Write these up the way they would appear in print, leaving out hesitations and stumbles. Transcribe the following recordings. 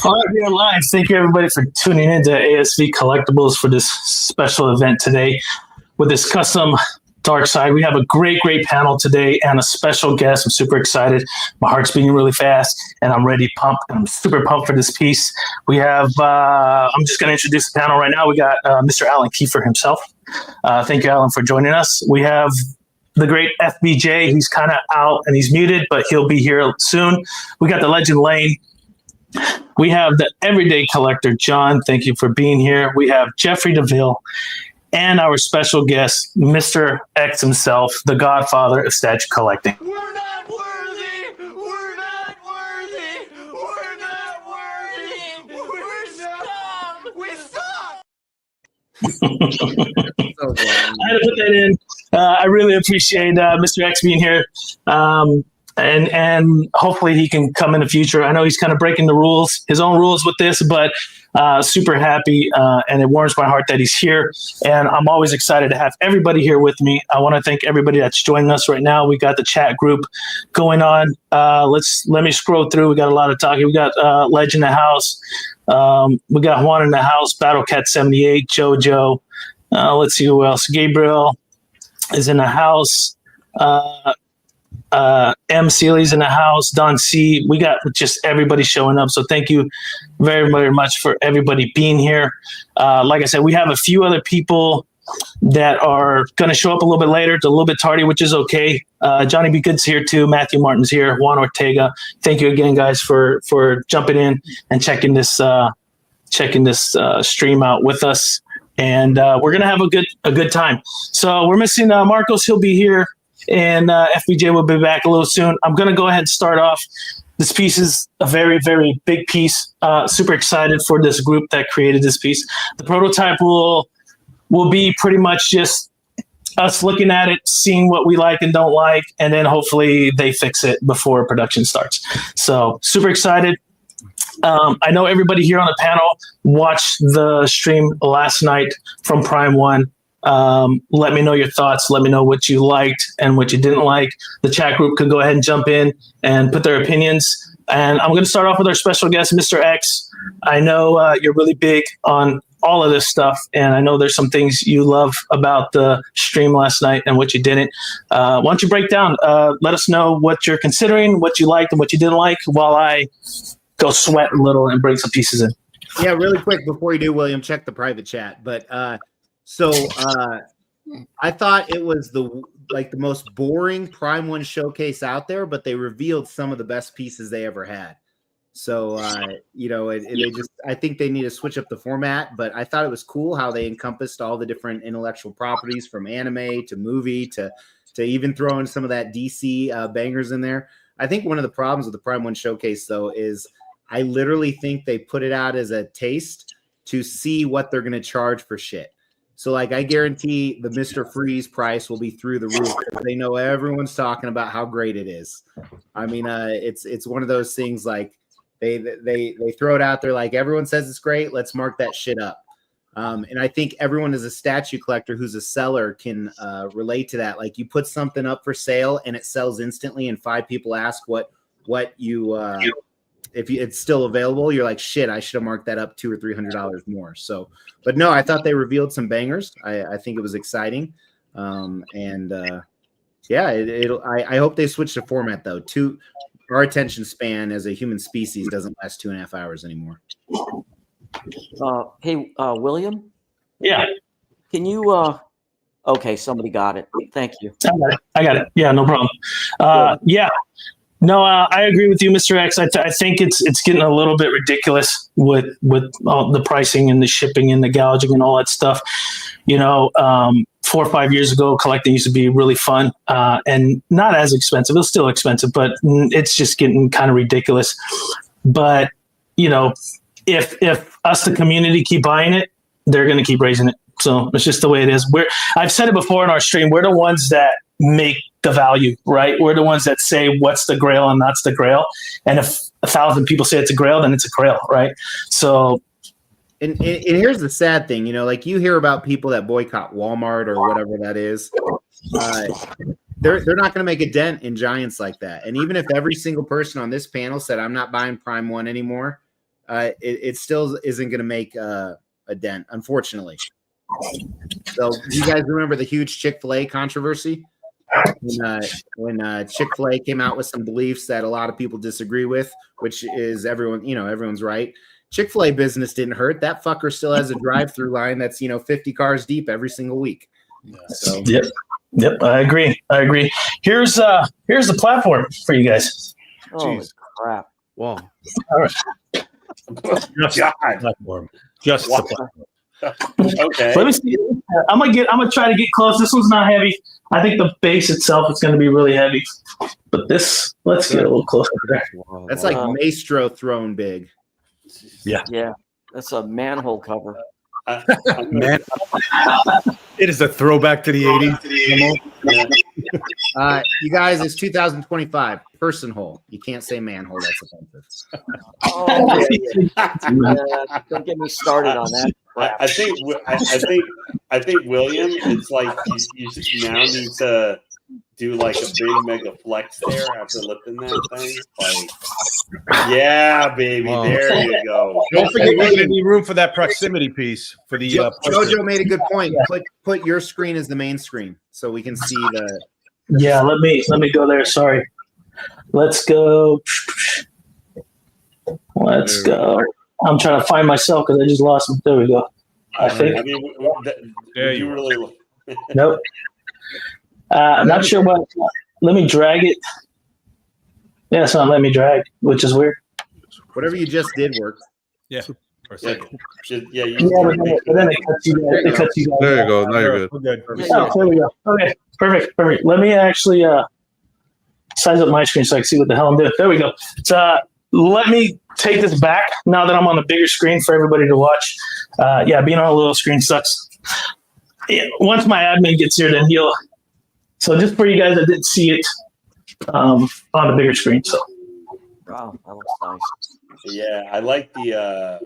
All right, we are live. Thank you, everybody, for tuning in to ASVCollectibles for this special event today with this custom Darkseid. We have a great panel today and a special guest. I'm super excited. My heart's beating really fast, and I'm ready, pumped. I'm super pumped for this piece. We have, I'm just going to introduce the panel right now. We got Mr. Alan Kiefer himself. Thank you, Alan, for joining us. We have the great FBJ. He's kind of out and he's muted, but he'll be here soon. We got the legend Lane. We have the everyday collector, John. Thank you for being here. We have Jeffrey DeVille and our special guest, Mr. X himself, the godfather of statue collecting. We're not worthy! We're not worthy! We're not worthy! We're scum! We suck! I had to put that in. I really appreciate Mr. X being here. And hopefully he can come in the future. I know he's kind of breaking the rules, his own rules with this, but super happy. And it warms my heart that he's here. And I'm always excited to have everybody here with me. I want to thank everybody that's joining us right now. We got the chat group going on. Let me scroll through. We got a lot of talking. We got Ledge in the house. We got Juan in the house, Battlecat 78, JoJo. Let's see who else. Gabriel is in the house. M. Seeley's in the house, Don C. We got just everybody showing up. So thank you very, very much for everybody being here. Like I said, we have a few other people that are going to show up a little bit later. It's a little bit tardy, which is okay. Johnny B. Good's here too. Matthew Martin's here. Juan Ortega. Thank you again, guys, for jumping in and checking this stream out with us. And we're going to have a good time. So we're missing Marcos. He'll be here. And FBJ will be back a little soon. I'm going to go ahead and start off. This piece is a very, very big piece. Super excited for this group that created this piece. The prototype will be pretty much just us looking at it, seeing what we like and don't like, and then hopefully they fix it before production starts. So super excited. I know everybody here on the panel watched the stream last night from Prime 1. Let me know your thoughts. Let me know what you liked and what you didn't like. The chat group could go ahead and jump in and put their opinions. And I'm going to start off with our special guest, Mr. X. I know you're really big on all of this stuff, and I know there's some things you love about the stream last night and what you didn't. Why don't you break down? Let us know what you're considering, what you liked and what you didn't like, while I go sweat a little and bring some pieces in. Yeah, really quick before you do, William, check the private chat. But So I thought it was the most boring Prime 1 showcase out there, but they revealed some of the best pieces they ever had. So I think they need to switch up the format, but I thought it was cool how they encompassed all the different intellectual properties from anime to movie to even throw in some of that DC bangers in there. I think one of the problems with the Prime 1 showcase though is I literally think they put it out as a taste to see what they're going to charge for shit. So, I guarantee the Mr. Freeze price will be through the roof. They know everyone's talking about how great it is. I mean, it's one of those things like they throw it out there like everyone says it's great. Let's mark that shit up. And I think everyone is a statue collector who's a seller can relate to that. Like you put something up for sale and it sells instantly, and 5 people ask what you if it's still available, you're like, shit, I should have marked that up $200 or $300 more. So, but no, I thought they revealed some bangers. I think it was exciting. I hope they switch the format though. Our attention span as a human species doesn't last 2.5 hours anymore. Hey, William? Yeah. Can you, okay, somebody got it. Thank you. I got it. Yeah, no problem. Yeah. No, I agree with you, Mr. X. I think it's getting a little bit ridiculous with all the pricing and the shipping and the gouging and all that stuff. 4 or 5 years ago, collecting used to be really fun and not as expensive. It's still expensive, but it's just getting kind of ridiculous. But, you know, if us, the community, keep buying it, they're going to keep raising it. So it's just the way it is. I've said it before in our stream, we're the ones that make the value, right? We're the ones that say what's the grail and that's the grail. And if 1,000 people say it's a grail, then it's a grail, right? So... And here's the sad thing, you know, like you hear about people that boycott Walmart or whatever that is. They're not going to make a dent in giants like that. And even if every single person on this panel said, I'm not buying Prime 1 anymore, it still isn't going to make a dent, unfortunately. So you guys remember the huge Chick-fil-A controversy? When Chick-fil-A came out with some beliefs that a lot of people disagree with, which is everyone's right. Chick-fil-A business didn't hurt. That fucker still has a drive-through line that's 50 cars deep every single week. So. Yep, I agree. Here's the platform for you guys. Oh crap! Whoa! All right, Just the platform. Just the platform. Okay. let me see. I'm gonna try to get close. This one's not heavy. I think the base itself is going to be really heavy, but this, let's get a little closer there. That's like Maestro thrown big. Yeah, that's a manhole cover. Man, it is a throwback to the 80s. You guys, it's 2025. Person hole. You can't say manhole. That's offensive. Oh, yeah. Don't get me started on that. I think William, it's like you now need to do like a big mega flex there after lifting that thing. Like, yeah, baby, there you go. Don't forget, we're going to need room for that proximity piece for the. Jojo made a good point. Put your screen as the main screen so we can see the. Yeah, let me go there. Sorry. Let's go. Let's go. I'm trying to find myself because I just lost him. There we go. I think. I mean, There you really. Nope. I'm not sure what. Let me drag it. Yeah, it's not letting me drag, which is weird. Whatever you just did worked. Yeah. For a second. Yeah, But then it cuts you guys. It cuts you guys. There you go. Now you're good. We're good. Oh, there we go. Okay, perfect. Let me actually size up my screen so I can see what the hell I'm doing. There we go. So let me take this back now that I'm on the bigger screen for everybody to watch. Being on a little screen sucks. Once my admin gets here, then he'll. So just for you guys that didn't see it on the bigger screen. So. Wow, that looks nice. Yeah, I like the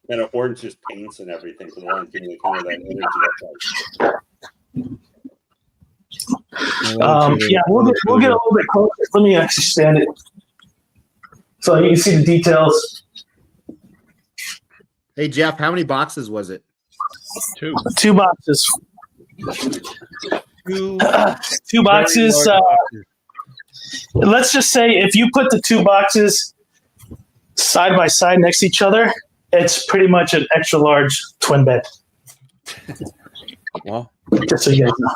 kind of orange paints and everything for the line, giving it kind of that energy. We'll get a little bit closer. Let me actually stand it so you can see the details. Hey Jeff, how many boxes was it? Two boxes. Two boxes. Let's just say if you put the two boxes side by side next to each other, it's pretty much an extra large twin bed. Wow. Just so you guys know,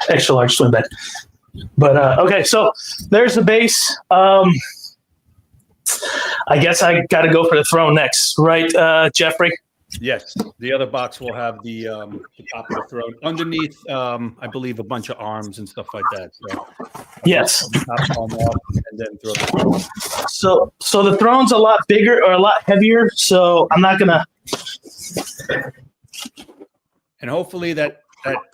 extra large twin bed. But okay, so there's the base. I guess I got to go for the throne next, right, Jeffrey? Yes, the other box will have the top of the throne underneath. I believe a bunch of arms and stuff like that. So Yes. top arm off and then throw the throne. So the throne's a lot bigger or a lot heavier. So I'm not gonna. And hopefully that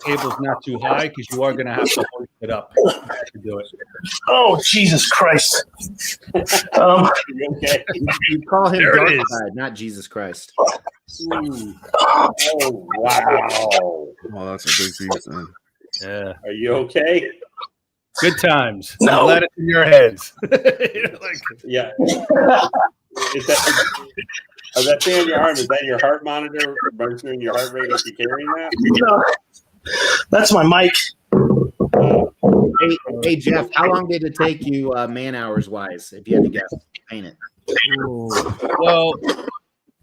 table's not too high because you are going to have to hoist it up to do it. Oh Jesus Christ! Okay. You call him There it Darkseid, not Jesus Christ. Oh, wow. Oh, that's a big piece, man. Yeah. Are you okay? Good times. No. Let it in your hands. Yeah. Is that thing on your arm? Is that your heart monitor monitoring your heart rate if you're carrying that? That's my mic. Hey Jeff, how long did it take you man hours wise, if you had to guess, to paint it? Well,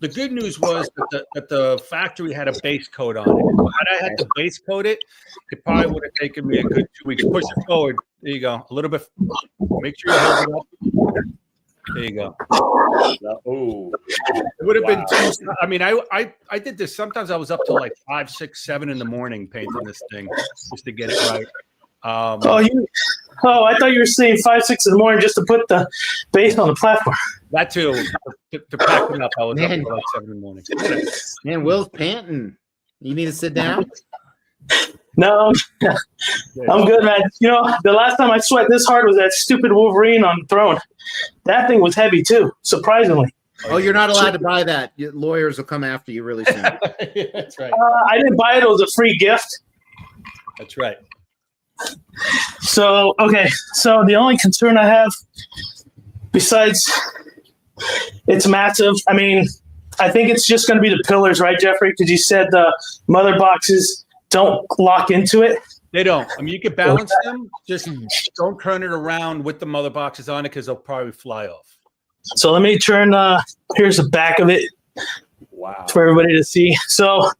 the good news was that the factory had a base coat on it. Had I had to base coat it, it probably would have taken me a good 2 weeks. Push it forward. There you go. A little bit. Make sure you hold it up. There you go. Oh, It would have been too. I mean, I did this. Sometimes I was up till like 5, 6, 7 in the morning painting this thing just to get it right. I thought you were saying 5, 6 in the morning just to put the base on the platform. That too. To pack it up, I was up Man. till like 7 in the morning. Man, Will's panting. You need to sit down. No, I'm good, man. You know, the last time I sweat this hard was that stupid Wolverine on the throne. That thing was heavy too, surprisingly. Oh, you're not allowed to buy that. Your lawyers will come after you really soon. Yeah, that's right. I didn't buy it. It was a free gift. That's right. So, okay. So the only concern I have, besides it's massive, I mean, I think it's just going to be the pillars, right, Jeffrey? Because you said the mother boxes don't lock into it. They don't. I mean, you can balance them. Just don't turn it around with the mother boxes on it because they'll probably fly off. So let me turn, here's the back of it. wow. For everybody to see. So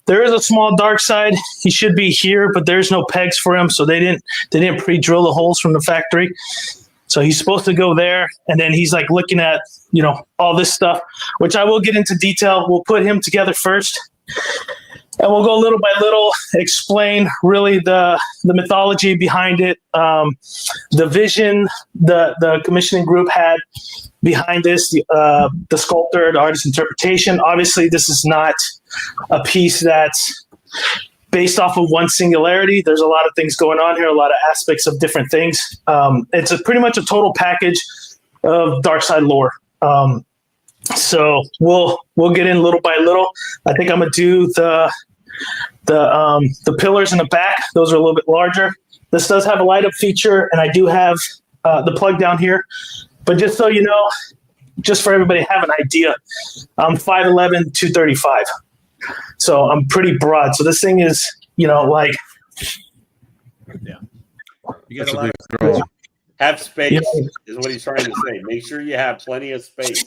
there is a small Darkseid. He should be here, but there's no pegs for him, so they didn't pre-drill the holes from the factory. So he's supposed to go there, and then he's like looking at, you know, all this stuff, which I will get into detail. We'll put him together first, and we'll go little by little, explain really the mythology behind it, the vision the commissioning group had behind this, the sculptor, the artist's interpretation. Obviously, this is not a piece that's based off of one singularity. There's a lot of things going on here, a lot of aspects of different things. It's pretty much a total package of Darkseid lore. So we'll get in little by little. I think I'm gonna do the pillars in the back. Those are a little bit larger. This does have a light up feature, and I do have the plug down here. But just so you know, just for everybody to have an idea, I'm 5'11", 235. So I'm pretty broad. So this thing is, you know, like, Yeah. You got That's a a lot big girl. Have space Yeah. is what he's trying to say. Make sure you have plenty of space.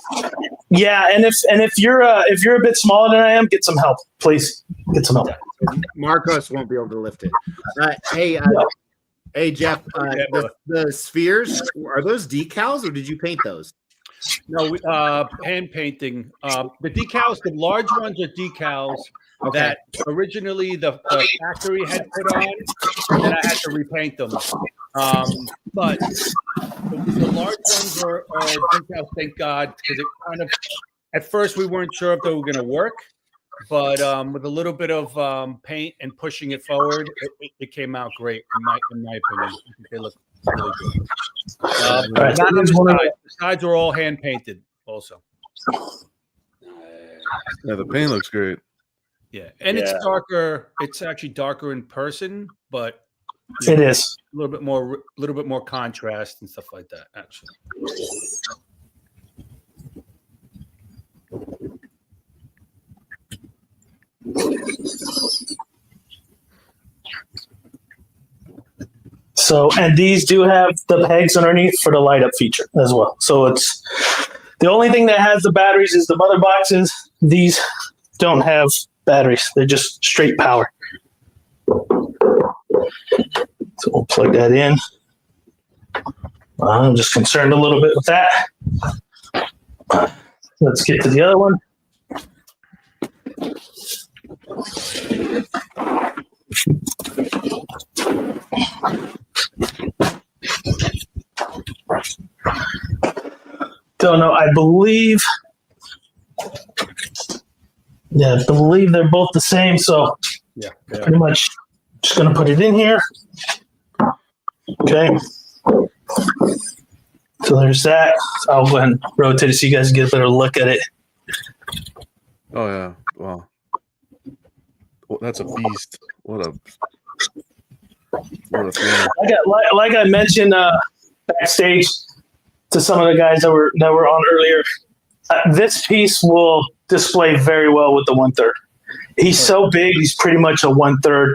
yeah. And if you're a bit smaller than I am, get some help, please. Get some help. Marcos won't be able to lift it. Hey, Jeff, the spheres, are those decals or did you paint those? No, hand painting. The decals, the large ones are decals Okay. that originally the factory had put on, and then I had to repaint them. But the large ones are decals, thank God, because it kind of, at first we weren't sure if they were going to work, but with a little bit of paint and pushing it forward, it came out great, in my opinion. I think they look really good. right, Not on here's one of the sides are all hand painted also. Yeah, the paint looks great. Yeah, and it's Yeah. darker. It's actually darker in person, but It is. a little bit more contrast and stuff like that. Actually, So, and these do have the pegs underneath for the light up feature as well. So it's the only thing that has the batteries is the mother boxes. These don't have batteries. They're just straight power. So we'll plug that in. I'm just concerned a little bit with that. Let's get to the other one. Don't know. I believe they're both the same. So yeah. pretty much just going to put it in here. Okay. So there's that. So I'll go ahead and rotate it so you guys get a better look at it. Oh yeah, wow. Well, that's a beast. What a thing. Like I mentioned backstage to some of the guys that were on earlier, this piece will display very well with the 1/3. He's so big; he's pretty much a 1/3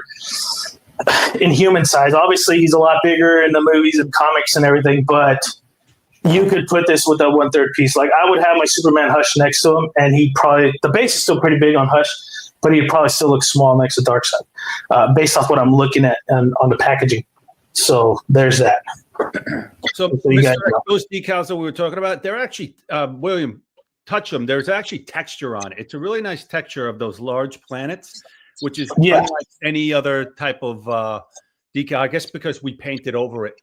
in human size. Obviously, he's a lot bigger in the movies and comics and everything, but you could put this with a 1/3 piece. Like I would have my Superman Hush next to him, and the base is still pretty big on Hush, but he'd probably still look small next to Darkseid, based off what I'm looking at on the packaging. So there's that. So, So you guys know. those decals that we were talking about, they're actually, William, touch them. There's actually texture on it. It's a really nice texture of those large planets, which is Yeah. unlike any other type of decal. I guess because we painted over it.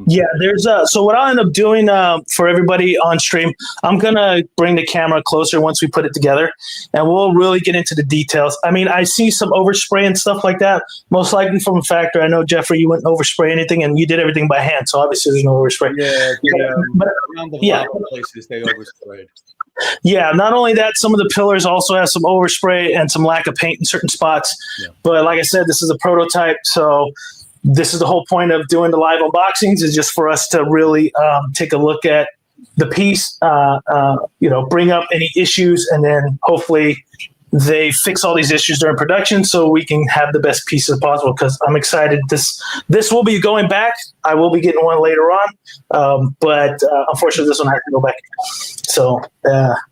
Yeah, there's so what I'll end up doing for everybody on stream, I'm gonna bring the camera closer once we put it together, and we'll really get into the details. I mean, I see some overspray and stuff like that, most likely from a factory. I know, Jeffrey, you wouldn't overspray anything, and you did everything by hand, so obviously there's no overspray. But Around the yeah. places they oversprayed. Yeah, not only that, some of the pillars also have some overspray and some lack of paint in certain spots. Yeah. But like I said, this is a prototype, so this is the whole point of doing the live unboxings, is just for us to really take a look at the piece, bring up any issues, and then hopefully they fix all these issues during production so we can have the best pieces possible, because I'm excited. This will be going back. I will be getting one later on, but unfortunately this one has to go back. So,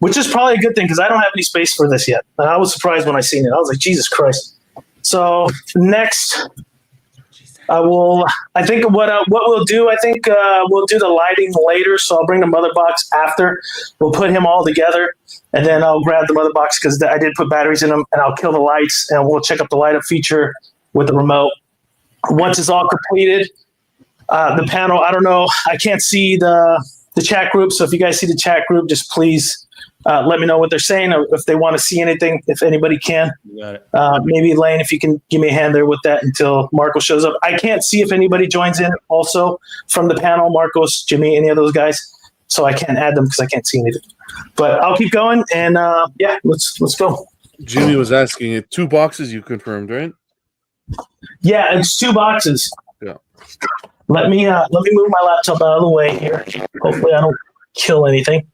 which is probably a good thing, because I don't have any space for this yet. And I was surprised when I seen it. I was like, Jesus Christ. So next, I think what we'll do, we'll do the lighting later. So I'll bring the mother box after. We'll put him all together, and then I'll grab the mother box, because I did put batteries in them, and I'll kill the lights, and we'll check up the light up feature with the remote. Once it's all completed, the panel, I don't know, I can't see the chat group. So if you guys see the chat group, just please let me know what they're saying, or if they want to see anything, if anybody can. You got it. Maybe Lane, if you can give me a hand there with that until Marco shows up. I can't see if anybody joins in also from the panel, Marcos, Jimmy, any of those guys. So I can't add them because I can't see anything. But I'll keep going, and let's go. Jimmy was asking it. 2 boxes you confirmed, right? Yeah, it's 2 boxes. Yeah. Let me move my laptop out of the way here. Hopefully I don't kill anything,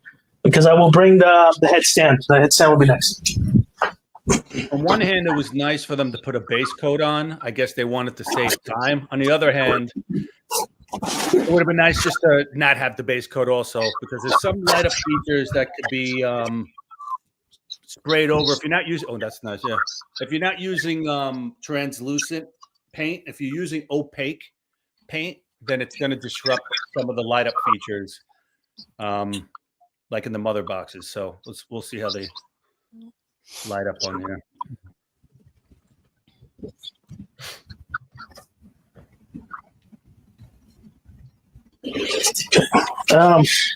because I will bring the headstand. The headstand will be next. On one hand, it was nice for them to put a base coat on. I guess they wanted to save time. On the other hand, it would have been nice just to not have the base coat also, because there's some light up features that could be sprayed over. If you're not using, that's nice, yeah. If you're not using translucent paint, if you're using opaque paint, then it's going to disrupt some of the light up features, like in the mother boxes. So we'll see how they light up on here.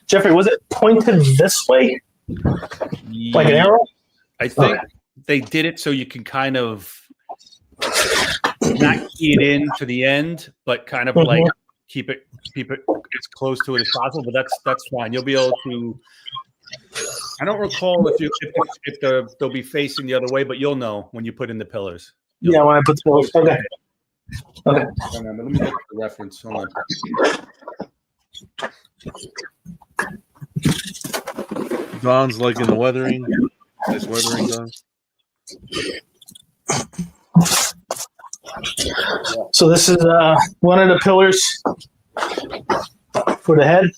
Jeffrey, was it pointed this way, like an arrow? I think they did it so you can kind of not key it in to the end, but kind of like keep it as close to it as possible. But that's fine. You'll be able to. I don't recall if they'll be facing the other way, but you'll know when you put in the pillars. Yeah, when I put the pillars. Okay. Okay. Let me look at the reference. Hold on. Don's like in the weathering. Nice weathering, Don. So this is one of the pillars for the head.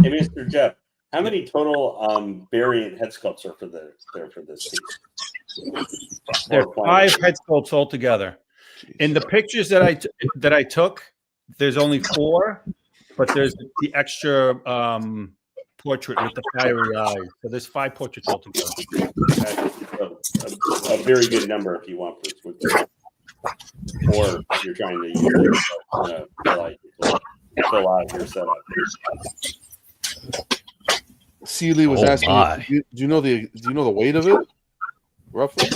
Hey, Mr. Jeff, how many total variant head sculpts are for this piece? There are 5 head sculpts altogether. In the pictures that I took, there's only 4, but there's the extra portrait with the fiery eyes. So there's 5 portraits altogether. A very good number if you want for or if you're trying to use fill out your setup. Seeley was asking, do you know the weight of it? Roughly?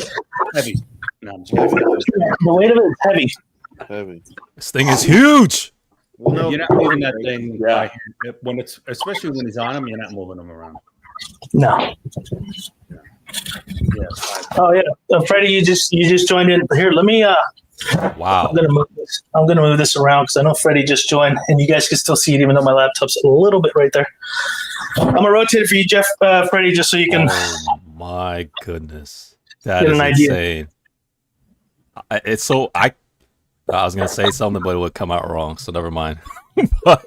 Heavy. No, I'm sorry. The weight of it is heavy. Heavy. This thing is huge. Well, you're not moving that thing. Yeah. When it's, especially when he's on him, you're not moving him around. No. Yeah. Oh yeah, Freddie, you just joined in here. Let me. Wow. I'm gonna move this around because I know Freddie just joined, and you guys can still see it, even though my laptop's a little bit right there. I'm gonna rotate it for you, Jeff, Freddie, just so you can. Oh my goodness, that Get is an idea. insane. It's so I was gonna say something, but it would come out wrong, so never mind. But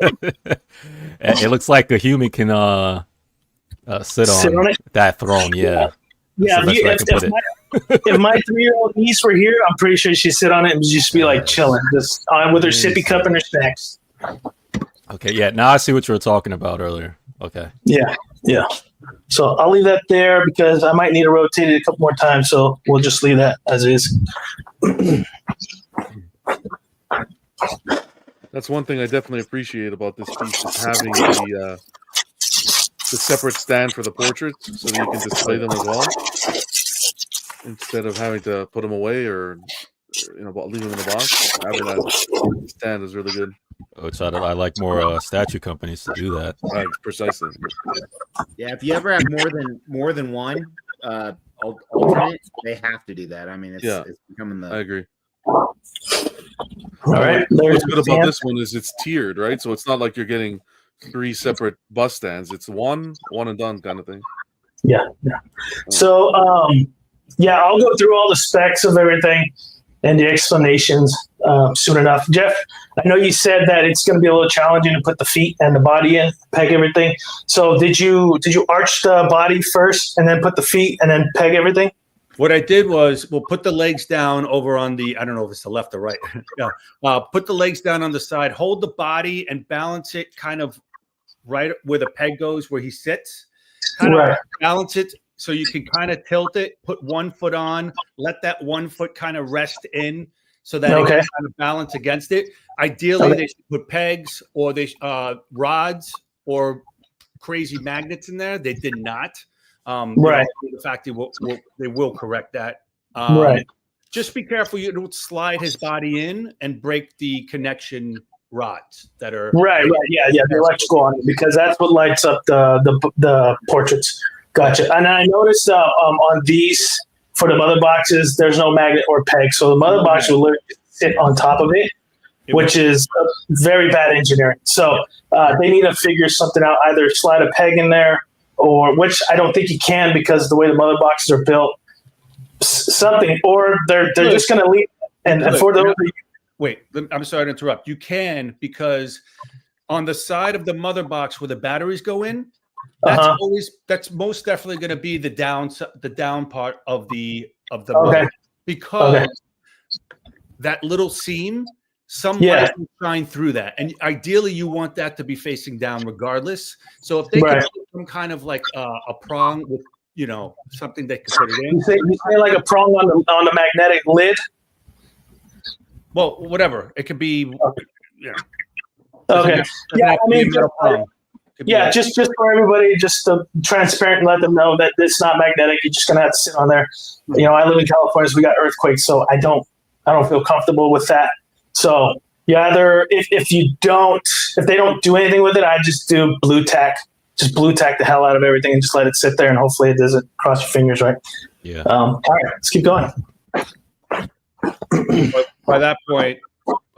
it looks like a human can sit on it? that throne. Yeah. Yeah, That's the best way I can put it. if my 3-year-old niece were here, I'm pretty sure she'd sit on it and just be like chilling, just with her sippy cup and her snacks. Okay, yeah. Now I see what you were talking about earlier. Okay. Yeah. So I'll leave that there because I might need to rotate it a couple more times. So we'll just leave that as is. That's one thing I definitely appreciate about this piece is having the separate stand for the portraits so that you can display them as well, instead of having to put them away or leave them in the box. Having that stand is really good. Which I like more statue companies to do that. Precisely. Yeah, if you ever have more than one alternate, they have to do that. I mean, it's becoming the. I agree. All right. What's good about this one is it's tiered, right? So it's not like you're getting 3 separate bus stands. It's one and done kind of thing. Yeah. So I'll go through all the specs of everything and the explanations soon enough. Jeff, I know you said that it's going to be a little challenging to put the feet and the body in, peg everything. So did you arch the body first and then put the feet and then peg everything? What I did was we'll put the legs down over on the, I don't know if it's the left or right. Put the legs down on the side, hold the body and balance it kind of right where the peg goes, where he sits. Kind of balance it so you can kind of tilt it, put one foot on, let that one foot kind of rest in so that it can kind of balance against it. Ideally, they should put pegs or rods or crazy magnets in there. They did not. The fact they will correct that. Just be careful you don't slide his body in and break the connection rods that are the electrical on it, because that's what lights up the portraits. Gotcha. And I noticed on these for the mother boxes, there's no magnet or peg, so the mother box will literally sit on top of it, which is very bad engineering. So they need to figure something out, either slide a peg in there, or which I don't think you can because the way the mother boxes are built, something, or they're just going to leave. And for those, wait, I'm sorry to interrupt. You can, because on the side of the mother box where the batteries go in, that's most definitely going to be the down part of the mother, because that little seam, some light will shine through that, and ideally you want that to be facing down regardless. So if they can put some kind of like a prong with something they can put it in. You say like a prong on the magnetic lid. Well, whatever it could be. Okay. Yeah, I mean, just for everybody, just to transparent and let them know that it's not magnetic. You're just gonna have to sit on there. I live in California, so we got earthquakes, so I don't feel comfortable with that. So if they don't do anything with it, I just do blue tack. Just blue tack the hell out of everything and just let it sit there, and hopefully it doesn't cross your fingers, right? Yeah. All right, let's keep going. But by that point,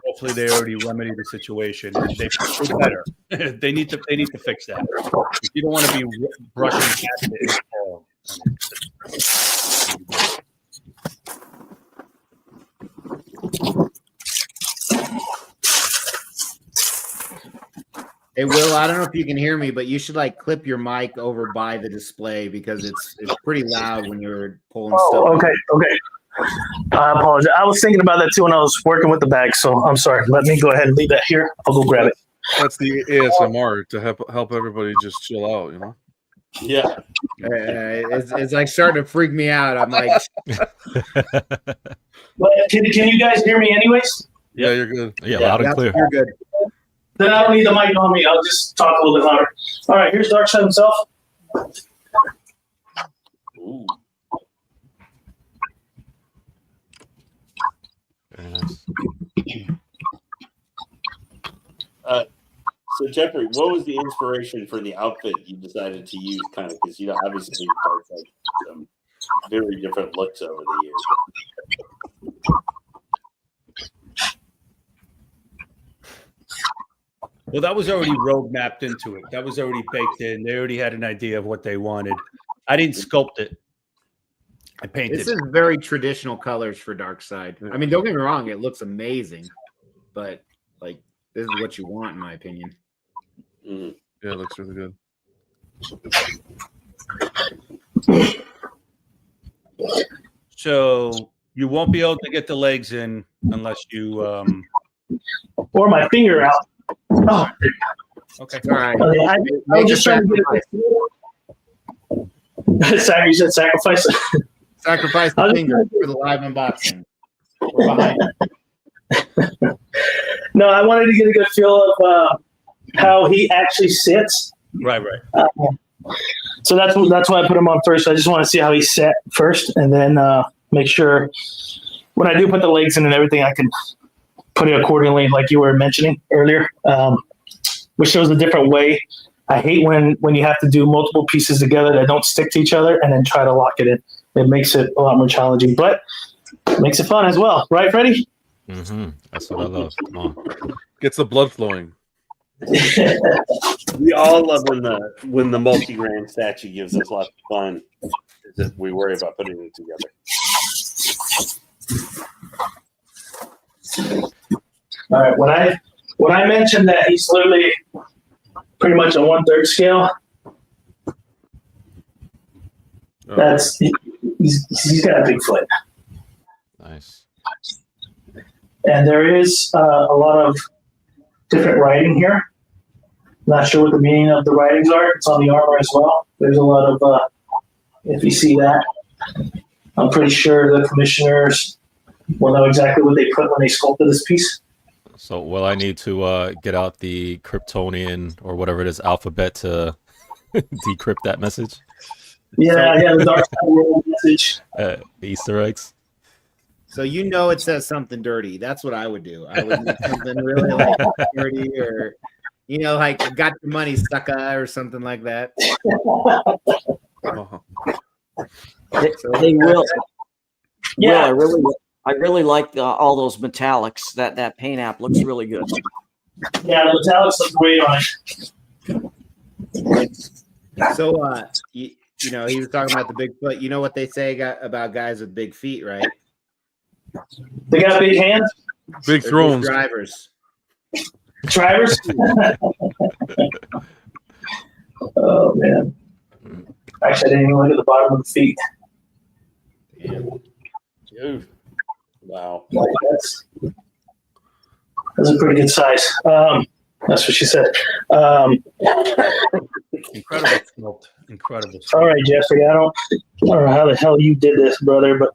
hopefully they already remedied the situation. They feel better. they need to fix that. If you don't want to be brushing past it. Hey, Will, I don't know if you can hear me, but you should clip your mic over by the display because it's pretty loud when you're pulling stuff. Okay. I apologize. I was thinking about that too when I was working with the bag, so I'm sorry. Let me go ahead and leave that here. I'll go grab it. That's the ASMR to help everybody just chill out, Yeah. It's starting to freak me out. I'm like, but can you guys hear me anyways? Yeah, you're good. Yeah, loud and clear. You're good. Then I don't need the mic on me. I'll just talk a little bit louder. All right, here's Darkseid himself. Ooh. Very nice. So Jeffrey, what was the inspiration for the outfit you decided to use? Kind of because obviously Darkseid some very different looks over the years. Well, that was already road mapped into it. That was already baked in. They already had an idea of what they wanted. I didn't sculpt it. I painted. This is very traditional colors for Darkseid. I mean, don't get me wrong; it looks amazing, but this is what you want, in my opinion. Mm. Yeah, it looks really good. So you won't be able to get the legs in unless you. Or my finger out. Oh, Okay. All right. okay, I was just trying to get it. Sorry, you said sacrifice. Sacrifice the finger for the live unboxing. We're behind. No, I wanted to get a good feel of how he actually sits. Right. So that's why I put him on first. I just want to see how he sat first, and then make sure when I do put the legs in and everything, I can put it accordingly, like you were mentioning earlier, which shows a different way. I hate when you have to do multiple pieces together that don't stick to each other and then try to lock it in. It makes it a lot more challenging, but it makes it fun as well. Right, Freddie? Mm-hmm. That's what I love. Come on. Gets the blood flowing. We all love when the multi-grand statue gives us lots of fun. Is if we worry about putting it together. All right. When I mentioned that he's literally pretty much a 1/3 scale, that's he's got a big foot, Nice. and there is a lot of different writing here. Not sure what the meaning of the writings are. It's on the armor as well. There's a lot of if you see that, I'm pretty sure the commissioners will know exactly what they put when they sculpted this piece. So will I need to get out the Kryptonian or whatever it is alphabet to decrypt that message? Yeah, the Darkseid world message. Easter eggs. So it says something dirty. That's what I would do. I would do something really like dirty, or like got your money, sucker, or something like that. Hey, Will. Yeah. Will, I really like all those metallics. That paint app looks really good. Yeah, the metallics look great on it. So, he was talking about the big foot. You know what they say about guys with big feet, right? They got big hands. Big They're thrones. drivers. Drivers. Oh man. Actually, I didn't even look at the bottom of the feet. Dude. Wow. Like that's a pretty good size. That's what she said. Incredible sculpt. Incredible. All right, Jeffrey. I don't know how the hell you did this, brother, but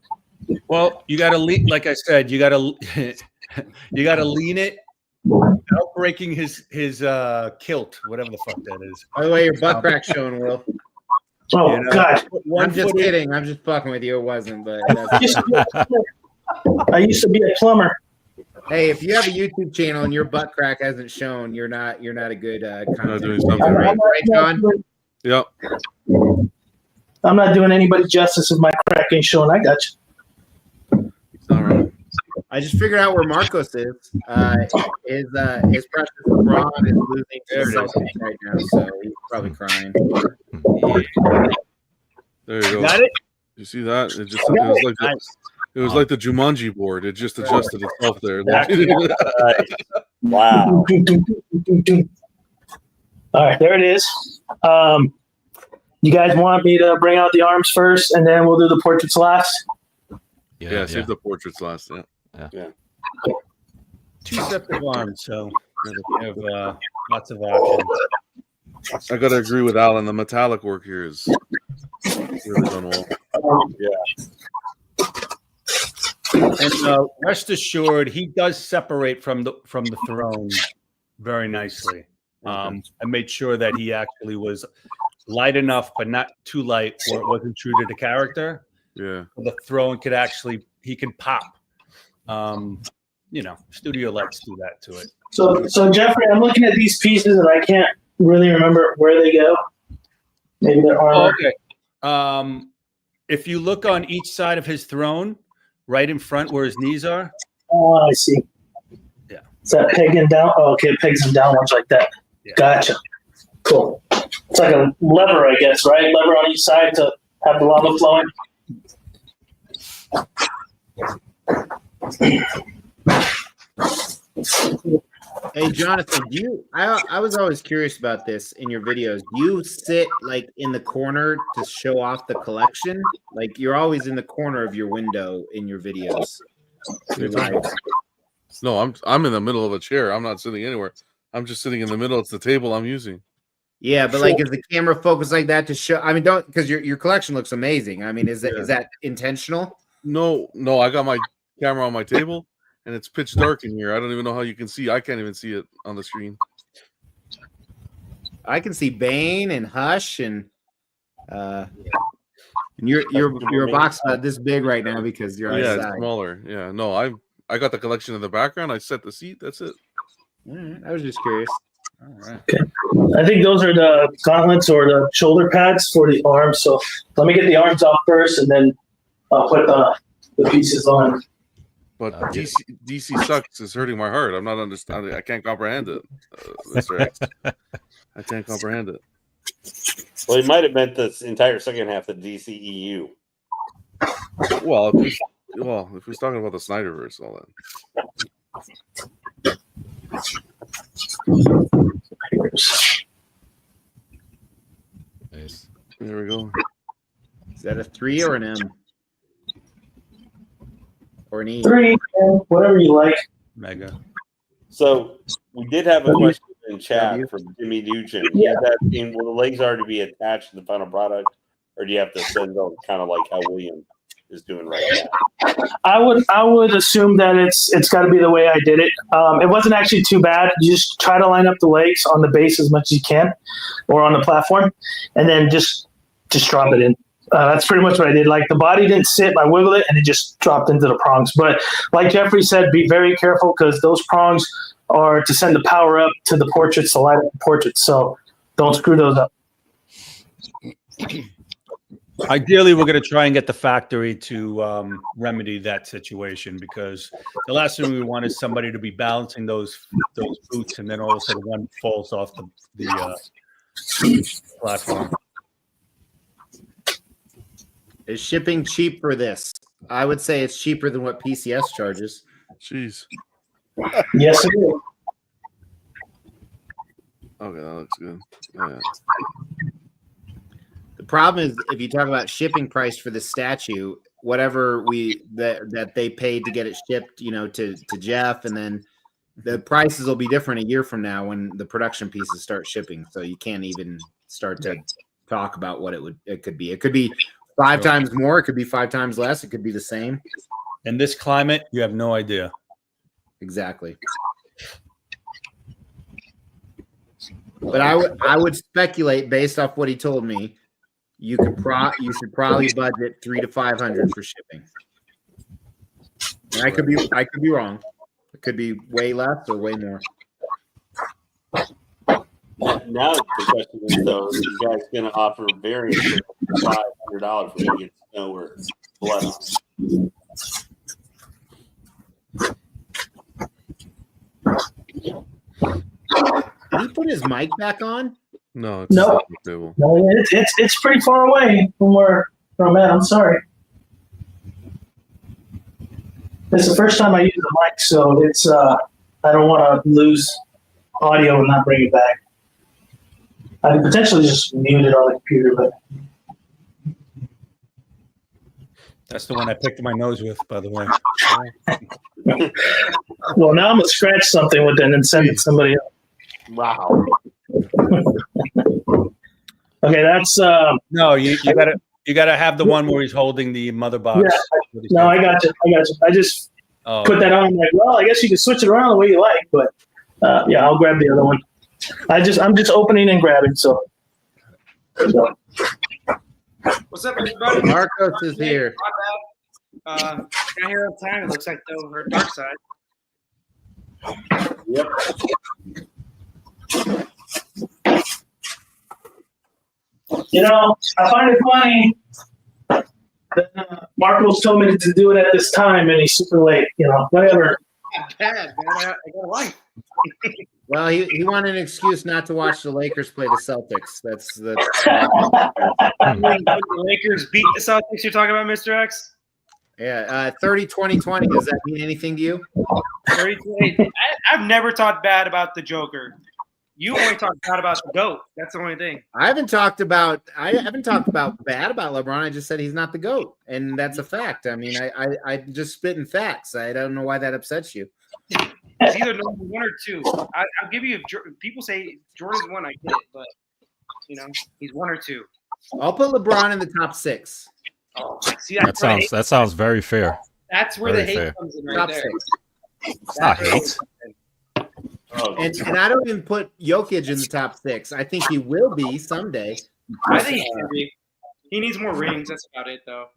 Well, you got to lean. Like I said, you got to lean it without breaking his kilt, whatever the fuck that is. By the way, your butt crack's showing, Will. oh god. I'm just kidding. I'm just fucking with you. It wasn't, but I used to be a plumber. hey, if you have a YouTube channel and your butt crack hasn't shown, you're not a good Not content. doing something Right, right. John? Yep. I'm not doing anybody justice if my crack ain't showing. I got you. All right. I just figured out where Marcos is. His precious LeBron is losing to the Celtics right now, so he's probably crying. There you go. Got it? You see that? It was like the Jumanji board. It just adjusted itself there. Wow. All right, there it is. You guys want me to bring out the arms first, and then we'll do the portraits last? Yeah, save the portraits last. Yeah. Two separate arms, so we have lots of options. I gotta agree with Alan. The metallic work here is really done well. And rest assured, he does separate from the throne very nicely. I made sure that he actually was light enough, but not too light, where it wasn't true to the character. Yeah. The throne could actually, he can pop. Studio lights do that to it. So Jeffrey, I'm looking at these pieces, and I can't really remember where they go. Maybe they're armor. Okay. If you look on each side of his throne, right in front where his knees are. Oh, I see. Yeah. Is that pegging down? Oh, okay, it pegs them downwards like that. Yeah. Gotcha. Cool. It's like a lever, I guess, right? Lever on each side to have the lava flowing. Hey, Jonathan, I was always curious about this in your videos. Do you sit like in the corner to show off the collection? Like you're always in the corner of your window in your videos. Your lives. No, I'm in the middle of a chair. I'm not sitting anywhere. I'm just sitting in the middle. It's the table I'm using. Yeah, but like, is the camera focused like that to show? I mean, don't, because your collection looks amazing. I mean, is that intentional? No, I got my camera on my table, and it's pitch dark in here. I don't even know how you can see. I can't even see it on the screen. I can see Bane and Hush and your box not this big right now because you're Yeah, outside. it's smaller. Yeah, no, I got the collection in the background. I set the seat. That's it. All right, I was just curious. All right. I think those are the gauntlets or the shoulder pads for the arms. So let me get the arms off first, and then I'll put the pieces on. But DC sucks is hurting my heart. I'm not understanding. I can't comprehend it. Mr. X. I can't comprehend it. Well, he might have meant this entire second half of DCEU. Well, if we're talking about the Snyderverse, all that. Nice. There we go. Is that a 3 or an M? Or an E? 3, whatever you like. Mega. So we did have a question in chat from Jimmy Nugent. Yeah. He's asking, will the legs already be attached to the final product, or do you have to send them kind of like how William is doing right now? I would assume that it's got to be the way I did it. It wasn't actually too bad. You just try to line up the legs on the base as much as you can, or on the platform, and then just drop it in. That's pretty much what I did. Like the body didn't sit, I wiggled it, and it just dropped into the prongs. But like Jeffrey said, be very careful because those prongs are to send the power up to the portraits, to light up the portraits. So don't screw those up. Ideally, we're going to try and get the factory to remedy that situation, because the last thing we want is somebody to be balancing those boots and then all of a sudden one falls off the platform. Is shipping cheap for this? I would say it's cheaper than what PCS charges. Jeez. Yes, it is. Okay, that looks good. Oh, yeah. The problem is if you talk about shipping price for the statue, whatever that they paid to get it shipped, to Jeff, and then the prices will be different a year from now when the production pieces start shipping. So you can't even start to talk about what it could be. It could be 5 times more. It could be 5 times less. It could be the same. In this climate, you have no idea. Exactly. But I would speculate based off what he told me. You should probably budget $300 to $500 for shipping. And I could be wrong. It could be way less or way more. Now the question is, though, are you guys going to offer variants for $500 for me to get snow or blood on? Did he put his mic back on? No, No. It's pretty far away from where I'm at. I'm sorry. It's the first time I use the mic, so it's I don't want to lose audio and not bring it back. I could potentially just mute it on the computer, but That's the one I picked my nose with, by the way. well, now I'm gonna scratch something with it and then send it to somebody else. Wow. Okay, that's No, you gotta have the one where he's holding the mother box. Yeah. No, I got you. I just put that on. Like, well, I guess you can switch it around the way you like, but yeah, I'll grab the other one. I'm just opening and grabbing. So. What's up, everybody? Marcos is here. My bad. Got here on time. It looks like though we're Darkseid. Yep. I find it funny that Marcos told me to do it at this time, and he's super late. Whatever. Not bad, man. I got a life. Well, he wanted an excuse not to watch the Lakers play the Celtics. That's The Lakers beat the Celtics. You're talking about, Mr. X? Yeah, 30, 20, 20. Does that mean anything to you? 30, I've never talked bad about the Joker. You only talk bad about the GOAT. That's the only thing. I haven't talked about bad about LeBron. I just said he's not the GOAT, and that's a fact. I mean, I just spitting facts. I don't know why that upsets you. It's either number 1 or 2. I'll give you. People say Jordan's 1. I get it, but he's 1 or 2. I'll put LeBron in the top 6. Oh, see, That sounds very fair. That's where very the hate fair. comes in right Top there. 6. It's not hate. And I don't even put Jokic in the top 6. I think he will be someday. I think he should be. He needs more rings. That's about it, though.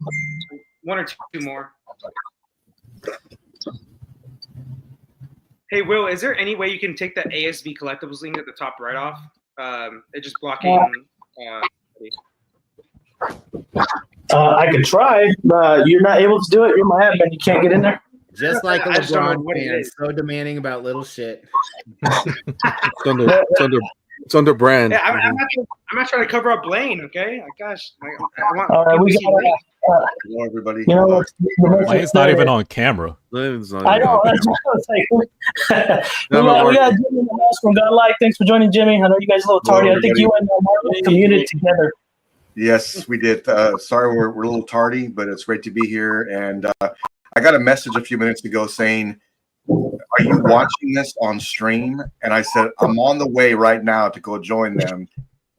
1 or 2 more. Hey, Will, is there any way you can take the ASVCollectibles link at the top right off? It's just blocking. I could try. You're not able to do it. You're my admin. You can't get in there. Just like a I just don't know LeBron what it fan, is. so demanding about little shit. It's under brand. Yeah, I'm not trying to cover up Blaine, okay? Gosh, I want. Hello, everybody. You know, Blaine's not even on camera. It's not I know. even- That's what I was like. No, we got Jimmy in the house from Godlike. Thanks for joining, Jimmy. I know you guys are a little tardy. I think you and Marco commuted together. Yes, we did. Sorry, we're a little tardy, but it's great to be here. And I got a message a few minutes ago saying, "Are you watching this on stream?" And I said, "I'm on the way right now to go join them."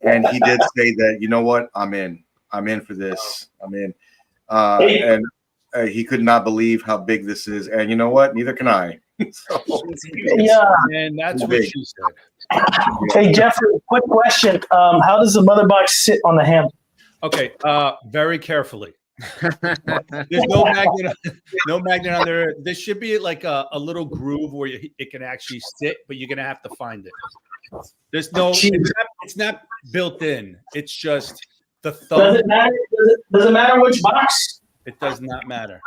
And he did say that, "You know what? I'm in. I'm in for this. I'm in." And he could not believe how big this is. And you know what? Neither can I. So, Yeah. And that's what she said. Hey, Jeffrey, quick question. How does the mother box sit on the hand? Okay, very carefully. There's no magnet on there. There should be like a little groove where it can actually sit, but you're gonna have to find it. There's no. It's not built in. It's just the thumb. Does it matter? Does it matter which box? It does not matter.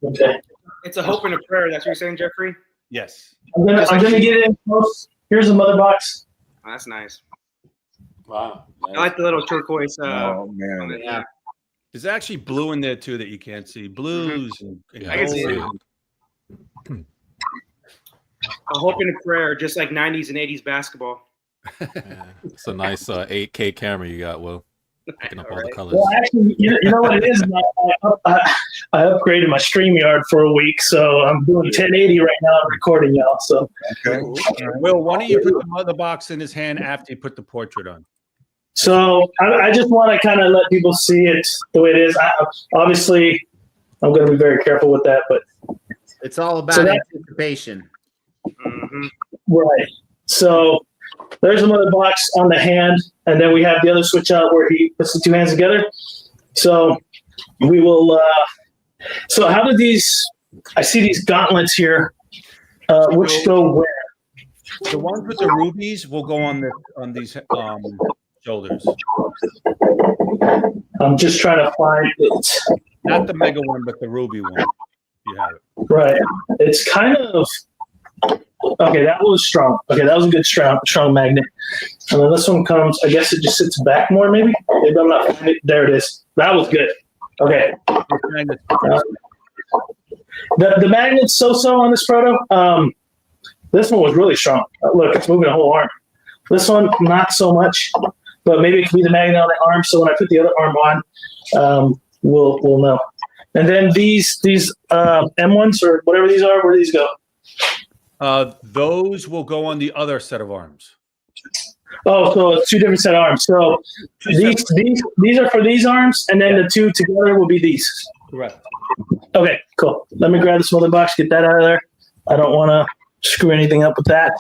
Okay. It's a hope and a prayer. That's what you're saying, Jeffrey? Yes. I'm gonna get it in close. Here's the mother box. Oh, that's nice. Wow. I like the little turquoise. oh man. Yeah. There's actually blue in there too that you can't see. Blues. And I can see it. A hope and a prayer, just like 90s and 80s basketball. Yeah, it's a nice 8K camera you got, Will. Picking up all the colors. Well, actually, you know what it is? I upgraded my StreamYard for a week, so I'm doing 1080 right now. I'm recording y'all. So, Okay. Will, why don't you put the mother box in his hand after you put the portrait on? so I just want to kind of let people see it the way it is. Obviously, I'm going to be very careful with that, but It's all about So that- anticipation. Mm-hmm. right. So there's another box on the hand, and then we have the other switch out where he puts the two hands together. So we will. So how do these? I see these gauntlets here. Which go where? The ones with the rubies will go on these shoulders. I'm just trying to find it. Not the mega one, but the ruby one. You have it. Right. It's kind of okay. That was strong. Okay, that was a good strong magnet. And then this one comes. I guess it just sits back more. Maybe I'm not finding it. There it is. That was good. Okay. The magnet's so on this proto. This one was really strong. Look, it's moving a whole arm. This one, not so much, but maybe it could be the magnet on the arm. So when I put the other arm on, we'll know. And then these M1s or whatever these are, where do these go? Those will go on the other set of arms. Oh, so it's two different set of arms. So these are for these arms, and then the two together will be these. Correct. Okay, cool. Let me grab this mother box, get that out of there. I don't want to screw anything up with that.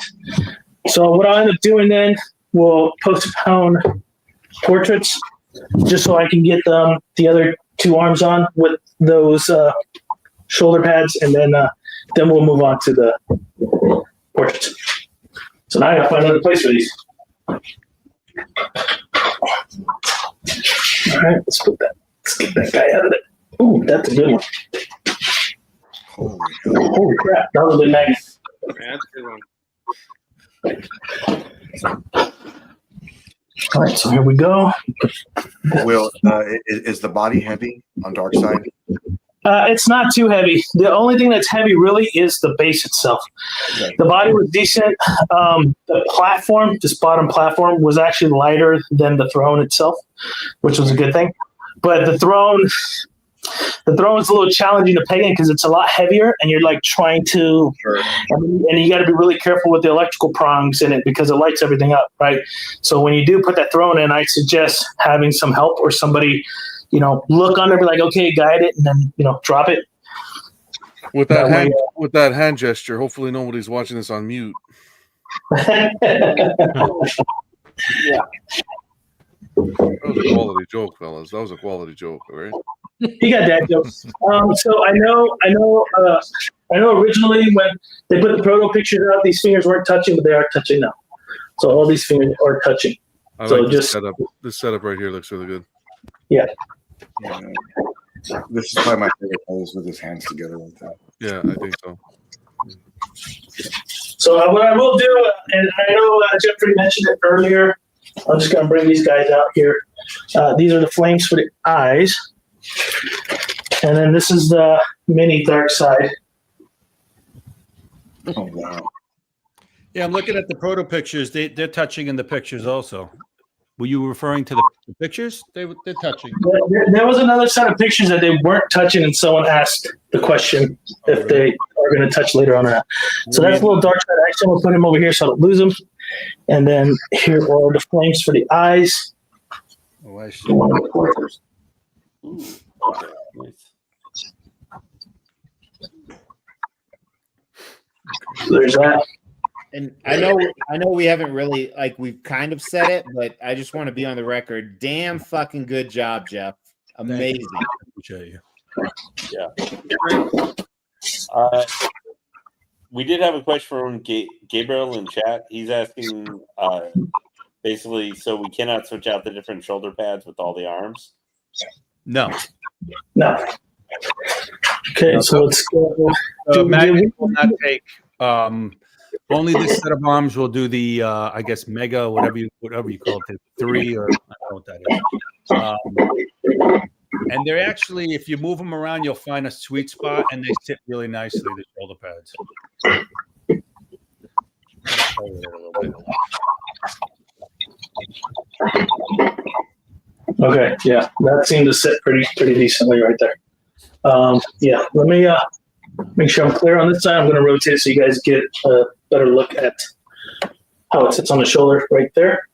So what I'll end up doing then, we'll postpone portraits just so I can get the other two arms on with those shoulder pads, and then we'll move on to the portraits. So now I gotta find another place for these. All right, let's get that guy out of there. Ooh, that's a good one. Holy crap, that was a good magnet. Yeah, that's a good one. All right, so here we go. Will, is the body heavy on Darkseid? It's not too heavy. The only thing that's heavy really is the base itself. Okay. The body was decent. The platform, this bottom platform, was actually lighter than the throne itself, which was a good thing. But the throne is a little challenging to peg in because it's a lot heavier, and you're like trying to, and you got to be really careful with the electrical prongs in it because it lights everything up, right? So when you do put that throne in, I suggest having some help or somebody, look under, be like, okay, guide it, and then drop it. With that hand gesture, hopefully nobody's watching this on mute. Yeah. That was a quality joke, fellas. That was a quality joke, all right? He got that joke. So I know. Originally, when they put the proto pictures out, these fingers weren't touching, but they are touching now. So all these fingers are touching. I so like this just setup. This setup right here looks really good. Yeah. This is probably my favorite pose with his hands together like that. Yeah, I think so. So what I will do, and I know Jeffrey mentioned it earlier, I'm just going to bring these guys out here. These are the flames for the eyes. And then this is the mini Darkseid. Oh, wow. Yeah, I'm looking at the proto pictures. They're touching in the pictures also. Were you referring to the pictures? They're touching. There was another set of pictures that they weren't touching, and someone asked the question if they are going to touch later on or not. So that's a little Darkseid action. We'll put him over here so I don't lose him. And then here are the flames for the eyes. Oh, I see. Nice. So there's that. And I know we haven't really, we've kind of said it, but I just want to be on the record. Damn fucking good job, Jeff. Amazing. Appreciate you. Yeah. We did have a question from Gabriel in chat. He's asking basically, so we cannot switch out the different shoulder pads with all the arms? No. Okay, so let's go. Magnet will not take. Only this set of arms will do the, I guess, mega, whatever you call it, 3, or I don't know what that is. And they're actually, if you move them around, you'll find a sweet spot, and they sit really nicely, the shoulder pads. Okay, yeah, that seemed to sit pretty decently right there. Yeah, let me make sure I'm clear on this side. I'm going to rotate it so you guys get a better look at how it sits on the shoulder right there.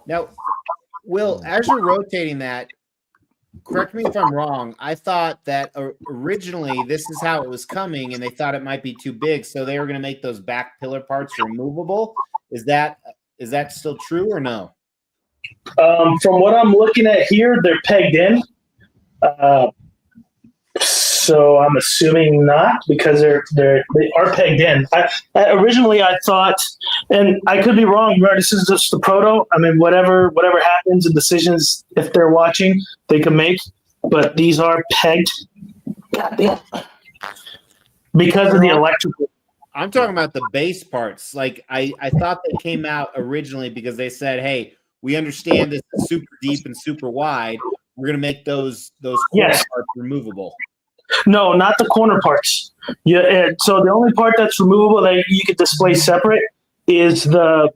Now, Will, as you're rotating that, correct me if I'm wrong, I thought that originally this is how it was coming, and they thought it might be too big, so they were going to make those back pillar parts removable. Is that still true or no? From what I'm looking at here, they're pegged in. So I'm assuming not, because they are pegged in. Originally I thought, and I could be wrong, right? This is just the proto. I mean, whatever happens and decisions, if they're watching, they can make. But these are pegged. Goddamn. Because of the electrical. I'm talking about the base parts. Like I thought they came out originally because they said, "Hey, we understand this is super deep and super wide. We're going to make those corner parts removable." No, not the corner parts. Yeah, so the only part that's removable that you could display separate is the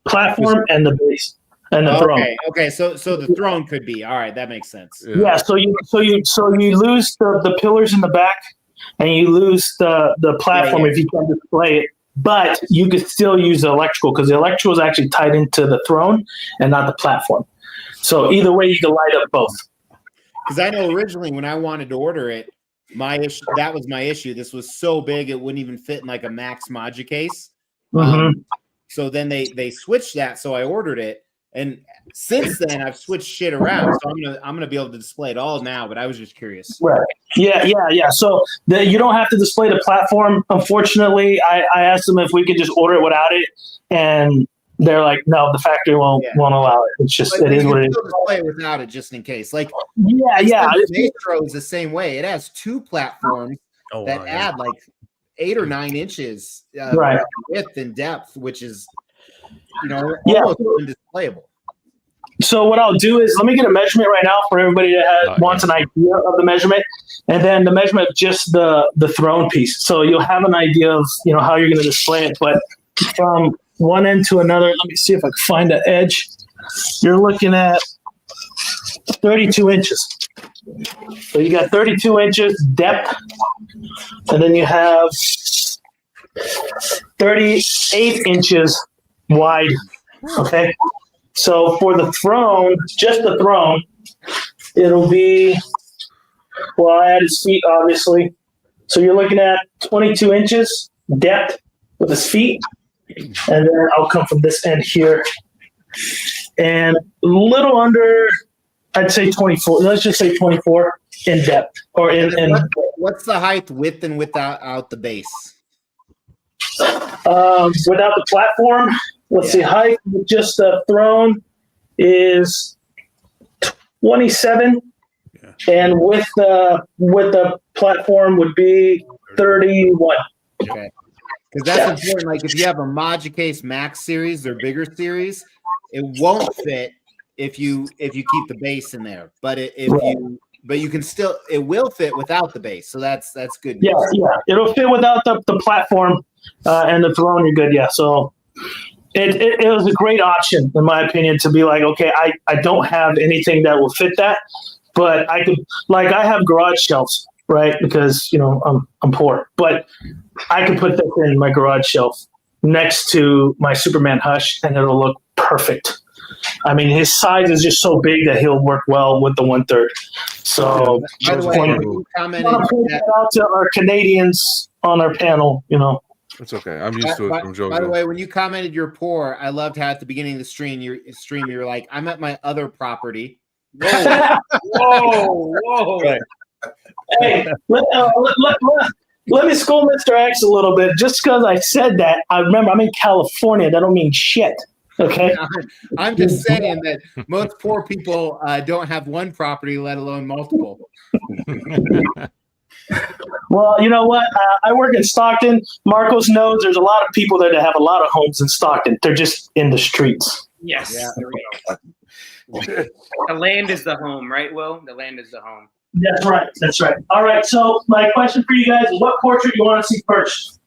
platform and the base and the throne. Okay. So the throne could be all right. That makes sense. Yeah. So you lose the pillars in the back, and you lose the platform if you can display it. But you could still use the electrical because the electrical is actually tied into the throne and not the platform. So either way, you can light up both. Because I know originally when I wanted to order it, that was my issue. This was so big it wouldn't even fit in like a Max Moja case. So then they switched that, so I ordered it, and since then I've switched shit around. So I'm gonna be able to display it all now. But I was just curious. Right. Yeah. So you don't have to display the platform. Unfortunately, I asked them if we could just order it without it, and they're like, no, the factory won't allow it. It's just it is what it is. Display it without it just in case. Like The Metro is the same way. It has 2 platforms that add like 8 or 9 inches width and depth, which is almost undisplayable. So what I'll do is let me get a measurement right now for everybody that wants an idea of the measurement, and then the measurement of just the throne piece. So you'll have an idea of how you're going to display it. But from one end to another, let me see if I can find the edge. You're looking at 32 inches. So you got 32 inches depth, and then you have 38 inches wide. Okay. So for the throne, just the throne, it'll be, well, I added his feet, obviously. So you're looking at 22 inches depth with his feet. And then I'll come from this end here. And a little under, I'd say 24. Let's just say 24 in depth. Or in What's the height with and without the base? Without the platform, let's see, height with just the throne is 27, and with the platform would be 31. Okay, because that's important. Like if you have a Module Case Max series or bigger series, it won't fit if you keep the base in there. But you can still, it will fit without the base. So that's good. Yeah, it'll fit without the platform and the throne. You're good. Yeah, so. It was a great option, in my opinion, to be like, okay, I don't have anything that will fit that, but I could, like, I have garage shelves, right? Because, I'm poor, but I could put this in my garage shelf next to my Superman Hush and it'll look perfect. I mean, his size is just so big that he'll work well with the 1/3. So, by the way, you commented out to our Canadians on our panel, It's okay. I'm used to it from JoJo. By the way, when you commented you're poor, I loved how at the beginning of the stream you're like, I'm at my other property. Whoa. Right. Hey, let me school Mr. X a little bit. Just because I said that, I remember I'm in California. That don't mean shit. Okay. I'm just saying that most poor people don't have one property, let alone multiple. Well, you know what? I work in Stockton. Marcos knows there's a lot of people there that have a lot of homes in Stockton. They're just in the streets. Yes. Yeah. There we go. The land is the home, right, Will? The land is the home. That's right. All right. So my question for you guys is, what portrait you want to see first?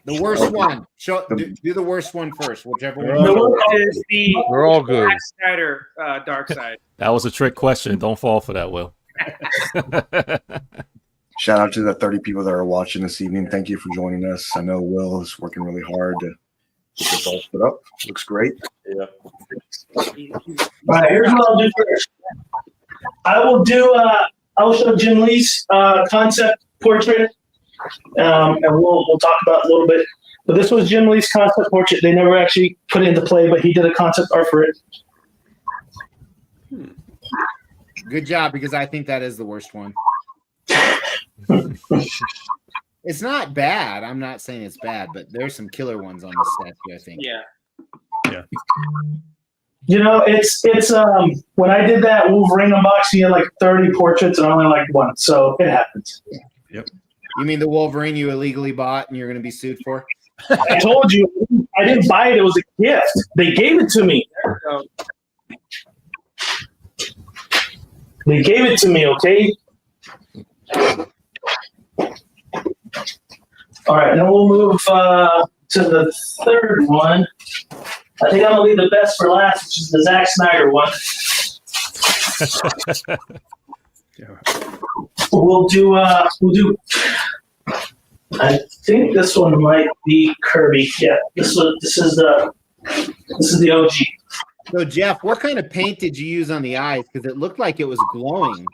The worst one. Do the worst one first, whichever one. They're all good. Snyder, Darkseid. That was a trick question. Don't fall for that, Will. Shout out to the 30 people that are watching this evening. Thank you for joining us. I know Will is working really hard to get this all put up. Looks great. Yeah. All right, here's what I'll do first. I will show Jim Lee's concept portrait, and we'll talk about it a little bit. But this was Jim Lee's concept portrait. They never actually put it into play, but he did a concept art for it. Good job, because I think that is the worst one. It's not bad. I'm not saying it's bad, but there's some killer ones on the statue, I think. Yeah. It's when I did that Wolverine unboxing, he had like 30 portraits and I only liked one, so it happens. Yep. You mean the Wolverine you illegally bought and you're going to be sued for? I told you, I didn't buy it. It was a gift. They gave it to me. They gave it to me, okay? All right, now we'll move to the third one. I think I'm gonna leave the best for last, which is the Zack Snyder one. We'll do. I think this one might be Kirby. Yeah, this is the OG. So Jeff, what kind of paint did you use on the eyes? Because it looked like it was glowing.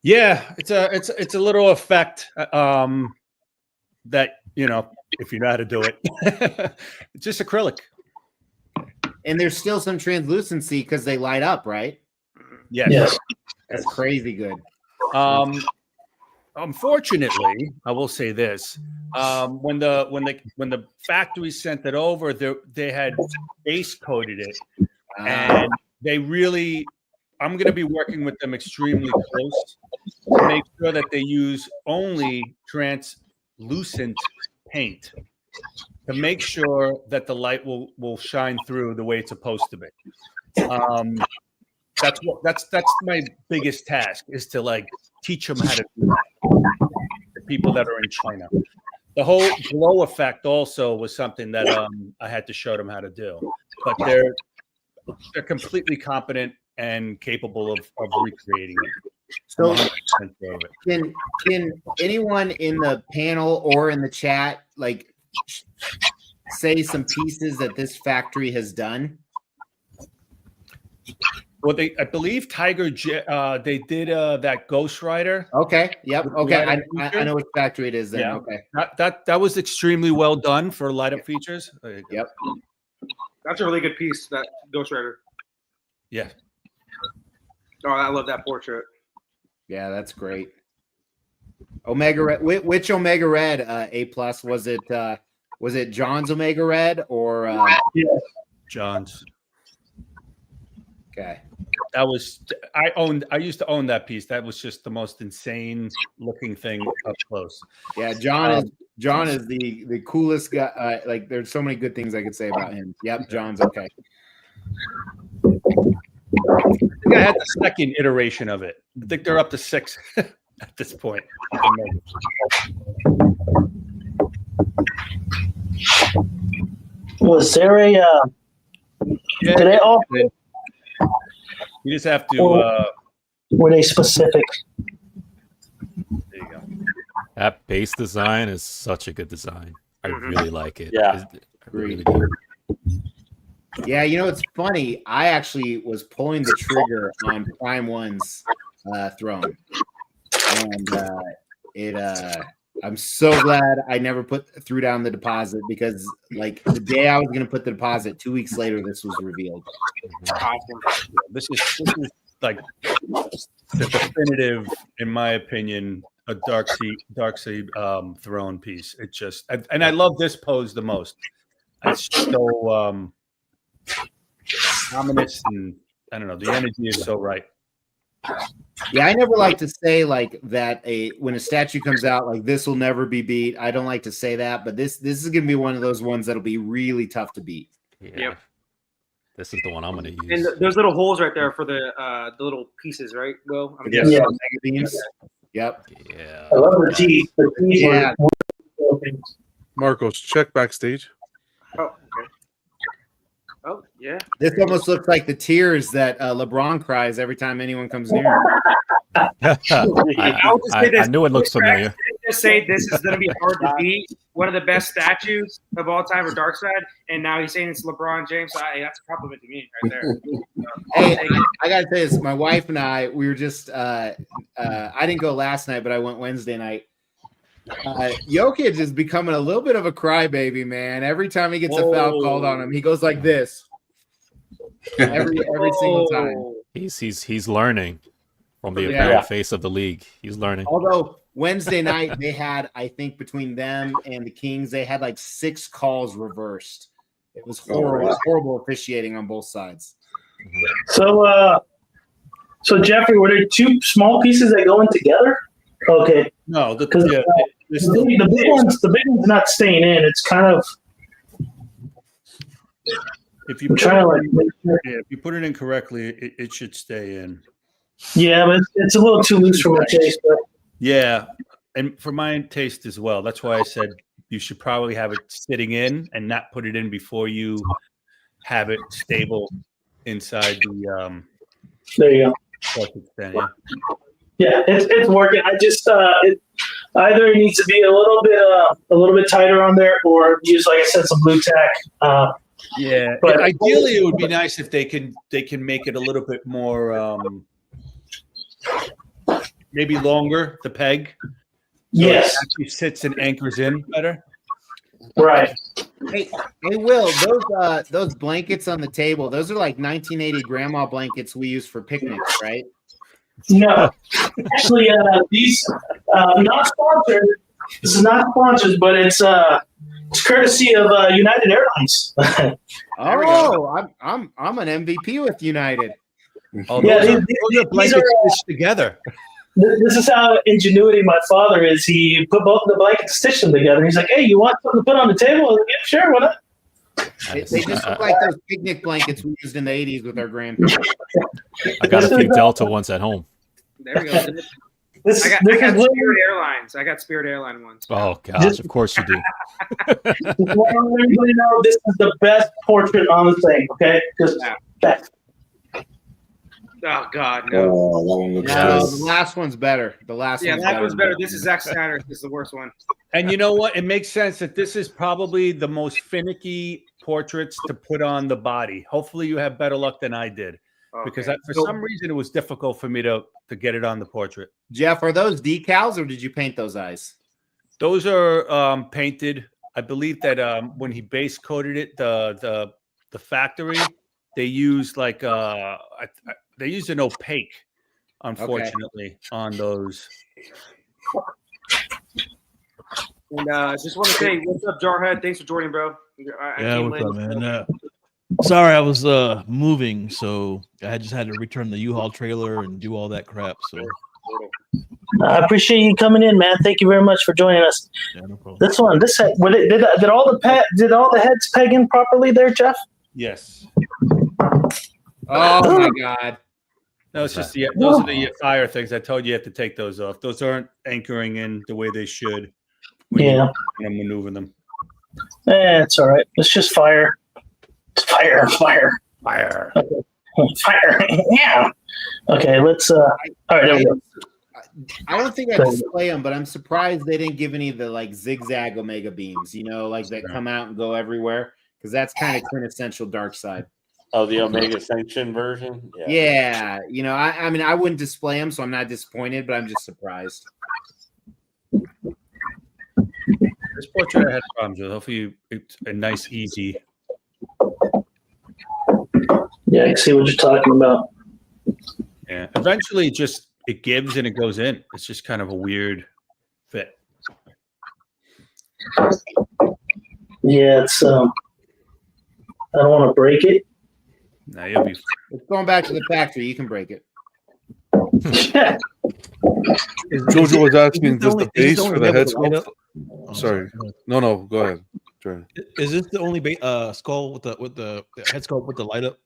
Yeah, it's a little effect that, if you know how to do it. It's just acrylic. And there's still some translucency because they light up, right? Yes. That's crazy good. Unfortunately, I will say this: when the factory sent it over, they had base coated it, and they really. I'm going to be working with them extremely close to make sure that they use only translucent paint to make sure that the light will shine through the way it's supposed to be. that's my biggest task is to like teach them how to do that. The people that are in China. The whole glow effect also was something that I had to show them how to do. But they're completely competent and capable of recreating it. So can anyone in the panel or in the chat like say some pieces that this factory has done? Well, I believe they did that Ghost Rider. Okay. Yep. Okay. I know which factory it is then. Yeah. Okay. That was extremely well done for light up features. Yep. That's a really good piece, that Ghost Rider. Yeah. Oh, I love that portrait. Yeah, that's great. Omega Red. Which Omega Red A plus was it? Was it John's Omega Red or John's? Okay. I used to own that piece. That was just the most insane looking thing up close. Yeah, John is the coolest guy. Like there's so many good things I could say about him. Yep, John's okay. I think I had the second iteration of it. I think they're up to 6 at this point. Was there a? Did they all? You just have to. Were they specific? There you go. That base design is such a good design. I really like it. Yeah. I really do. Yeah, you know it's funny. I actually was pulling the trigger on Prime One's throne, and I'm so glad I never threw down the deposit because, like, the day I was going to put the deposit, 2 weeks later, this was revealed. This is like the definitive, in my opinion, a Darkseid throne piece. It just and I love this pose the most. It's so ominous, and I don't know. The energy is so right. Yeah, I never like to say like that when a statue comes out like this will never be beat. I don't like to say that, but this is going to be one of those ones that'll be really tough to beat. Yeah. Yep. This is the one I'm going to use. And there's little holes right there for the little pieces, right? Will? I mean, Yeah, mega beams. Yep. Yeah. I love the teeth. The teeth Yeah. Marcos, check backstage. Oh, okay. Oh, yeah. This almost looks like the tears that LeBron cries every time anyone comes near him. I knew it looked familiar. Just say this is going to be hard to beat. One of the best statues of all time for Darkseid, and now he's saying it's LeBron James. Hey, that's a compliment to me right there. Hey, I gotta say this. My wife and I, we were just. I didn't go last night, but I went Wednesday night. Jokic is becoming a little bit of a crybaby, man. Every time he gets a foul called on him, he goes like this. Every single time. He's learning from the apparent face of the league. He's learning. Although Wednesday night they had, I think between them and the Kings, they had like 6 calls reversed. It was horrible. It was horrible officiating on both sides. So Jeffrey, were there 2 small pieces that go in together? Okay. No, the big one's not staying in. It's kind of. If you if you put it in correctly, it should stay in. Yeah, but it's a little too loose for my taste. But. Yeah, and for my taste as well. That's why I said you should probably have it sitting in and not put it in before you have it stable inside the. There you go. Yeah, it's working. I just either it needs to be a little bit tighter on there, or use, like I said, some blue tack. But ideally, it would be nice if they can make it a little bit more, maybe longer. The peg, so yes, it actually sits and anchors in better. Right. Hey, Will, those blankets on the table, those are like 1980 grandma blankets we use for picnics, right? No, actually, these not sponsored. This is not sponsored, but it's courtesy of United Airlines. Oh, I'm an MVP with United. Oh, yeah, those are blankets stitched together. This is how ingenuity my father is. He put both of the blankets, stitched them together. He's like, "Hey, you want something to put on the table?" I was like, "Yeah, sure, why not?" They just look like those picnic blankets we used in the 80s with our grandparents. I got a few Delta ones at home. There we go. I got Spirit Airlines. I got Spirit Airline ones. Oh gosh, of course you do. Just want everybody know this is the best portrait on the thing. Okay, just that. Oh God, no. Oh, that one looks No, good. the last one's better. The last Yeah, one's that better. one's better. This is Zack Snyder. This is the worst one. And you know what? It makes sense that this is probably the most finicky portraits to put on the body. Hopefully, you have better luck than I did, because for some reason it was difficult for me to get it on the portrait. Jeff, are those decals or did you paint those eyes? Those are painted. I believe that when he base coated it, the factory, they used they used an opaque, unfortunately, on those. And just want to say, what's up, Jarhead? Thanks for joining, bro. Yeah, what's up, man? Sorry, I was moving, so I just had to return the U-Haul trailer and do all that crap. So I appreciate you coming in, man. Thank you very much for joining us. yeah, no problem. This one, did all the heads peg in properly there, Jeff? Yes. Oh my God. No, it's just those are the fire things. I told you have to take those off. Those aren't anchoring in the way they should when you maneuver them. It's all right. It's just fire. It's fire. Fire. Okay. Fire. Yeah. Okay, let's all right, there we go. I don't think I display them, but I'm surprised they didn't give any of the like zigzag omega beams, like that come out and go everywhere, because that's kind of quintessential Darkseid. Oh, the Omega Sanction version? Yeah. I mean, I wouldn't display them, so I'm not disappointed, but I'm just surprised. This portrait I had problems with. Hopefully, it's a nice, easy. Yeah, I can see what you're talking about. Yeah. Eventually, it gives and it goes in. It's just kind of a weird fit. Yeah, it's I don't want to break it. No, you'll be. It's going back to the factory. You can break it. Jojo was asking, does the base for the head sculpt? Oh, Sorry, no, go ahead. Try. Is this the only skull with the head sculpt with the light up?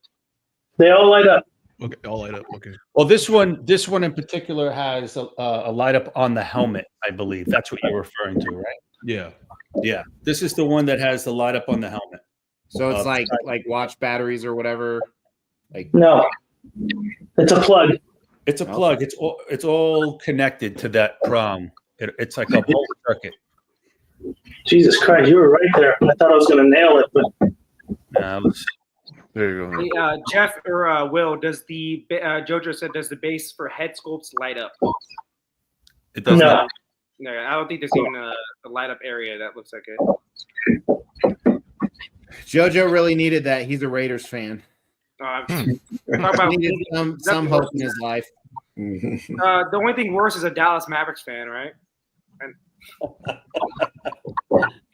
They all light up. Okay, all light up. Okay. Well, this one in particular has a light up on the helmet. I believe that's what you're referring to, right? Yeah. Yeah. This is the one that has the light up on the helmet. So it's like watch batteries or whatever. Like no, it's a plug. It's a plug. It's all connected to that prom. It's like a whole circuit. Jesus Christ, you were right there. I thought I was going to nail it, but there you go. Hey, Jeff or Will, does the Jojo said, does the base for head sculpts light up? It does not. No, I don't think there's even a light up area that looks like it. Jojo really needed that. He's a Raiders fan. Talk about needed some hope in his life. The only thing worse is a Dallas Mavericks fan, right? And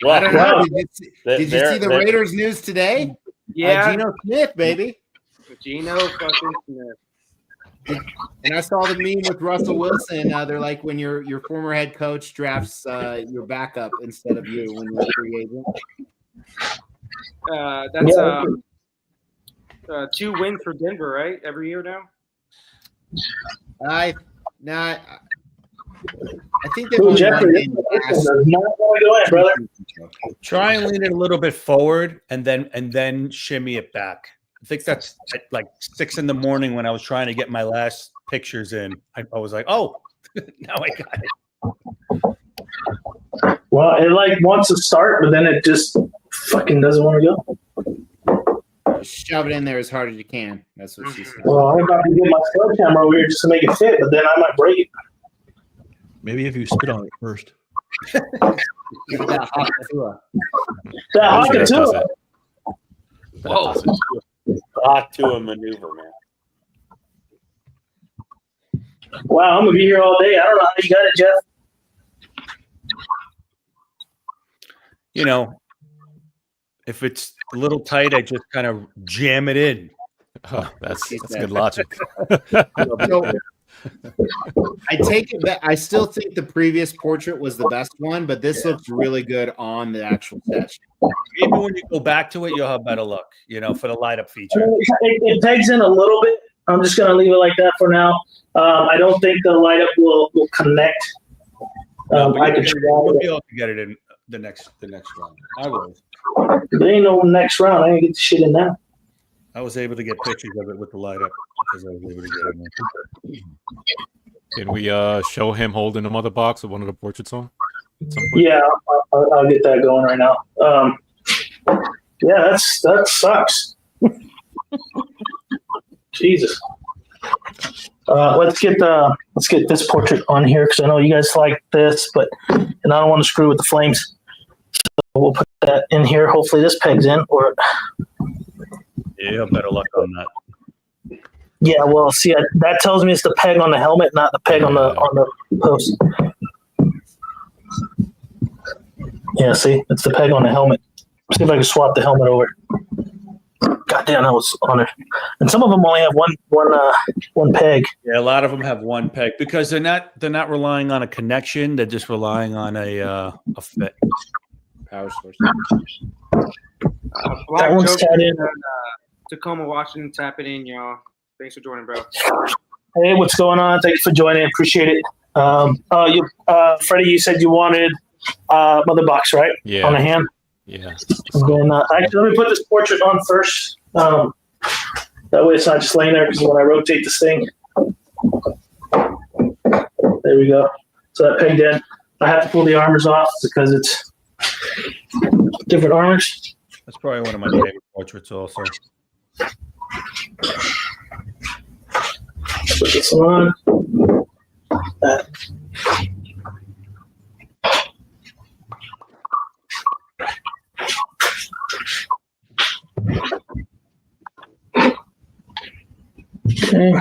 I don't know. Did you see the Raiders news today? Yeah, Geno Smith, baby. Geno fucking Smith. And I saw the meme with Russell Wilson. They're like when your former head coach drafts your backup instead of you when you're a free agent. That's 2 wins for Denver, right? Every year now. I think they won Jeffrey, brother. Try and lean it a little bit forward and then shimmy it back. I think that's at like 6 a.m. when I was trying to get my last pictures in. I was like, oh, now I got it. Well, it like wants to start, but then it just fucking doesn't want to go. Shove it in there as hard as you can. That's what she said. Well, I'm about to get my sledgehammer over here just to make it fit, but then I might break it. Maybe if you spit on it first. That Hakatua. Whoa. Hakatua maneuver, man. Wow, I'm going to be here all day. I don't know how you got it, Jeff. If it's a little tight, I just kind of jam it in. Oh, that's good logic. I take it back. I still think the previous portrait was the best one, but this looks really good on the actual statue. Maybe when you go back to it, you'll have better luck, for the light up feature. It pegs in a little bit. I'm just gonna leave it like that for now. I don't think the light up will connect. I could try. We'll be able to get it in the next round. I will. There ain't no next round. I ain't get the shit in now. I was able to get pictures of it with the light up because I was able to get it in. Can we show him holding a mother box with one of the portraits on? Yeah, I'll get that going right now. Yeah, that sucks. Jesus. Let's get this portrait on here because I know you guys like this, and I don't want to screw with the flames. So we'll put that in here. Hopefully this pegs in, or yeah, better luck on that. Yeah, well, see, that tells me it's the peg on the helmet, not the peg on the post. Yeah, see, it's the peg on the helmet. See if I can swap the helmet over. God damn, that was on there. And some of them only have one peg. Yeah, a lot of them have one peg because they're not relying on a connection. They're just relying on a fit power source. Black That one's Joker tied in. Tacoma, Washington, tap it in, y'all. Thanks for joining, bro. Hey, what's going on? Thanks for joining. Appreciate it. Freddie, you said you wanted mother box, right? Yeah. On the hand. Yeah. And then actually, let me put this portrait on first. That way, it's not just laying there. Because when I rotate this thing, there we go. So that pegged in. I have to pull the armors off because it's different armors. That's probably one of my favorite portraits, also. Put this on. Okay.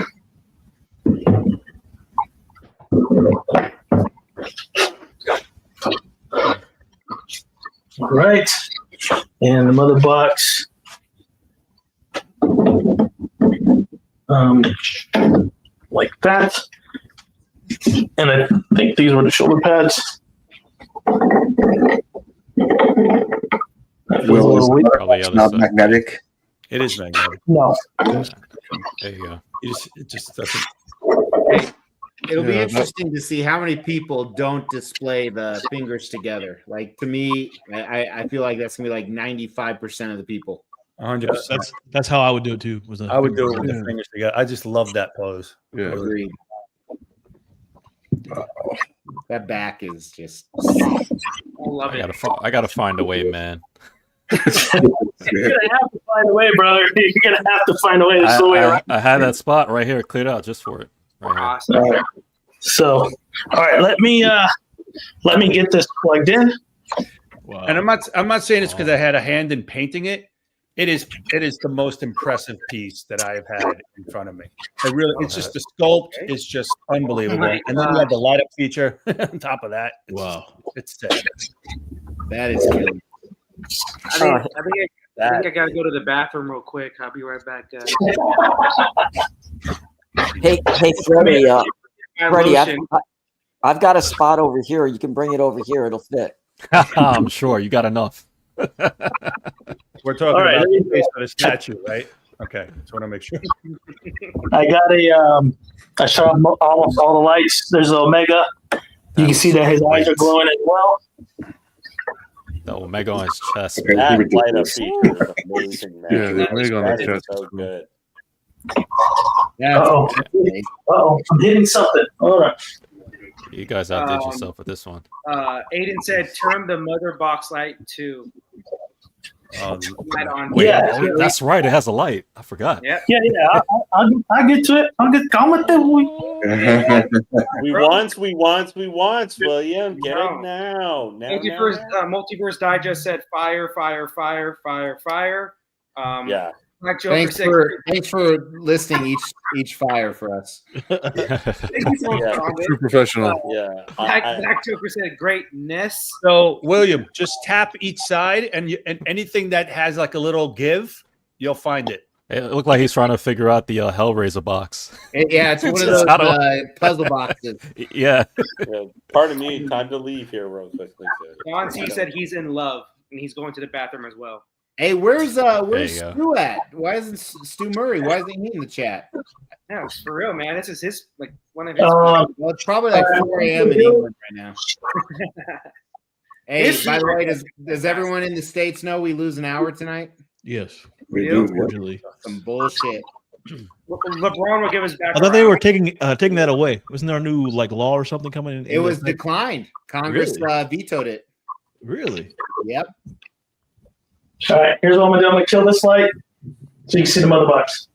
All right. And the mother box. Like that. And I think these were the shoulder pads. Will is Probably other not side. magnetic. It is magnetic. No. There you go. It just doesn't. It'll be Yeah, interesting to see how many people don't display the fingers together. Like, to me, I feel like that's gonna be like 95% of the people. 100%. That's how I would do it too. I would do it with the fingers together. I just love that pose. Yeah. Agreed. That back is just. I love it. I gotta find a way, man. You're gonna have to find a way, brother. You're gonna have to find a way. There's no way around. I had that spot right here cleared out just for it. Right here. Awesome. All right. So, all right, let me get this plugged in. Wow. And I'm not saying it's because I had a hand in painting it. It is the most impressive piece that I have had in front of me. It's just the sculpt is just unbelievable. And then you have the light up feature on top of that. It's sick. That is good. I think I gotta go to the bathroom real quick. I'll be right back, guys. Hey, Freddie. Freddie, Lotion. I've got a spot over here. You can bring it over here. It'll fit. I'm sure you got enough. We're talking All right, about there you the face for the statue, right? Okay, just want to make sure. I got I shut off almost all the lights. There's Omega. You can see that his eyes are glowing as well. The Omega on his chest. That light up feature is amazing, man. Yeah, the Omega on the That is chest. so good. Uh-oh, I'm hitting something. Hold on. You guys outdid yourself with this one. Aiden said, "Turn the mother box light to light on." Wait, Yeah. that's right. It has a light. I forgot. Yeah. Yeah. I'll get to it. I'll with it. We want, William. Get it now. Multiverse Digest said, "Fire, fire, fire, fire, fire." Yeah. Black Joker Thanks said, for listing each fire for us. Thank you so much, Yeah. Thomas. True professional. Yeah. Black Joker said, "Greatness." So, William, just tap each side, and anything that has like a little give, you'll find it. It looked like he's trying to figure out the Hellraiser box. Yeah, it's one of those puzzle boxes. Yeah. Pardon me. Time to leave here, real quickly. John C said he's in love and he's going to the bathroom as well. Hey, where's you Stu at? Why isn't Stu Murray? Why isn't he in the chat? No, it's for real, man. This is his one of his. Well, it's probably like 4 a.m. in England right now. Hey, by the way, does everyone in the States know we lose an hour tonight? Yes, We do. unfortunately. Some bullshit. LeBron will give us back. I thought they were taking that away. Wasn't there a new law or something coming in? It was declined. Congress vetoed it. Really? Yep. All right, here's what I'm gonna do. I'm gonna kill this light so you can see the mother box.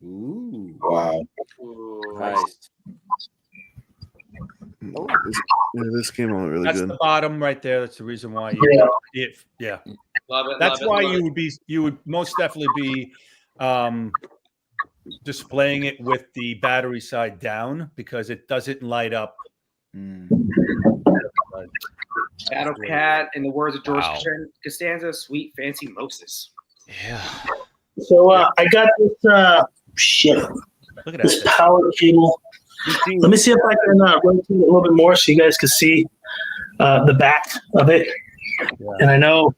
Ooh. Wow. Nice. Oh, this came on really That's good. the bottom right there. That's the reason why yeah. Love it. That's love why it. you would most definitely be displaying it with the battery side down because it doesn't light up. Battle Cat, in the words of George Costanza, sweet fancy Moses. Yeah. So I got this Look at this that. power cable. Let me see if I can rotate it a little bit more so you guys can see the back of it. Yeah. And I know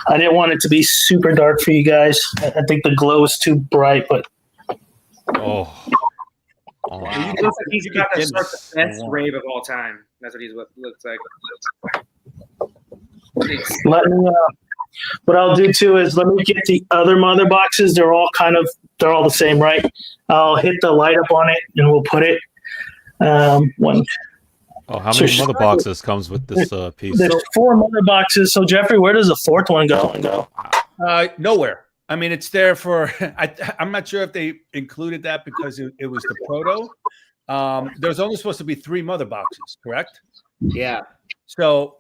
I didn't want it to be super dark for you guys. I think the glow is too bright, but Oh. He looks like he's about to start the best rave of all time. That's what he looks like. let me. What I'll do too is let me get the other mother boxes. They're all the same, right? I'll hit the light up on it and we'll put it. One. Oh, how many mother boxes comes with this piece? There's 4 mother boxes. So Jeffrey, where does the 4th one go? Nowhere. I mean, it's there for. I'm not sure if they included that because it was the proto. There's only supposed to be 3 mother boxes, correct? Yeah. So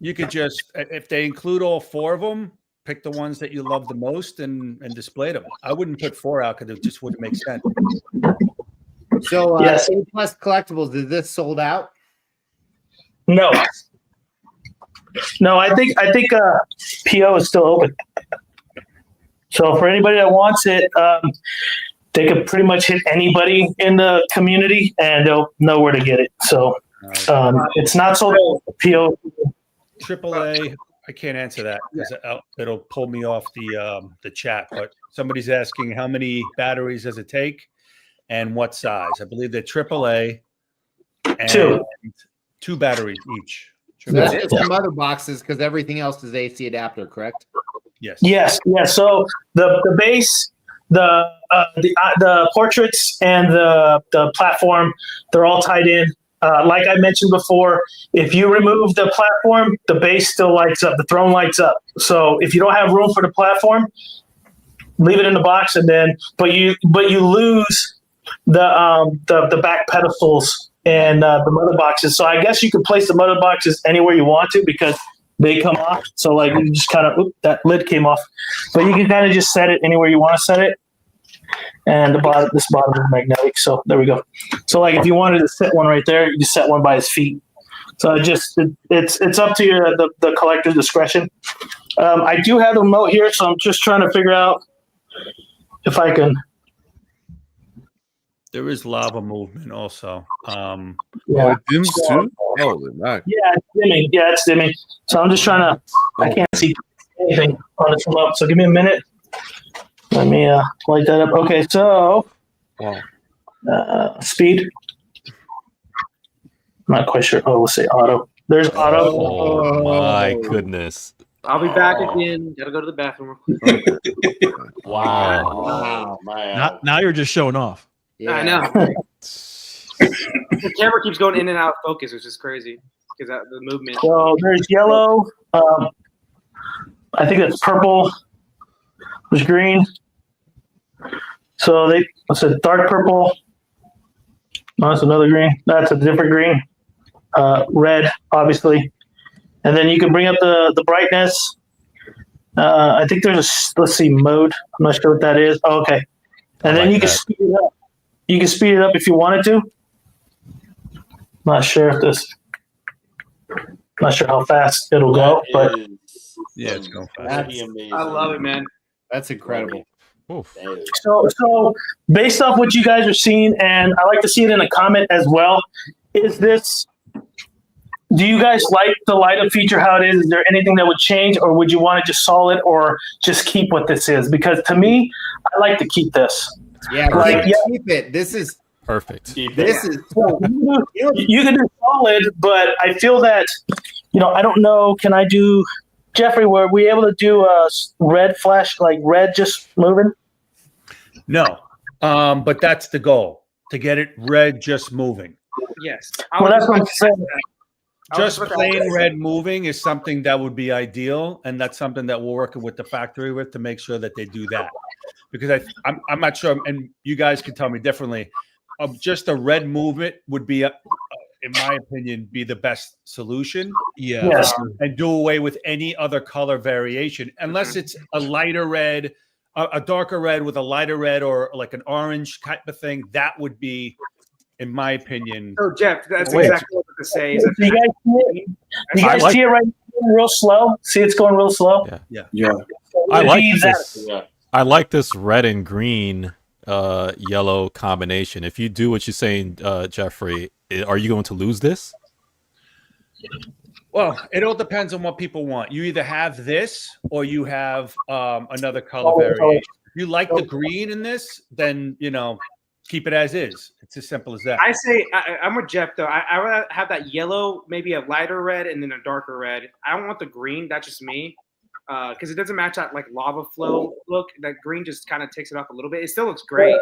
you could just, if they include all 4 of them, pick the ones that you love the most and display them. I wouldn't put 4 out because it just wouldn't make sense. So, Yes. A Plus Collectibles, is this sold out? No. I think PO is still open. So for anybody that wants it, they could pretty much hit anybody in the community and they'll know where to get it. So it's not sold out. PO. AAA, I can't answer that because it'll pull me off the chat. But somebody's asking how many batteries does it take and what size. I believe they're AAA and 2 batteries each. So that's just the mother boxes because everything else is AC adapter, correct? Yes. So the base, the portraits, and the platform, they're all tied in. Like I mentioned before, if you remove the platform, the base still lights up. The throne lights up. So if you don't have room for the platform, leave it in the box, and then but you lose the back pedestals and the mother boxes. So I guess you could place the mother boxes anywhere you want to because they come off. So like you just kind of that lid came off, but you can kind of just set it anywhere you want to set it. And this bottom is magnetic. So there we go. So like if you wanted to set one right there, you just set one by his feet. So it's up to the collector's discretion. I do have the remote here, so I'm just trying to figure out if I can. There is lava movement also. Yeah. It dims too? Holy nice. Yeah, it's dimming. Yeah, it's dimming. So I'm just trying to. I can't see anything on this remote. So give me a minute. Let me light that up. Okay, so speed. I'm not quite sure. Oh, we'll say auto. There's auto. Oh my goodness. I'll be back again. Gotta go to the bathroom. Wow. Man. Now you're just showing off. Yeah. I know. The camera keeps going in and out of focus, which is crazy because the movement. So there's yellow. I think that's purple. There's green. So that's a dark purple. No, that's another green. That's a different green. Red, obviously. And then you can bring up the brightness. I think there's let's see, mode. I'm not sure what that is. Oh, okay. And then you can speed it up. You can speed it up if you wanted to. Not sure how fast it'll go, but Yeah, it's going fast. Amazing. I love it, man. That's incredible. Oof. So based off what you guys are seeing, and I like to see it in a comment as well, is this, do you guys like the light up feature how it is? Is there anything that would change, or would you want to just solid or just keep what this is? Because to me, I like to keep this. Yeah, Like, keep it. This is Perfect. this is You can do solid, but I feel that, I don't know, can I do, Jeffrey, were we able to do a red flash, like red just moving? No, but that's the goal, to get it red just moving. Yes. Well, that's what I'm saying. Just plain red moving is something that would be ideal, and that's something that we're working with the factory with to make sure that they do that. Because I'm not sure, and you guys can tell me differently. Just a red movement would be, in my opinion, be the best solution. Yeah. Yes. And do away with any other color variation, unless it's a lighter red, a darker red with a lighter red, or like an orange type of thing. That would be, in my opinion. So Jeff, that's exactly what to say. Is You guys see it? You guys see it right now, real slow? See it's going real slow? Yeah. I like Leave this. Yeah. I like this red and green yellow combination. If you do what you're saying, Jeffrey, are you going to lose this? Well, it all depends on what people want. You either have this or you have another color variation. If you like the green in this, then keep it as is. It's as simple as that. I say I'm with Jeff though. I would have that yellow, maybe a lighter red, and then a darker red. I don't want the green. That's just me, because it doesn't match that like lava flow look. That green just kind of takes it off a little bit. It still looks great.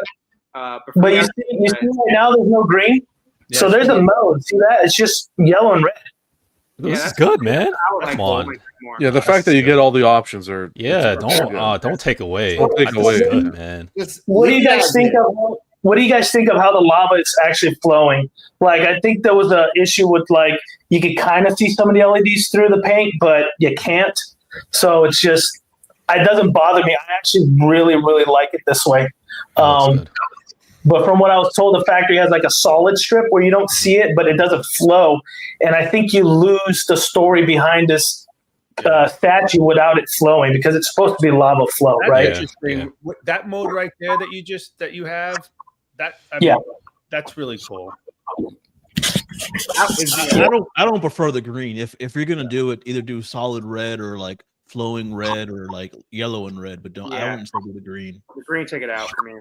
But you see right now there's no green. Yeah. So there's a mode. See that? It's just yellow and red. This is good, man. Come on. Yeah, the fact that you get all the options are don't take away. Don't take away, good, man. What do you guys think of? What do you guys think of how the lava is actually flowing? Like, I think there was an issue with like you could kind of see some of the LEDs through the paint, but you can't. So it's just, it doesn't bother me. I actually really, really like it this way. But from what I was told, the factory has like a solid strip where you don't see it, but it doesn't flow. And I think you lose the story behind this statue without it flowing, because it's supposed to be lava flow, That's right? interesting. That mode right there that you have, that's really cool. I don't prefer the green. If you're gonna do it, either do solid red or like flowing red or like yellow and red, but I wouldn't say do the green. The green, take it out for me.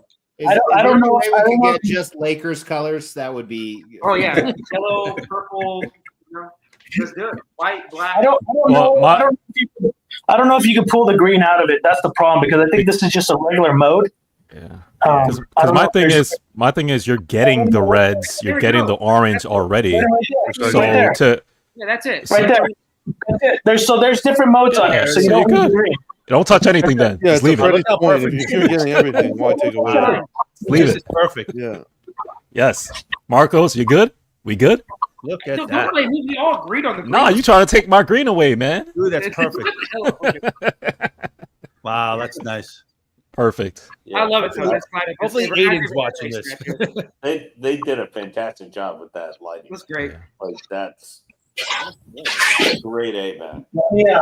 I don't know. If we could get just Lakers colors, that would be. Oh yeah, yellow, purple. Let's do it. White, black. I don't know. I don't know if you can pull the green out of it. That's the problem, because I think this is just a regular mode. Yeah. Because my thing is you're getting the reds, you're getting the orange already. So that's it. Right there. That's it. There's different modes on here, so you don't need green. Don't touch anything then. Yeah, just leave it. Point. If you're getting everything, why take away? Leave it. Is perfect. Yeah. Yes. Marcos, you good? We good? Look at No, that. we all agreed on the green. Nah, you trying to take my green away, man. Dude, that's perfect. Wow, that's nice. Perfect. I love it. Hopefully Aiden's watching this. They did a fantastic job with that lighting. That's great. Like that's great, man. Yeah.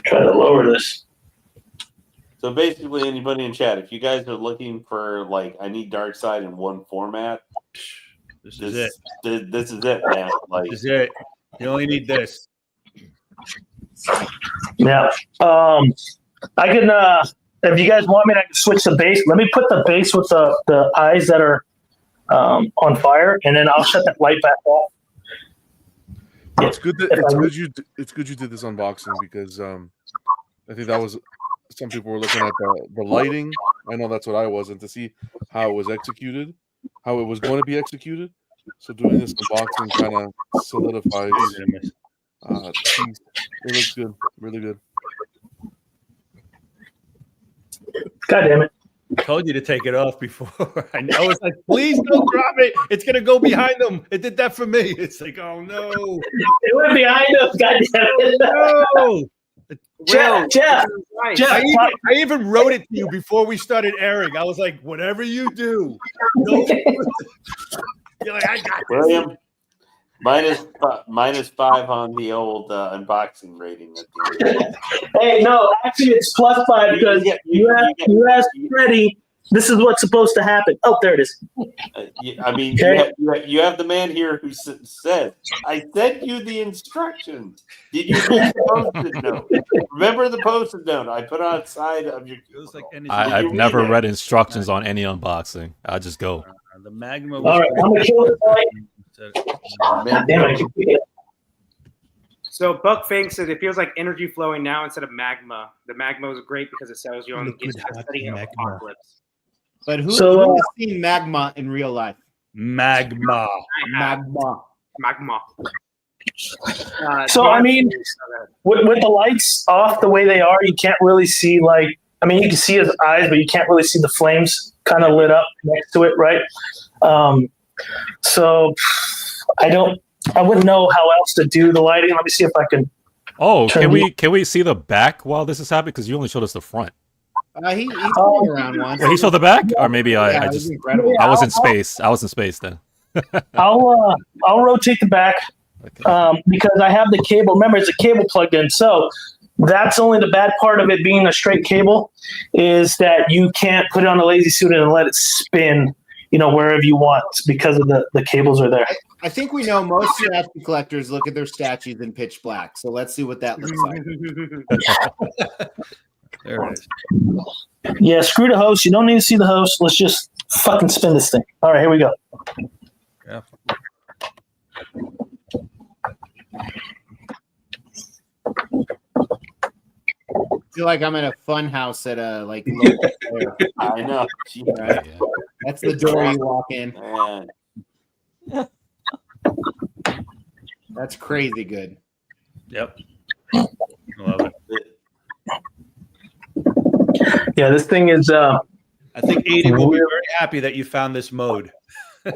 Try to lower this. So basically, anybody in chat, if you guys are looking for like, I need Darkseid in one format, This is it. This is it, man. Like, This is it. You only need this. Yeah. I can. If you guys want me, I can switch the base. Let me put the base with the eyes that are on fire, and then I'll shut that light back off. It's good that it's good you did this unboxing, because I think that was some people were looking at the lighting. I know that's what I was, and to see how it was executed, how it was going to be executed. So doing this unboxing kind of solidifies. It looks good, really good. God damn it! I told you to take it off before. I was like, please don't drop it. It's gonna go behind them. It did that for me. It's like, oh no. It went behind us. God damn it! No. Jeff. I even wrote it to you before we started airing. I was like, whatever you do, don't. You're like, I got this. William, -5 on the old unboxing rating. At the Hey, no, actually it's +5 because you asked Freddie. This is what's supposed to happen. Oh, there it is. I mean, Okay. you have the man here who said, "I sent you the instructions. Did you read the post-it note? Remember the post-it note I put outside of your." It was like I've never read instructions on any unboxing. I just go. the magma. All right, I'm gonna kill it. God damn it. So Buck Fink said it feels like energy flowing now instead of magma. The magma is great because it sells you on setting of apocalypse. But who's seen magma in real life? Magma. So I mean, with the lights off the way they are, you can't really see I mean, you can see his eyes, but you can't really see the flames kind of lit up next to it, right? So I wouldn't know how else to do the lighting. Let me see if I can. Oh, can we see the back while this is happening? Because you only showed us the front. He's around once. He showed the back, or maybe I was in space. I was in space then. I'll rotate the back because I have the cable. Remember, it's a cable plugged in, so that's only the bad part of it being a straight cable is that you can't put it on a lazy suit and let it spin, wherever you want because of the cables are there. I think we know most statue collectors look at their statues in pitch black. So let's see what that looks like. There it is. Yeah, screw the host. You don't need to see the host. Let's just fucking spin this thing. All right, here we go. Yeah. I feel like I'm in a fun house at a local fair. I know. Right? Yeah. That's the door you walk in. Man. That's crazy good. Yep. I love it. Yeah, this thing is. I think 80 will be very happy that you found this mode. I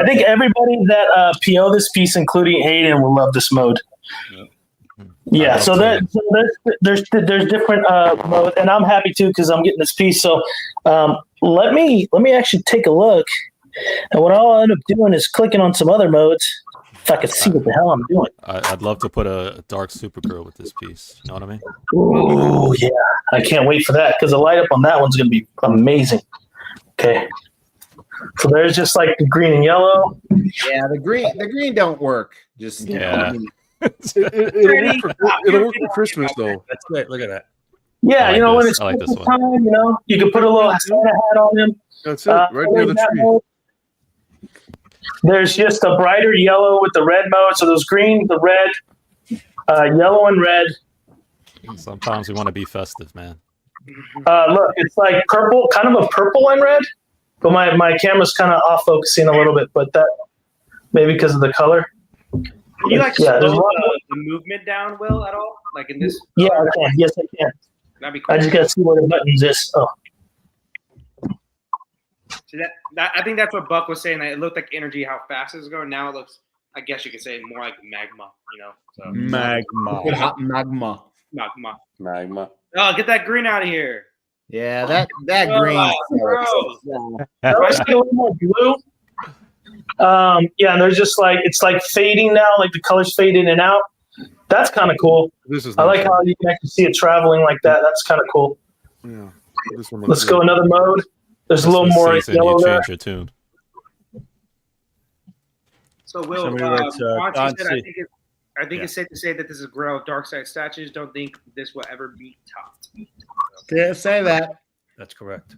think everybody that PO this piece, including Hayden, will love this mode. Yeah, so there's different modes, and I'm happy too because I'm getting this piece. So let me actually take a look, and what I'll end up doing is clicking on some other modes if I could see what the hell I'm doing. I'd love to put a dark Supergirl with this piece. You know what I mean? Oh yeah, I can't wait for that because the light up on that one's gonna be amazing. Okay, so there's just like the green and yellow. Yeah, the green don't work. Just yeah. It'll work for Christmas though. That's great. Look at that. Yeah, I like when this. it's I like this one. time, you can put a little Santa hat on him. That's it, right near the tree. There's just a brighter yellow with the red mode. So there's green, the red, yellow, and red. Sometimes we want to be festive, man. Look, it's like purple, kind of a purple and red, but my camera's kind of off focusing a little bit, but that maybe because of the color. Can you slow the movement down, Will, at all? Like in this? Yeah, I can. Yes, I can. That'd be cool. I just got to see where the buttons is. Oh. See that I think that's what Buck was saying. That it looked like energy, how fast it's going. Now it looks, I guess you could say, more like magma. So Magma. Magma. Oh, get that green out of here. Yeah, that green. I see a little more blue. Yeah, and there's just it's like fading now, like the colors fade in and out. That's kind of cool. I like how you can actually see it traveling like that. That's kind of cool. Yeah. Let's go another mode. There's a little more yellow there. Change your tune. So Will, I think it's safe to say that this is Grail of Darkseid statues. Don't think this will ever be topped. Can't say that. That's correct.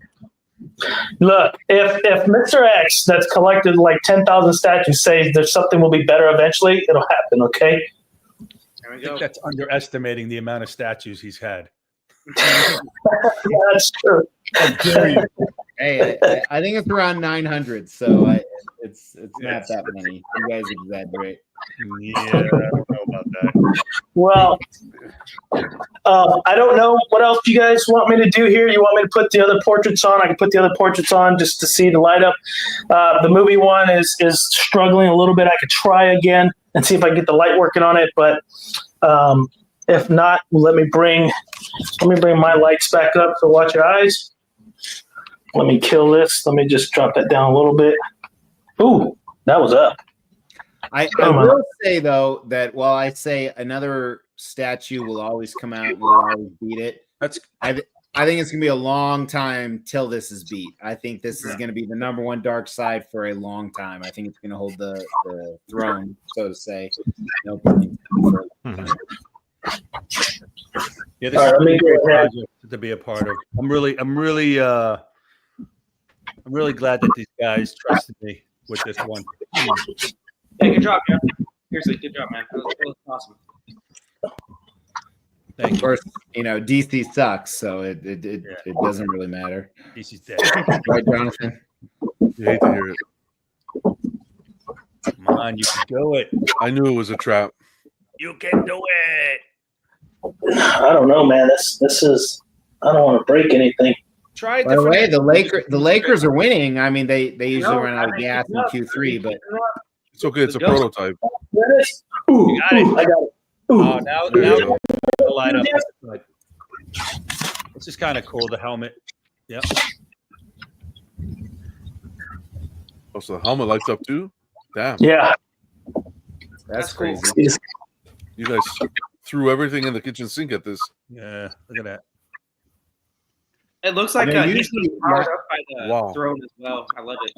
Look, if Mr. X that's collected like 10,000 statues says there's something will be better eventually, it'll happen, okay? There we I go. think that's underestimating the amount of statues he's had. That's true. How dare you? Hey, I think it's around 900, so it's not that many. You guys exaggerate. Yeah, I don't know about that. Well, I don't know what else you guys want me to do here. You want me to put the other portraits on? I can put the other portraits on just to see the light up. The movie one is struggling a little bit. I could try again and see if I can get the light working on it, but if not, let me bring my lights back up. So watch your eyes. Let me kill this. Let me just drop that down a little bit. Ooh, That was up. I will say though that while I say another statue will always come out and will always beat it, I think it's gonna be a long time till this is beat. I think this is gonna be the number one Darkseid for a long time. I think it's gonna hold the throne, so to say. No pun intended. Yeah, this is a really great project to be a part of. I'm really glad that these guys trusted me with this one. Yeah, good job, man. Seriously, good job, man. That was awesome. Thank you. Of course, DC sucks, so it doesn't really matter. DC's dead. Right, Jonathan? You hate to hear it. Come on, you can do it. I knew it was a trap. You can do it. I don't know, man. This is. I don't want to break anything. Try. By the way, the Lakers are winning. I mean, they usually run out of gas in Q3, but it's okay. It's a prototype. There it is. Ooh, got it. I got it. Oh, now the light up. This is kind of cool. The helmet. Yep. Oh, so the helmet lights up too? Damn. Yeah. that's cool. crazy. You guys threw everything in the kitchen sink at this. Yeah. Look at that. It looks like I mean, he's usually- powered up by the Wow. throne as well. I love it.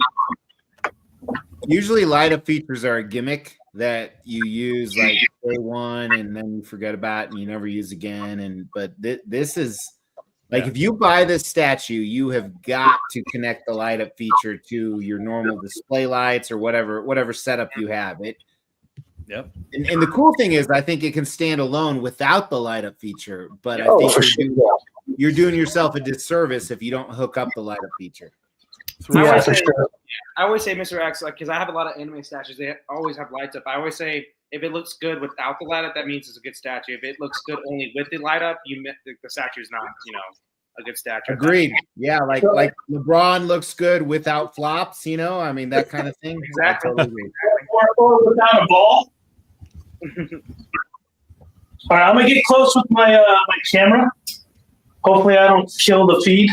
Usually, light up features are a gimmick that you use like day one, and then you forget about, and you never use again. But this is like, if you buy this statue, you have got to connect the light up feature to your normal display lights or whatever setup you have. Yep. And the cool thing is, I think it can stand alone without the light up feature. But I think you're doing yourself a disservice if you don't hook up the light up feature. Yeah, for sure. I always say Mr. X, like, because I have a lot of anime statues. They always have lights up. I always say if it looks good without the light up, that means it's a good statue. If it looks good only with the light up, the statue is not, a good statue. Agreed. Yeah, like LeBron looks good without flops. I mean, that kind of thing. Exactly. I totally agree. Without a ball. All right, I'm gonna get close with my my camera. Hopefully, I don't kill the feed.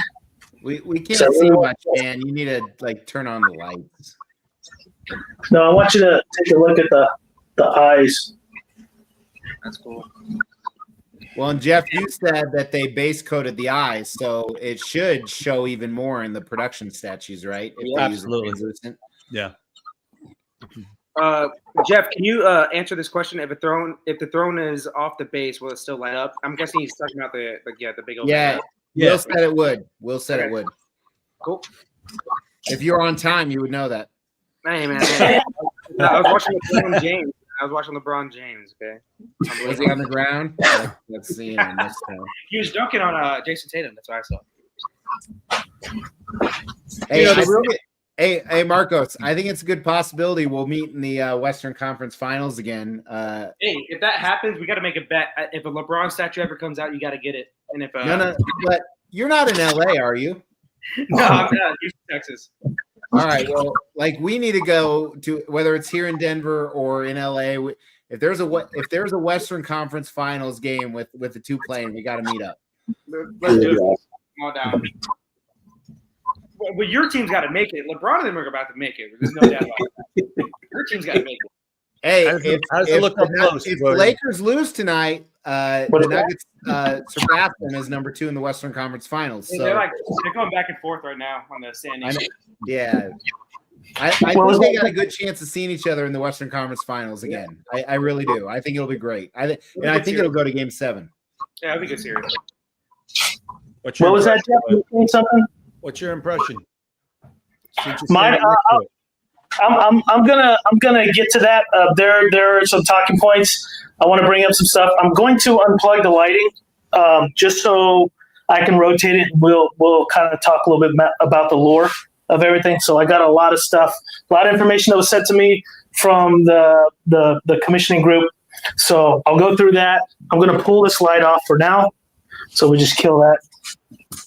We can't see much, man. You need to turn on the lights. No, I want you to take a look at the eyes. That's cool. Well, and Jeff, you said that they base coated the eyes, so it should show even more in the production statues, right? If they use Absolutely. translucent. Yeah. Jeff, can you answer this question? If the throne is off the base, will it still light up? I'm guessing he's talking about the big old. Yeah. Will said it would. Will said it would. Cool. If you're on time, you would know that. Hey man, no, I was watching LeBron James. Okay. Was he on the ground? Let's see. He was dunking on Jason Tatum. That's what I saw. Hey, Marcos. I think it's a good possibility we'll meet in the Western Conference Finals again. Hey, if that happens, we got to make a bet. If a LeBron statue ever comes out, you got to get it. And if no, but you're not in LA, are you? No, I'm not. Houston, Texas. All right. Well, we need to go to, whether it's here in Denver or in LA. If there's a Western Conference Finals game with the two playing, we got to meet up. Let's do it. Come on down. Well, your team's got to make it. LeBron and them are about to make it. There's no doubt about it. Your team's got to make it. Hey, How's it look up close, if the Lakers lose tonight, the Nuggets surpass them as number 2 in the Western Conference Finals. So they're going back and forth right now on the standings. Yeah. I think they got a good chance of seeing each other in the Western Conference Finals again. I really do. I think it'll be great. I think it'll go to Game 7. Yeah, it'll be good series. What was that, Jeff? You saying something? What's your impression? Mine. I'm gonna get to that. There are some talking points. I want to bring up some stuff. I'm going to unplug the lighting just so I can rotate it. We'll kind of talk a little bit about the lore of everything. So I got a lot of stuff, a lot of information that was sent to me from the commissioning group. So I'll go through that. I'm going to pull this light off for now. So we just kill that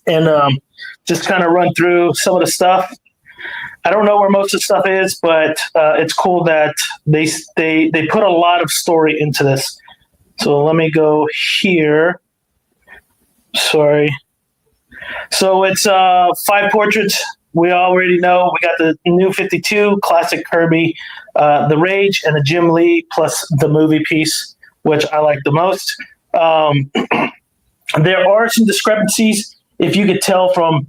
and just kind of run through some of the stuff. I don't know where most of the stuff is, but it's cool that they put a lot of story into this. So let me go here. Sorry. So it's 5 portraits we already know we got the new 52, classic Kirby, the Rage, and the Jim Lee, plus the movie piece, which I like the most. There are some discrepancies, if you could tell from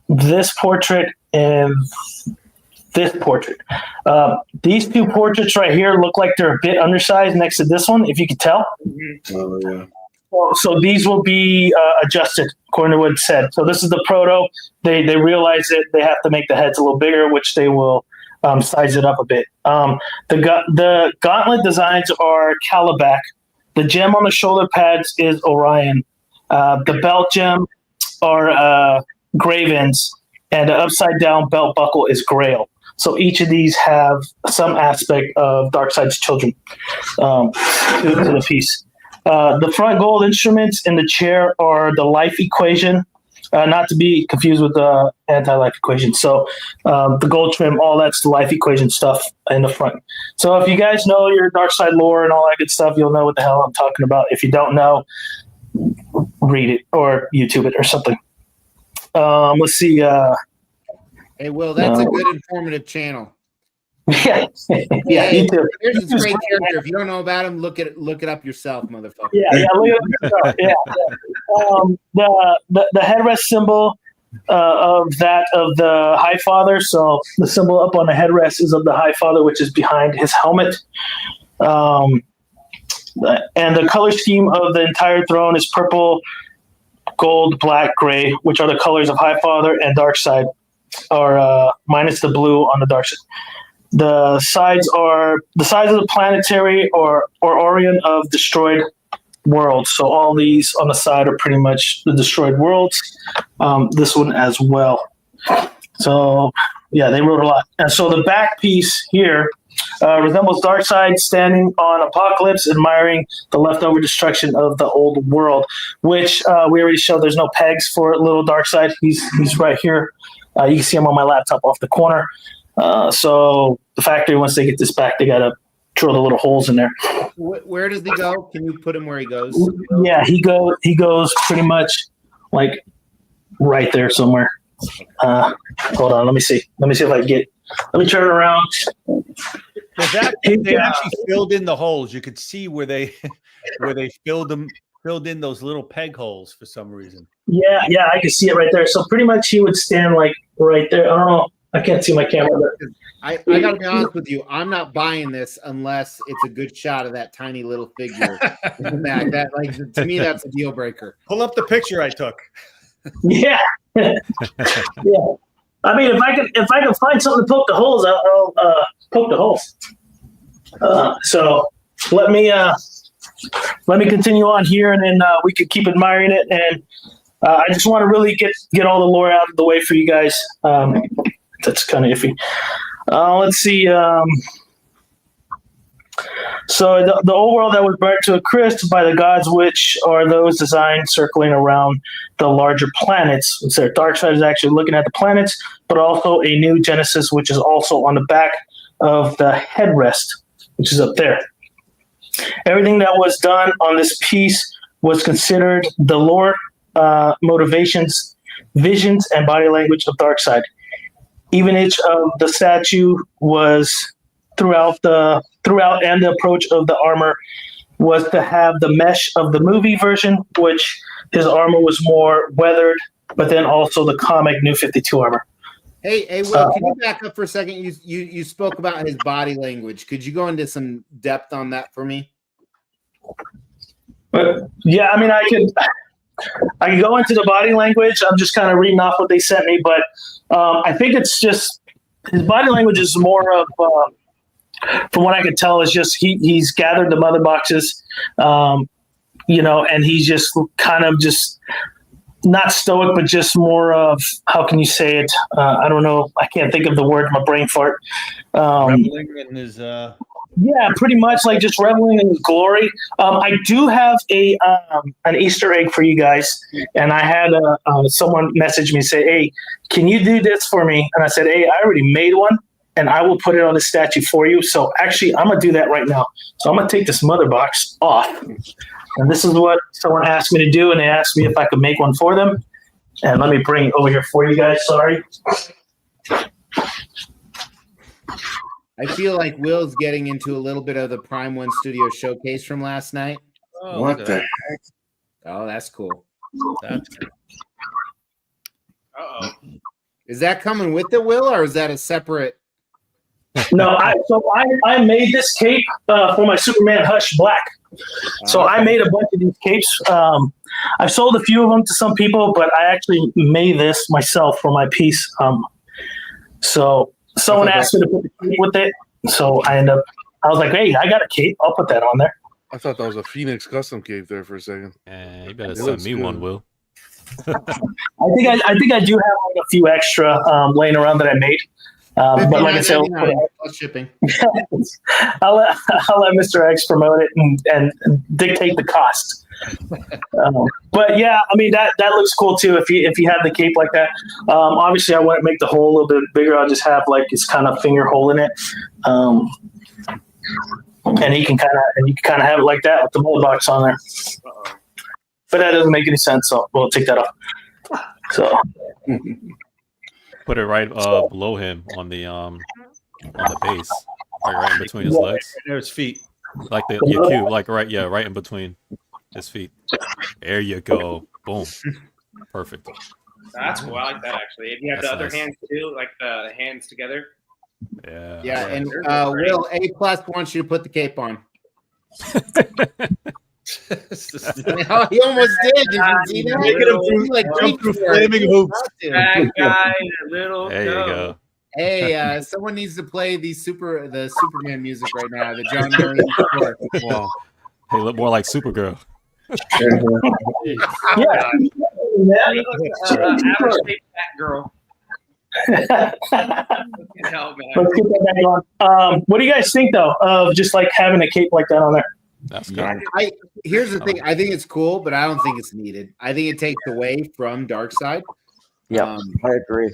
this portrait and this portrait. These two portraits right here look like they're a bit undersized next to this one, if you could tell. Oh, yeah. So these will be adjusted according to what it said. So this is the proto. They realize that they have to make the heads a little bigger, which they will size it up a bit. The gauntlet designs are Calabac. The gem on the shoulder pads is Orion. The belt gem are Gravens, and the upside down belt buckle is Grail. So each of these have some aspect of Darkseid's children to the piece. The front gold instruments in the chair are the life equation, not to be confused with the anti-life equation. So the gold trim, all that's the life equation stuff in the front. So if you guys know your Darkseid lore and all that good stuff, you'll know what the hell I'm talking about. If you don't know, read it or YouTube it or something. Let's see. Hey, Will, that's a good informative channel. Yeah, yeah, you too. Here's this great character. If you don't know about him, look it up yourself, motherfucker. Yeah, look it up. The headrest symbol of the High Father. So the symbol up on the headrest is of the High Father, which is behind his helmet. And the color scheme of the entire throne is purple, gold, black, gray, which are the colors of High Father, and Darkseid are minus the blue on the Darkseid. The sides of the planetary or Orion of destroyed worlds. So all these on the side are pretty much the destroyed worlds. This one as well. So yeah, they wrote a lot. And so the back piece here resembles Darkseid standing on Apokolips, admiring the leftover destruction of the old world, which we already showed. There's no pegs for little Darkseid. He's right here. You can see him on my laptop off the corner. So the factory, once they get this back, they got to drill the little holes in there. Where does he go? Can you put him where he goes? Yeah, he goes pretty much like right there somewhere. Hold on, let me see. Let me see if I can get. Let me turn it around. They actually filled in the holes. You could see where they filled in those little peg holes for some reason. Yeah, I can see it right there. So pretty much he would stand like right there. I don't know. I can't see my camera. But I got to be honest with you. I'm not buying this unless it's a good shot of that tiny little figure in the back. That, like, to me, that's a deal breaker. Pull up the picture I took. Yeah. Yeah. I mean, if I can find something to poke the holes, I'll poke the holes. So let me continue on here, and then we could keep admiring it. And I just want to really get all the lore out of the way for you guys. That's kind of iffy. Let's see. So the old world that was burnt to a crisp by the gods, which are those designed circling around the larger planets. So Darkseid is actually looking at the planets, but also a new Genesis, which is also on the back of the headrest, which is up there. Everything that was done on this piece was considered the lore, motivations, visions, and body language of Darkseid. Even each of the statue was throughout, and the approach of the armor was to have the mesh of the movie version, which his armor was more weathered, but then also the comic New 52 armor. Hey, Will, can you back up for a second? You spoke about his body language. Could you go into some depth on that for me? Yeah, I mean, I could go into the body language. I'm just kind of reading off what they sent me, but I think it's just his body language is more of, from what I could tell, is just he's gathered the mother boxes, and he's just kind of just not stoic, but just more of, how can you say it? I don't know. I can't think of the word. My brain fart. Reveling in his. Yeah, pretty much like just reveling in his glory. I do have an Easter egg for you guys, and I had someone message me and say, "Hey, can you do this for me?" And I said, "Hey, I already made one, and I will put it on the statue for you." So actually, I'm gonna do that right now. So I'm gonna take this mother box off, and this is what someone asked me to do, and they asked me if I could make one for them. And let me bring it over here for you guys. Sorry. I feel like Will's getting into a little bit of the Prime One Studio showcase from last night. Oh, What look the at heck? Oh, that's cool. that. That's Uh-oh. Is that coming with the Will, or is that a separate? No, I made this cape for my Superman Hush Black. So I made a bunch of these capes. I've sold a few of them to some people, but I actually made this myself for my piece. So someone asked me to put the cape with it. So I was like, hey, I got a cape. I'll put that on there. I thought that was a Phoenix custom cape there for a second. You better It send looks me good. one, Will. I think I do have like a few extra laying around that I made. But like I said, plus shipping. I'll let Mr. X promote it and dictate the cost. But yeah, I mean that looks cool too. If you have the cape like that, obviously I want to make the hole a little bit bigger. I'll just have like his kind of finger hole in it, and you can kind of have it like that with the mold box on there. But that doesn't make any sense, so we'll take that off. So. Put it right below him on the base, like right in between his legs, There's feet. like your cube, like right in between his feet. There you go, boom, perfect. That's cool. I like that actually. If you have That's the other nice. hands too, like the hands together. Yeah, Yeah, and Great. Will A+ wants you to put the cape on. Oh, he almost did. Did you see that? Making him He, like jump through reached for it. flaming hoops. Bad guy, little. there you go. Hey, someone needs to play the Superman music right now. The John Williams score. Wow. They look more like Supergirl. Yeah. Average shape fat girl. Hell, man. Let's get that back on. What do you guys think though of just like having a cape like that on there? That's good. Here's the thing. I think it's cool, but I don't think it's needed. I think it takes away from Darkseid. Yeah, I agree.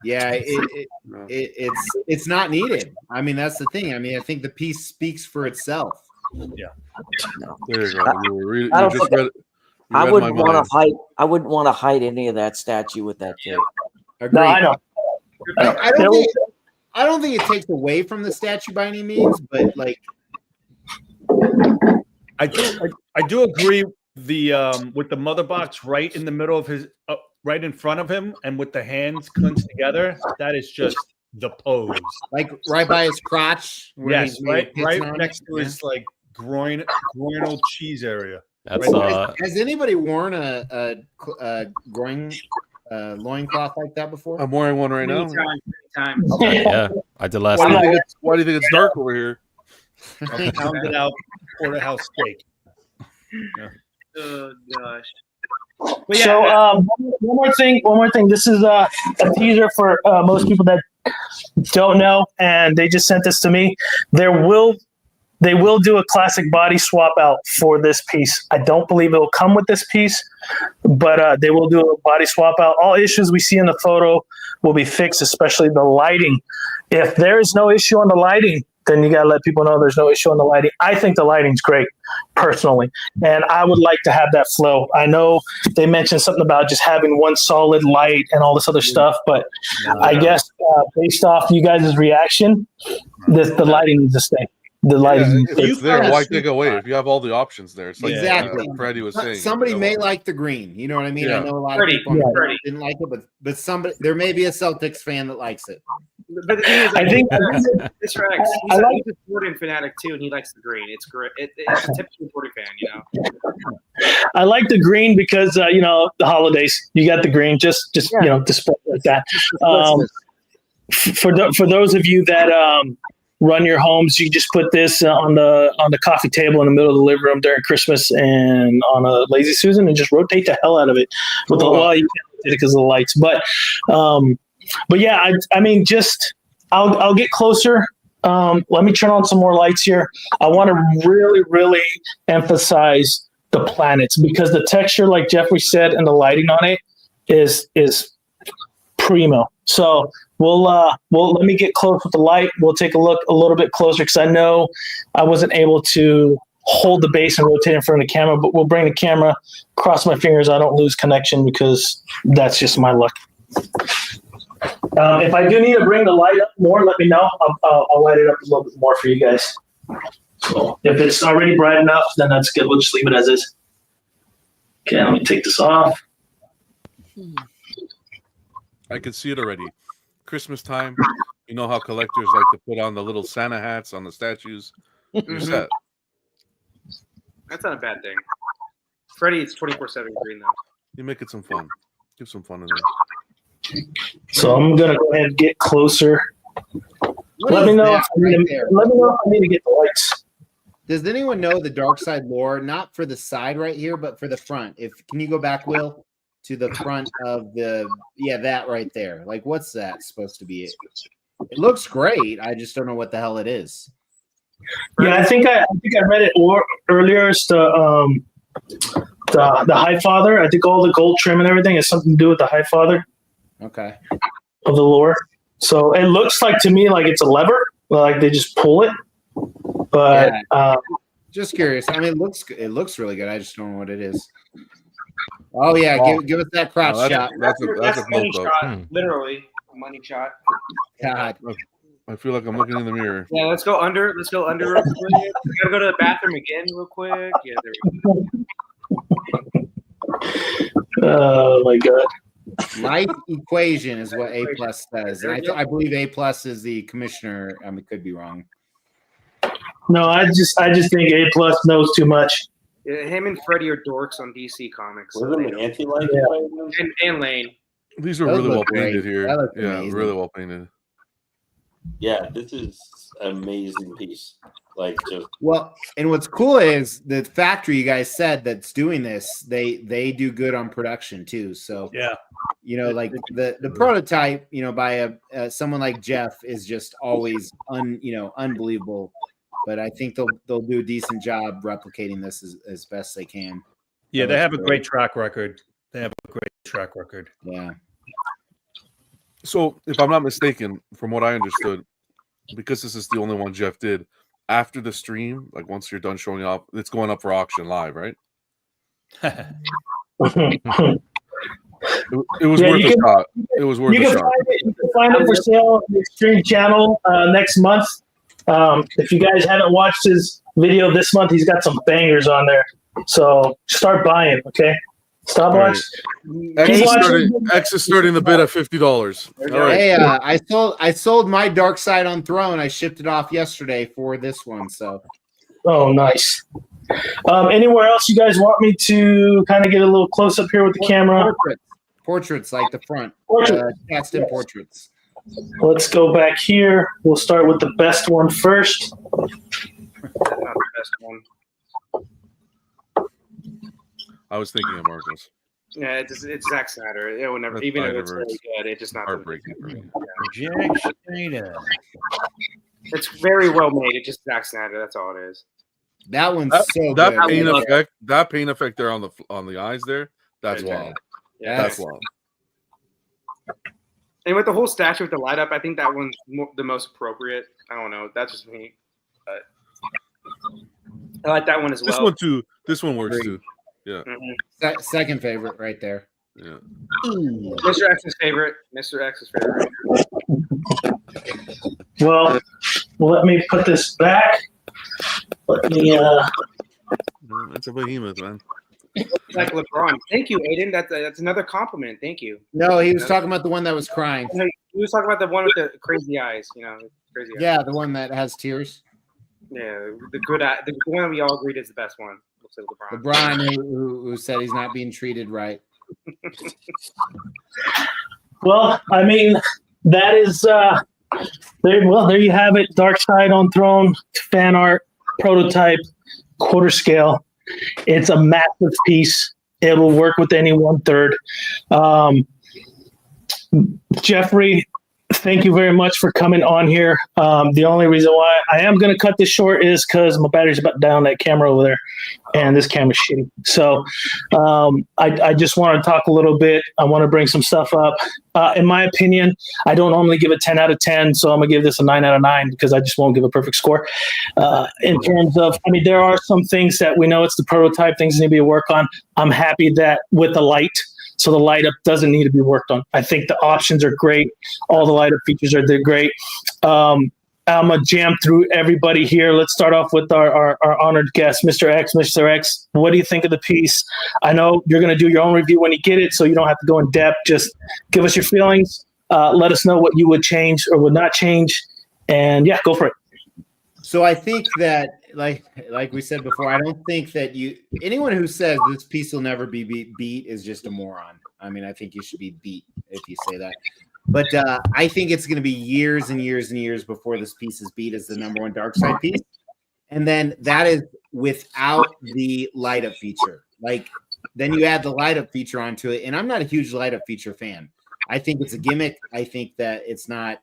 Yeah, it's not needed. I mean, that's the thing. I mean, I think the piece speaks for itself. There you go. You I don't just think- read, you I read wouldn't my want mind. to hide. I wouldn't want to hide any of that statue with that cape. Agreed. No, I know. I don't think it takes away from the statue by any means, but like I do agree with the mother box right in the middle of his right in front of him and with the hands clenched together. That is just the pose. like right by his crotch. where Yes, he right hits on next it. to his like groinal cheese area. That's Has anybody worn a groin loincloth like that before? I'm wearing one right now. Many times. yeah. I did last Why do, you night. think it's, why do you think it's dark over here? I'll pound it out porterhouse steak. Oh gosh. But yeah, so one more thing. This is a teaser for most people that don't know, and they just sent this to me. They will do a classic body swap out for this piece. I don't believe it will come with this piece, but they will do a body swap out. All issues we see in the photo will be fixed, especially the lighting. If there is no issue on the lighting, then you got to let people know there's no issue on the lighting. I think the lighting's great, personally, and I would like to have that flow. I know they mentioned something about just having one solid light and all this other stuff, but I guess based off you guys' reaction, the lighting needs to stay. The lighting. If it's there, why take away? If you have all the options there, it's like Exactly. Freddie was saying. Somebody may like the green. You know what I mean? Yeah. I know a lot Pretty, of people pretty. didn't like it, but somebody there may be a Celtics fan that likes it. But the thing is, I think Mr. X, I like- he's a Jordan fanatic too, and he likes the green. It's great. It's a typical Jordan fan, you know. I like the green because the holidays. You got the green, just display like that. For those of you that run your homes, you just put this on the coffee table in the middle of the living room during Christmas and on a lazy Susan, and just rotate the hell out of it. You can't rotate it because of the lights, but yeah, I mean, just I'll get closer. Let me turn on some more lights here. I want to really, really emphasize the planets because the texture, like Jeffrey said, and the lighting on it is primo. So we'll let me get close with the light. We'll take a look a little bit closer because I know I wasn't able to hold the base and rotate in front of the camera, but we'll bring the camera, cross my fingers I don't lose connection because that's just my luck. If I do need to bring the light up more, let me know. I'll light it up a little bit more for you guys. So if it's already bright enough, then that's good. We'll just leave it as is. Okay, let me take this off. I can see it already. Christmas time, you know how collectors like to put on the little Santa hats on the statues. You're set. That's not a bad thing. Freddy, it's 24/7 green though. You make it some fun. Give some fun in there. So I'm gonna go ahead and get closer. Let me know. Let me know if I need to get the lights. Does anyone know the Darkseid lore? Not for the side right here, but for the front. Can you go back, Will, to the front of that right there? Like, what's that supposed to be? It looks great. I just don't know what the hell it is. Yeah, I think I read it earlier. It's the High Father. I think all the gold trim and everything has something to do with the High Father. Okay. Of the lore. So it looks like to me like it's a lever, like they just pull it. But just curious. I mean, it looks really good. I just don't know what it is. Oh yeah, give us that crotch shot. That's a money shot. Literally, a money shot. God. I feel like I'm looking in the mirror. Yeah, let's go under. Let's go under real quick. We gotta go to the bathroom again real quick. Yeah, there we go. Oh my god. Life equation is what A+ says. And I believe A+ is the commissioner. I mean, could be wrong. No, I just think A+ knows too much. Yeah, him and Freddy are dorks on DC Comics. Was it an anti-life? And Lane. These are really well painted here. Yeah, amazing. really well painted. Yeah, this is an amazing piece. Like, just Well, and what's cool is the factory you guys said that's doing this, they do good on production too. So Yeah. you know, like the prototype, you know, by someone like Jeff is just always unbelievable. But I think they'll do a decent job replicating this as best they can. Yeah, they have a great track record. Yeah. So, if I'm not mistaken, from what I understood, because this is the only one Jeff did, after the stream, like once you're done showing off, it's going up for auction live, right? It was worth a shot. It was worth a shot. You can find it for sale on the Extreme channel next month. If you guys haven't watched his video this month, he's got some bangers on there. So start buying, okay? Stop watching. X is starting the bid at $50. All right. Hey, I sold my Darkseid on Throne. I shipped it off yesterday for this one. So. Oh, nice. Anywhere else you guys want me to kind of get a little close up here with the camera? Portraits like the front. Cast in portraits. Let's go back here. We'll start with the best one first. Not the best one. I was thinking of Marcos. Yeah, it's Zack Snyder. It will never, That's even if fine, it's really good, it's just not heartbreaking for me. Jack Schneider. It's very well made. It's just Zack Snyder. That's all it is. That one's so that good. paint effect. That paint effect there on the eyes there. That's wild. Yeah, That's wild. And with the whole statue with the light up, I think that one's the most appropriate. I don't know. That's just me. But I like that one as well. This one too. This one works too. Yeah. Mm-hmm. Second favorite right there. Yeah. Mr. X's favorite. Mr. X's favorite. Well, let me put this back. Let me. That's a behemoth, man. Like LeBron. Thank you, Aiden. That's another compliment. Thank you. No, he was talking about the one that was crying. No, he was talking about the one with the crazy eyes. You know, crazy eyes. Yeah, the one that has tears. Yeah, the good eye. The one we all agreed is the best one. Looks like LeBron. LeBron, who said he's not being treated right. Well, I mean, that is there. Well, there you have it. Darkseid on Throne, fan art, prototype, quarter scale. It's a massive piece. It will work with any 1/3. Jeffrey, thank you very much for coming on here. The only reason why I am going to cut this short is because my battery's about down that camera over there, and this camera's shitty. So I just want to talk a little bit. I want to bring some stuff up. In my opinion, I don't normally give a 10 out of 10, so I'm going to give this a 9 out of 9 because I just won't give a perfect score. In terms of, I mean, there are some things that we know it's the prototype, things need to be worked on. I'm happy that with the light, so the light up doesn't need to be worked on. I think the options are great. All the light up features they're great. I'm going to jam through everybody here. Let's start off with our honored guest, Mr. X. Mr. X, what do you think of the piece? I know you're going to do your own review when you get it, so you don't have to go in depth. Just give us your feelings. Let us know what you would change or would not change. And yeah, go for it. So I think that, like we said before, I don't think that anyone who says this piece will never be beat is just a moron. I mean, I think you should be beat if you say that. But I think it's going to be years and years and years before this piece is beat as the #1 Darkseid piece. And then that is without the light up feature. Like, then you add the light up feature onto it. And I'm not a huge light up feature fan. I think it's a gimmick. I think that it's not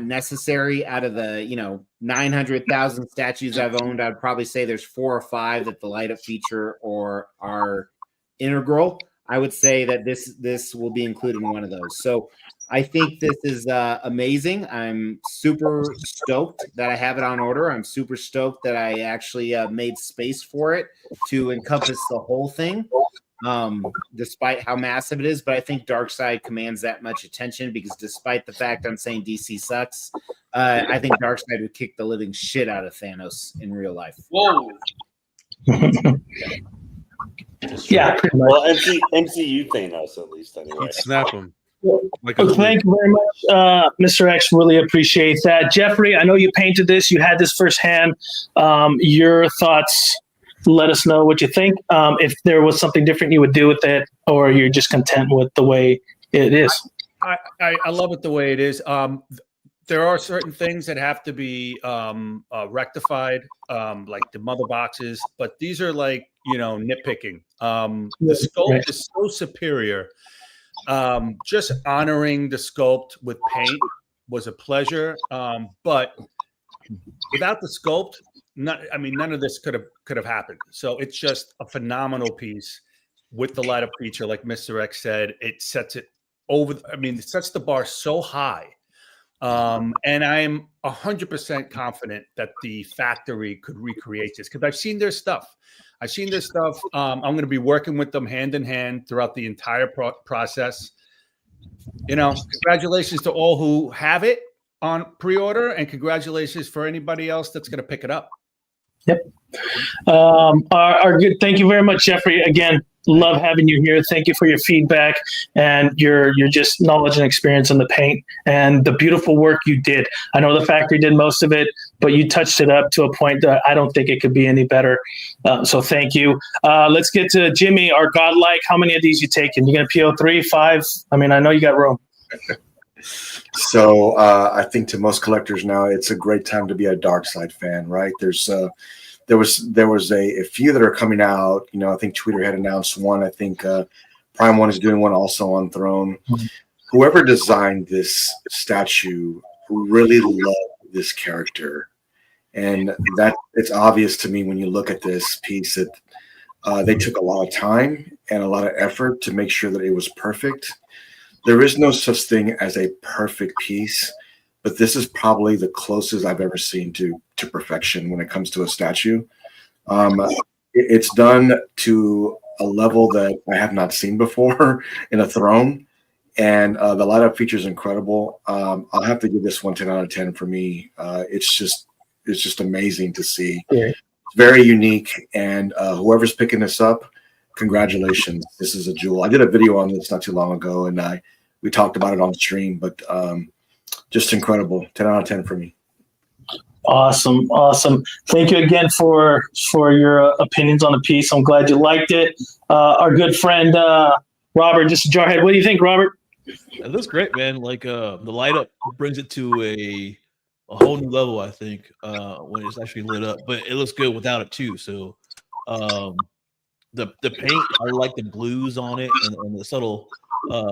necessary. Out of the 900,000 statues I've owned, I'd probably say there's 4 or 5 that the light up feature or are integral. I would say that this will be included in one of those. So I think this is amazing. I'm super stoked that I have it on order. I'm super stoked that I actually made space for it to encompass the whole thing, despite how massive it is. But I think Darkseid commands that much attention because despite the fact I'm saying DC sucks, I think Darkseid would kick the living shit out of Thanos in real life. Whoa. Yeah. Well, MCU Thanos at least anyway. Snap him. Thank you very much, Mr. X. Really appreciate that. Jeffrey, I know you painted this. You had this firsthand. Your thoughts, let us know what you think. If there was something different you would do with it, or you're just content with the way it is. I love it the way it is. There are certain things that have to be rectified, like the mother boxes, but these are like, nitpicking. The sculpt is so superior. Just honoring the sculpt with paint was a pleasure. But without the sculpt, none of this could have happened. So it's just a phenomenal piece with the light up feature, like Mr. X said. It sets it over. It sets the bar so high. And I'm 100% confident that the factory could recreate this because I've seen their stuff. I'm going to be working with them hand in hand throughout the entire process. Congratulations to all who have it on pre-order, and congratulations for anybody else that's going to pick it up. Yep. Our good. Thank you very much, Jeffrey. Again, love having you here. Thank you for your feedback and your just knowledge and experience in the paint and the beautiful work you did. I know the factory did most of it, but you touched it up to a point that I don't think it could be any better. So thank you. Let's get to Jimmy, our godlike. How many of these you taking? You gonna PO 3, 5? I know you got room. So I think to most collectors now, it's a great time to be a Darkseid fan, right? There was a few that are coming out. I think Twitter had announced one. I think Prime One is doing one also on Throne. Mm-hmm. Whoever designed this statue really loved this character, and that it's obvious to me when you look at this piece that they took a lot of time and a lot of effort to make sure that it was perfect. There is no such thing as a perfect piece, but this is probably the closest I've ever seen to perfection when it comes to a statue. It's done to a level that I have not seen before in a throne, and the light up feature is incredible. I'll have to give this one 10 out of 10 for me. It's just amazing to see. Yeah. It's very unique, and whoever's picking this up, congratulations. This is a jewel. I did a video on this not too long ago, and we talked about it on stream, but just incredible. 10 out of 10 for me. Awesome. Thank you again for your opinions on the piece. I'm glad you liked it. Our good friend Robert, just a jarhead. What do you think, Robert? It looks great, man. Like the light up brings it to a whole new level, I think, when it's actually lit up. But it looks good without it too. So the paint, I like the blues on it and the subtle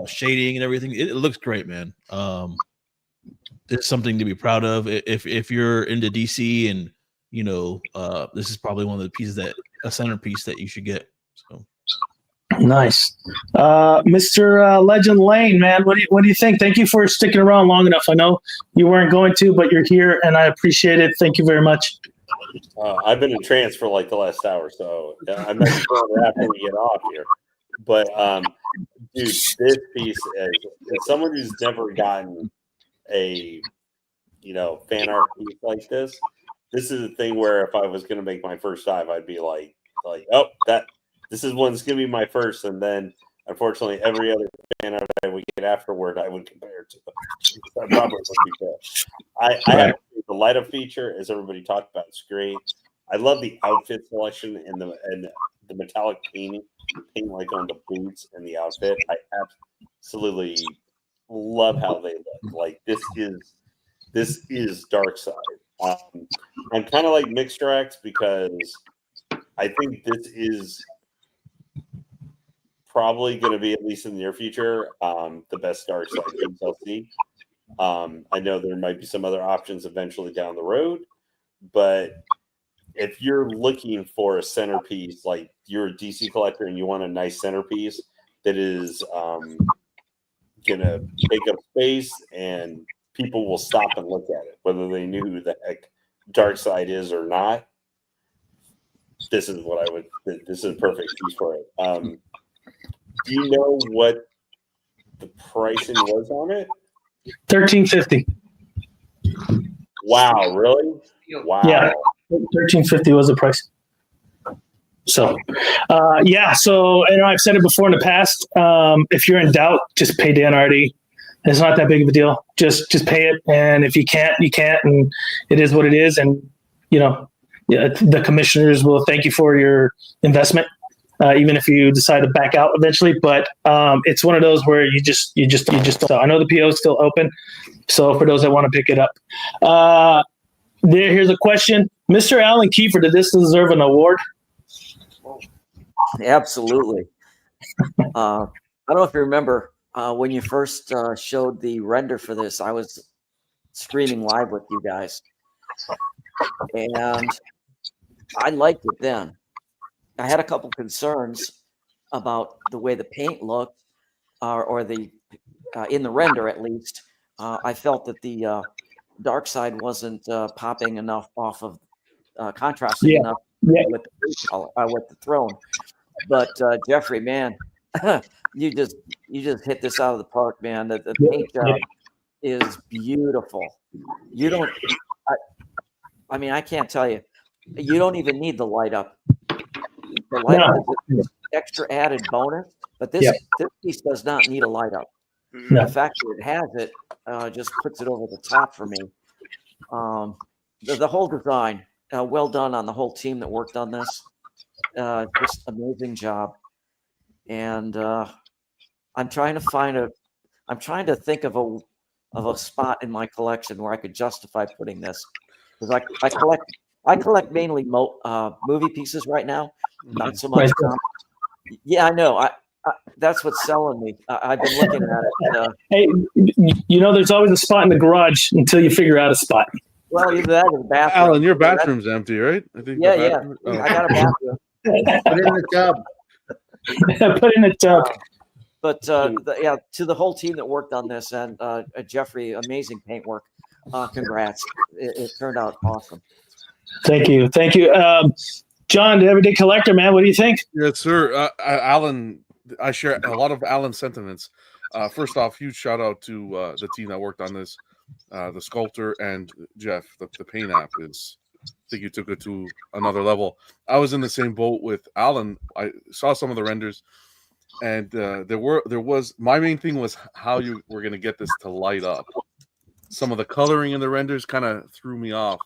shading and everything. It looks great, man. It's something to be proud of. If you're into DC, and this is probably one of the pieces a centerpiece that you should get. So nice, Mr. Legend Lane, man. What do you think? Thank you for sticking around long enough. I know you weren't going to, but you're here, and I appreciate it. Thank you very much. I've been in trance for like the last hour, so I might be going after we get off here. But Dude, this piece is someone who's never gotten a fan art piece like this. This is a thing where if I was going to make my first dive, I'd be like, oh, this is one's going to be my first, and then unfortunately every other fan art I would get afterward, I would compare to. That probably would be fair. I have the light up feature, as everybody talked about. It's great. I love the outfit selection and the metallic paint like on the boots and the outfit. I absolutely love how they look. Like this is Darkseid. I'm kind of like Mixtrax because I think this is probably going to be, at least in the near future, the best Darkseid games I'll see. I know there might be some other options eventually down the road, but if you're looking for a centerpiece, like you're a DC collector and you want a nice centerpiece that is going to take up space and people will stop and look at it, whether they knew who the heck Darkseid is or not, this is a perfect piece for it. Do you know what the pricing was on it? $13.50. Wow, really? Wow. Yeah, $13.50 was the price. So, So I've said it before in the past. If you're in doubt, just pay Dan Hardy. It's not that big of a deal. Just pay it, and if you can't, you can't, and it is what it is. And the commissioners will thank you for your investment, even if you decide to back out eventually. But it's one of those where you just. I know the PO is still open, so for those that want to pick it up, here's a question: Mr. Alan Kiefer, did this deserve an award? Absolutely. I don't know if you remember when you first showed the render for this. I was streaming live with you guys, and I liked it then. I had a couple concerns about the way the paint looked, or the in the render at least. I felt that the Darkseid wasn't popping enough off of contrasting enough with the throne. But Jeffrey, man, you just hit this out of the park, man. The paint job is beautiful. You don't. I mean, I can't tell you. You don't even need the light up. The light up is extra added bonus, but this piece does not need a light up. The fact that it has it just puts it over the top for me. The whole design, well done on the whole team that worked on this. Just amazing job. And I'm trying to think of a spot in my collection where I could justify putting this, because I collect mainly movie pieces right now, not so much. Yeah, I know. That's what's selling me. I've been looking at it. Hey, there's always a spot in the garage until you figure out a spot. Well, either that or the bathroom. Alan, your bathroom's empty, right? I think. Yeah. Oh. I got a bathroom. Put it in the tub. Put it in the tub. But to the whole team that worked on this, and Jeffrey, amazing paintwork. Congrats. It turned out awesome. Thank you. John, the Everyday Collector, man, what do you think? Yes, sir. Alan, I share a lot of Alan's sentiments. First off, huge shout out to the team that worked on this, the sculptor and Jeff. The paint app is, I think you took it to another level. I was in the same boat with Alan. I saw some of the renders, and there was my main thing was how you were going to get this to light up. Some of the coloring in the renders kind of threw me off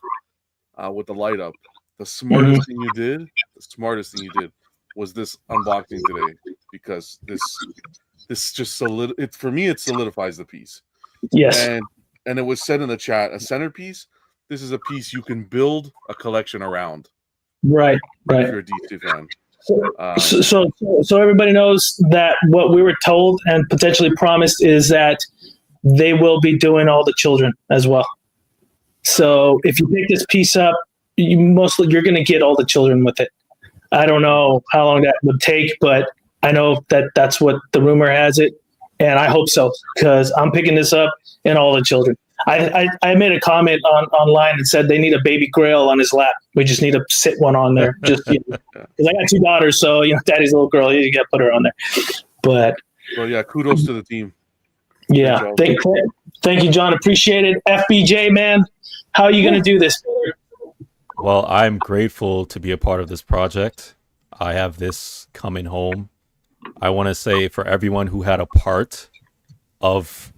with the light up. The smartest thing you did was this unboxing today, because this just for me it solidifies the piece. Yes. And it was said in the chat, a centerpiece. This is a piece you can build a collection around. Right. If you're a DC fan. So everybody knows that what we were told and potentially promised is that they will be doing all the children as well. So if you pick this piece up, you're going to get all the children with it. I don't know how long that would take, but I know that's what the rumor has it, and I hope so, because I'm picking this up and all the children. I made a comment online that said they need a baby Grail on his lap. We just need to sit one on there, just because I got two daughters, so daddy's little girl, you got to put her on there. But So yeah, kudos to the team. Yeah. job. Thank you, John. Appreciate it. FBJ, man, how are you going to do this? Well, I'm grateful to be a part of this project. I have this coming home. I want to say for everyone who had a part of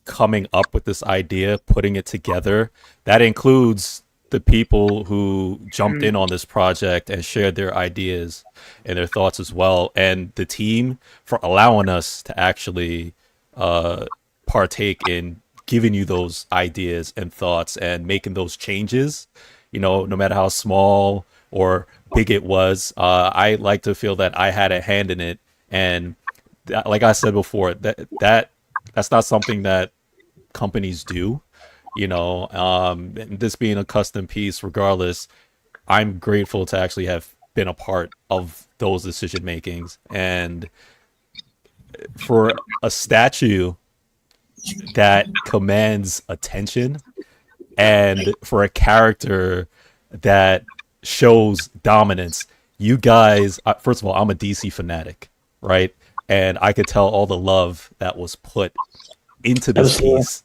coming up with this idea, putting it together, that includes the people who jumped in on this project and shared their ideas and their thoughts as well, and the team for allowing us to actually partake in giving you those ideas and thoughts and making those changes, no matter how small or big it was. I like to feel that I had a hand in it, and like I said before, that's not something that companies do. This being a custom piece, regardless, I'm grateful to actually have been a part of those decision makings. And for a statue that commands attention, and for a character that shows dominance, you guys, first of all, I'm a DC fanatic, right? And I could tell all the love that was put into this piece,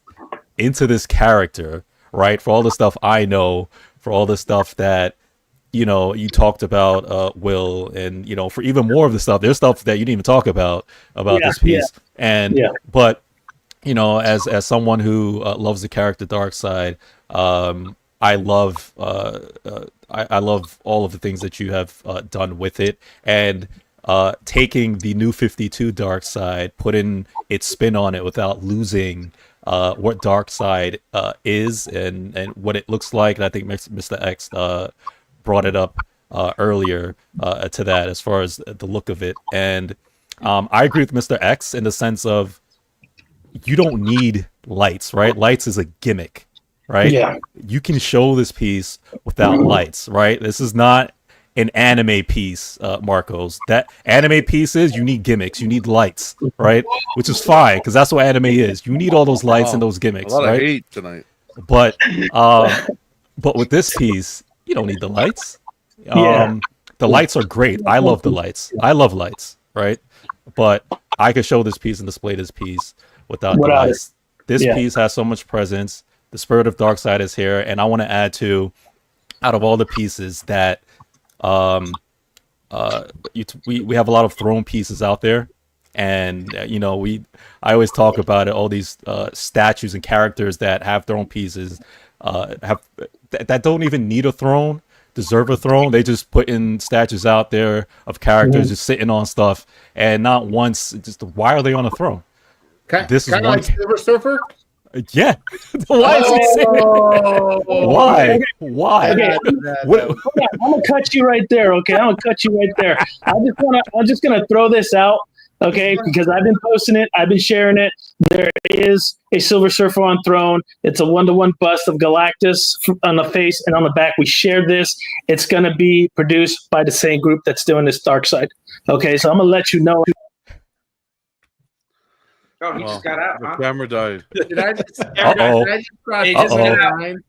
into this character, right? For all the stuff I know, for all the stuff that, you talked about, Will, and, for even more of the stuff, there's stuff that you didn't even talk about this piece. But, as someone who loves the character Darkseid, I love I love all of the things that you have done with it, and taking the new 52 Darkseid, putting its spin on it without losing what Darkseid is and what it looks like. And I think Mr. X brought it up earlier to that as far as the look of it. And I agree with Mr. X in the sense of you don't need lights, right? Lights is a gimmick, right? Yeah. You can show this piece without lights, right? This is not an anime piece, Marcos. That anime piece is, you need gimmicks, you need lights, right? Which is fine, because that's what anime is. You need all those lights and those gimmicks, A lot right? of hate tonight. But with this piece, you don't need the lights. The lights are great. I love the lights. I love lights, right? But I could show this piece and display this piece without the lights. This piece has so much presence. The spirit of Darkseid is here, and I want to add to, out of all the pieces that we have a lot of throne pieces out there, and I always talk about it, all these statues and characters that have throne pieces that don't even need a throne, deserve a throne. They just put in statues out there of characters just sitting on stuff, and not once just, why are they on a throne? This is kind of like Silver Surfer. Yeah. Why is he saying that? Why? Why? Okay. I'm gonna cut you right there. Okay, I'm gonna cut you right there. I'm just gonna throw this out. Okay, because I've been posting it, I've been sharing it. There is a Silver Surfer on throne. It's a 1-to-1 bust of Galactus on the face and on the back. We shared this. It's gonna be produced by the same group that's doing this Darkseid. Okay, so I'm gonna let you know. Oh, he just got out, The huh? camera died. Did I just cross He the just went out. line?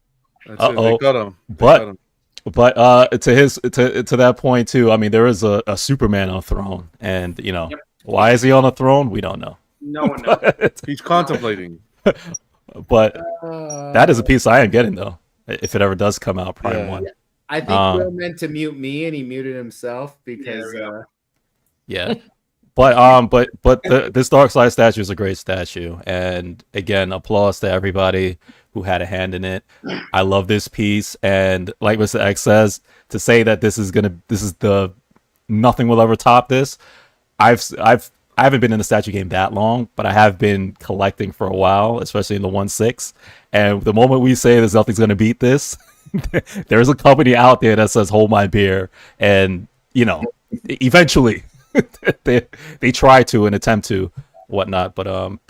That's it. They got him. They got him. But to that point too, I mean, there is a Superman on a throne, and why is he on a throne? We don't know. No one knows. He's contemplating. But that is a piece I am getting though, if it ever does come out, Prime 1. I think Will meant to mute me, and he muted himself because. Yeah. But this Darkseid statue is a great statue, and again, applause to everybody who had a hand in it. I love this piece, and like Mr. X says, to say that this is the nothing will ever top this. I haven't been in the statue game that long, but I have been collecting for a while, especially in the 1/6. And the moment we say there's nothing's gonna beat this, there's a company out there that says hold my beer, and eventually. they try to and attempt to whatnot, but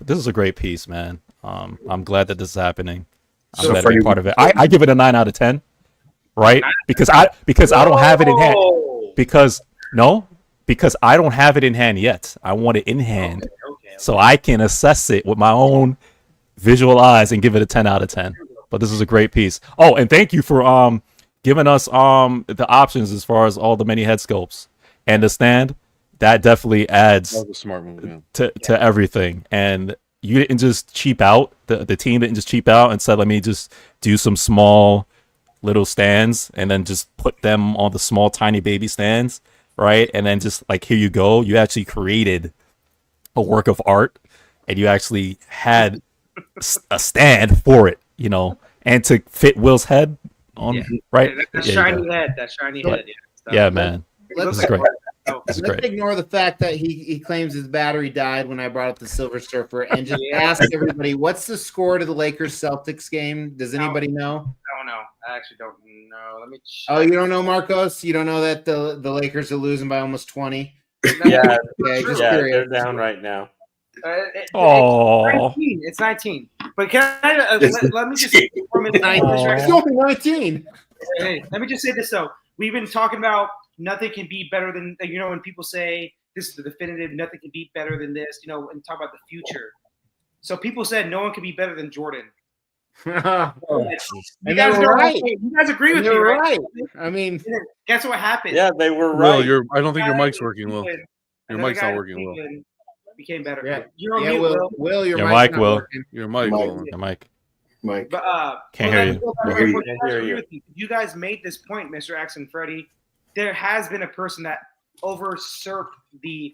this is a great piece, man. I'm glad that this is happening. I'm glad to be part of it. I give it a 9 out of 10, right? Because I don't have it in hand. Because I don't have it in hand yet. I want it in hand, so I can assess it with my own visual eyes and give it a 10 out of 10. But this is a great piece. Oh, and thank you for giving us the options as far as all the many head sculpts and the stand. that definitely adds That was a smart move. Yeah. to everything. And you didn't just cheap out. The team didn't just cheap out and said, let me just do some small little stands and then just put them on the small tiny baby stands, right? And then just like, here you go. You actually created a work of art, and you actually had a stand for it, you know, and to fit Will's head on, right? That Yeah, shiny head. That shiny head. Yeah, so, yeah, man. Let's, This is great. let's This is great. ignore the fact that he claims his battery died when I brought up the Silver Surfer, and just ask everybody, what's the score to the Lakers Celtics game? Does anybody know? I don't know. I actually don't know. Let me check. Oh, you don't know, Marcos? You don't know that the Lakers are losing by almost 20? Yeah, Okay, just yeah, curious. they're down right now. Oh, It's 19. But can I let me just It's only 19. Hey, let me just say this though. We've been talking about nothing can be better than, you know, when people say this is the definitive, nothing can be better than this, you know, and talk about the future. So people said no one can be better than Jordan. And You they guys were know- right. You guys agree with me, You're right? right. I mean, Guess what happened? Yeah, they were Will, right. I don't think your Guy mic's in working, Will. Cleveland, Your another mic's guy not in working, Will. Cleveland became better. yeah, You're on yeah, mute, Will, Will. your Your mic's mic, not Will. working. Your mic, Mike. Will. your mic. Mike. But Can't hear you. I hear you. I hear you. You guys made this point, Mr. X and Freddie. There has been a person that usurped the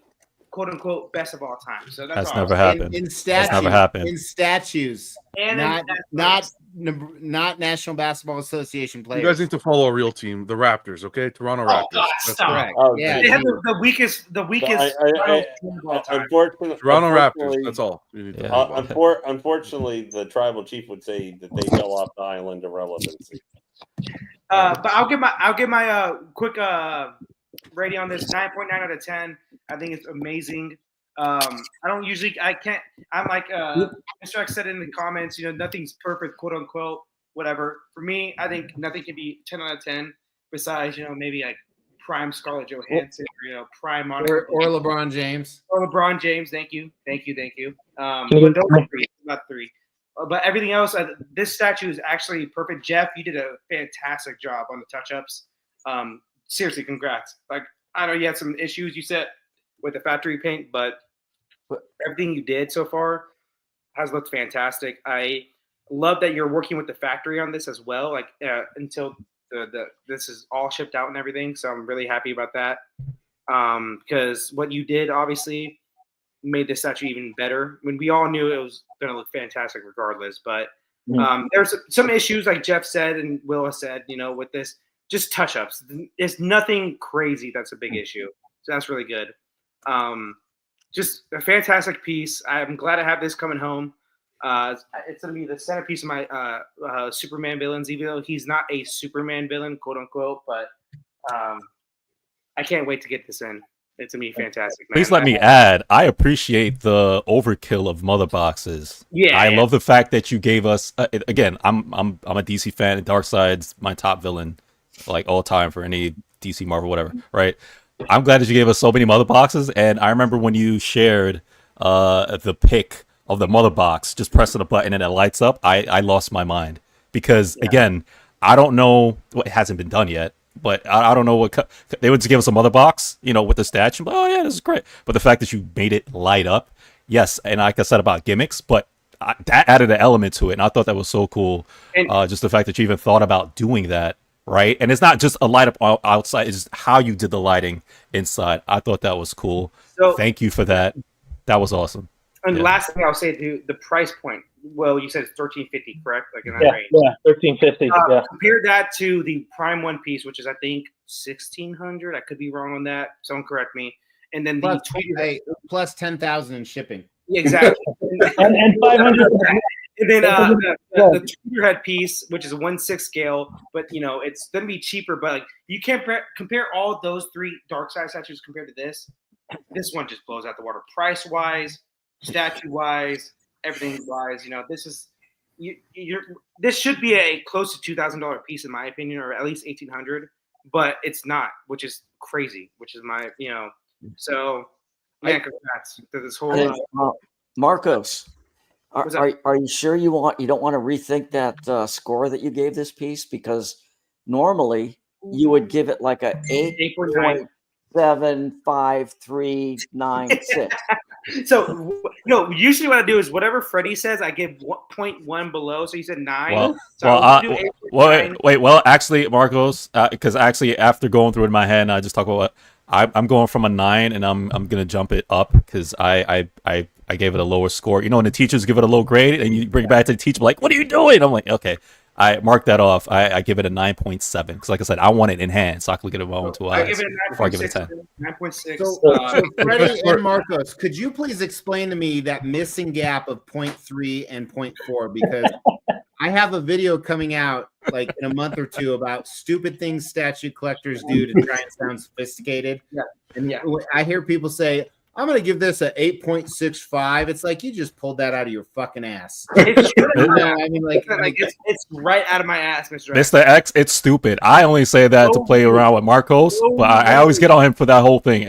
quote unquote best of all time. So that's That's all. never happened. In That's statues, never happened. in statues, And not National Basketball Association You players. guys need to follow a real team, the Raptors, okay? Toronto Raptors. God, That's stop. correct. Oh, Yeah, They have geez. the weakest I- team of all time. Unfortunately, Toronto Raptors. unfortunately- That's all you need to Yeah. know about. Unfortunately, the tribal chief would say that they fell off the island of relevancy. But I'll give my quick rating on this 9.9 out of 10. I think it's amazing. I'm like Mr. X said in the comments, you know, nothing's perfect, quote unquote, whatever. For me, I think nothing can be 10 out of 10 besides, you know, maybe like prime Scarlett Johansson or, you know, prime Monica or LeBron James. or LeBron James. Thank you. But those are three, not three. But everything else, this statue is actually perfect. Jeff, you did a fantastic job on the touch-ups. Seriously, congrats. Like, I know you had some issues you said with the factory paint, but everything you did so far has looked fantastic. I love that you're working with the factory on this as well, like until this is all shipped out and everything. So I'm really happy about that. Because what you did obviously made this statue even better. When we all knew it was going to look fantastic regardless, but there's some issues like Jeff said and Will said, you know, with this, just touch-ups. It's nothing crazy that's a big issue. So that's really good. Just a fantastic piece. I'm glad I have this coming home. It's going to be the centerpiece of my Superman villains, even though he's not a Superman villain, quote unquote, but I can't wait to get this in. It's going to be fantastic, man. Please let me add, I appreciate the overkill of mother boxes. Yeah, I love the fact that you gave us again, I'm a DC fan and Darkseid's my top villain, like all time for any DC, Marvel, whatever, right? I'm glad that you gave us so many mother boxes, and I remember when you shared the pic of the mother box, just pressing a button and it lights up, I lost my mind. Because again, I don't know what hasn't been done yet. But I don't know what they would just give us a mother box, you know, with the statue. Oh yeah, this is great. But the fact that you made it light up, yes. And like I said about gimmicks, but that added an element to it, and I thought that was so cool. And, just the fact that you even thought about doing that, right? And it's not just a light up outside; it's just how you did the lighting inside. I thought that was cool. So, thank you for that. That was awesome. And Yeah. last thing I'll say to the price point. Well, you said it's $13.50, correct? Like in that range. Yeah, $13.50. Yeah. Compare that to the Prime One Piece, which is I think $1,600. I could be wrong on that. Someone correct me. And then the plus 10,000 in shipping. Yeah, exactly. and 500. And then the Tudor head piece, which is a 1/6 scale, but you know it's going to be cheaper. But like you can't compare all those three Darkseid statues compared to this. This one just blows out the water, price wise, statue wise, everything wise. You know, this is this should be a close to $2,000 piece in my opinion, or at least $1,800. But it's not, which is crazy. Which is my So man, congrats to this whole. Marcos. Are you sure you don't want to rethink that score that you gave this piece? Because normally you would give it like a 8.9. 7, 5, 3, 9, 6. So no, usually what I do is whatever Freddie says, I give 0.1 below. So you said 9. Well, so well, actually, Marcos, because actually after going through it in my head, and I just talk about I'm going from a 9, and I'm gonna jump it up because I gave it a lower score. You know, when the teachers give it a low grade, and you bring it back to the teacher, like, what are you doing? I'm like, okay. I marked that off. I give it a 9.7 because, like I said, I want it enhanced so I can look at it with my own 2 eyes. I give it a 9.6. Before I give it a 10. 9.6. So Freddie and Marcos, could you please explain to me that missing gap of 0.3 and 0.4? Because I have a video coming out like in a month or two about stupid things statue collectors do to try and sound sophisticated. Yeah. And I hear people say, I'm going to give this a 8.65. It's like you just pulled that out of your fucking ass. It's true. I mean, it's right out of my ass, Mr. Mr. X, it's stupid. I only say that to play around with Marcos, but I always get on him for that whole thing.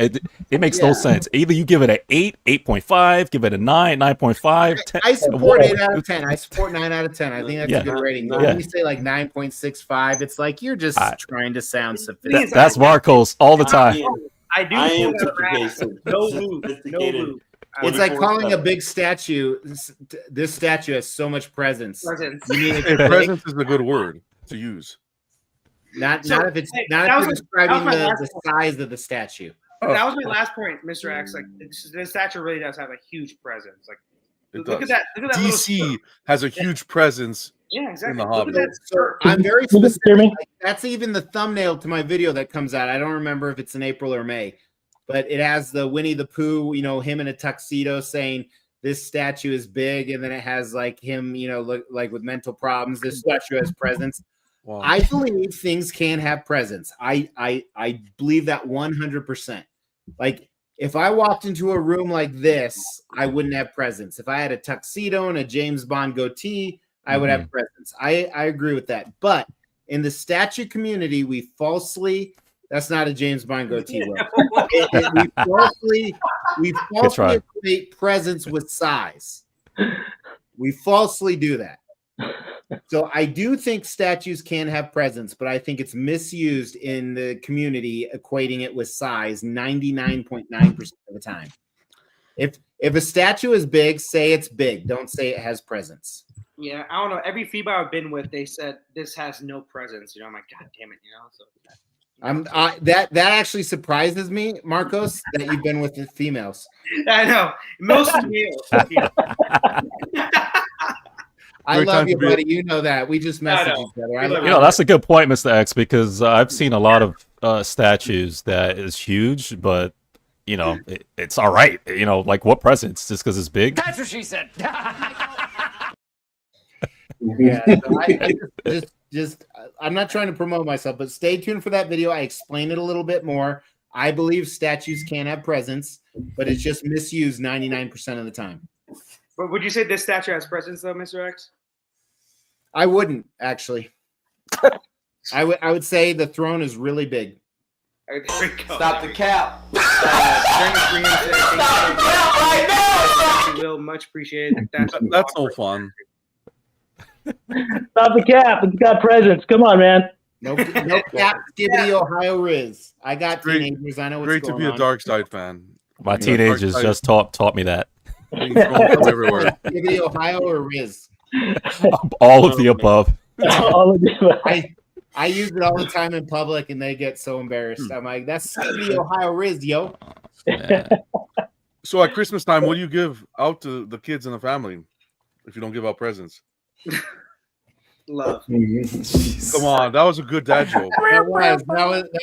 It makes no sense. Either you give it an 8, 8.5, give it a 9, 9.5, 10. I support 8 out of 10. I support 9 out of 10. I think that's a good rating. But when you say like 9.65, it's like you're just trying to sound sophisticated. That's Marcos all the time. I am no lube. It's like calling a big statue. This statue has so much presence. Presence is a good word to use. Not if it's describing the size of the statue. That was my last point, Mr. X. Like the statue really does have a huge presence. Like look at that. Look at that. DC has a huge presence. Yeah, exactly. In the hobby. I'm very specific. Like, that's even the thumbnail to my video that comes out. I don't remember if it's in April or May, but it has the Winnie the Pooh, him in a tuxedo saying this statue is big, and then it has like him, look like with mental problems. This statue has presence. Wow. I believe things can have presence. I believe that 100%. Like if I walked into a room like this, I wouldn't have presence. If I had a tuxedo and a James Bond goatee, I would have presence. I agree with that. But in the statue community, that's not a James Bond goatee. We falsely equate presence with size. We falsely do that. So I do think statues can have presence, but I think it's misused in the community, equating it with size 99.9% of the time. If a statue is big, say it's big. Don't say it has presence. Yeah, I don't know. Every female I've been with, they said this has no presence. I'm like, God damn it, So that actually surprises me, Marcos, that you've been with the females. I know, most males. I love you, buddy. You know that. We just message each other. That's a good point, Mr. X, because I've seen a lot of statues that is huge, but it's all right. Like what presence? Just because it's big? That's what she said. Yeah, so I'm not trying to promote myself, but stay tuned for that video. I explain it a little bit more. I believe statues can have presence, but it's just misused 99% of the time. But would you say this statue has presence, though, Mr. X? I wouldn't actually. I would say the throne is really big. Stop the cap. Stop the cap right now. Will much appreciated. That's no fun. Stop the cap. It's got presence. Come on, man. No cap. Skibbity Ohio Riz. I got teenagers. I know what's going on. Great to be a Darkseid fan. My teenagers just taught me that. Everywhere. Skibbity Ohio or Riz? All of the above. All of the above. I use it all the time in public, and they get so embarrassed. I'm like, that's Skibbity Ohio Riz, yo. So at Christmas time, what do you give out to the kids and the family if you don't give out presents? Love. Come on, that was a good dad joke. That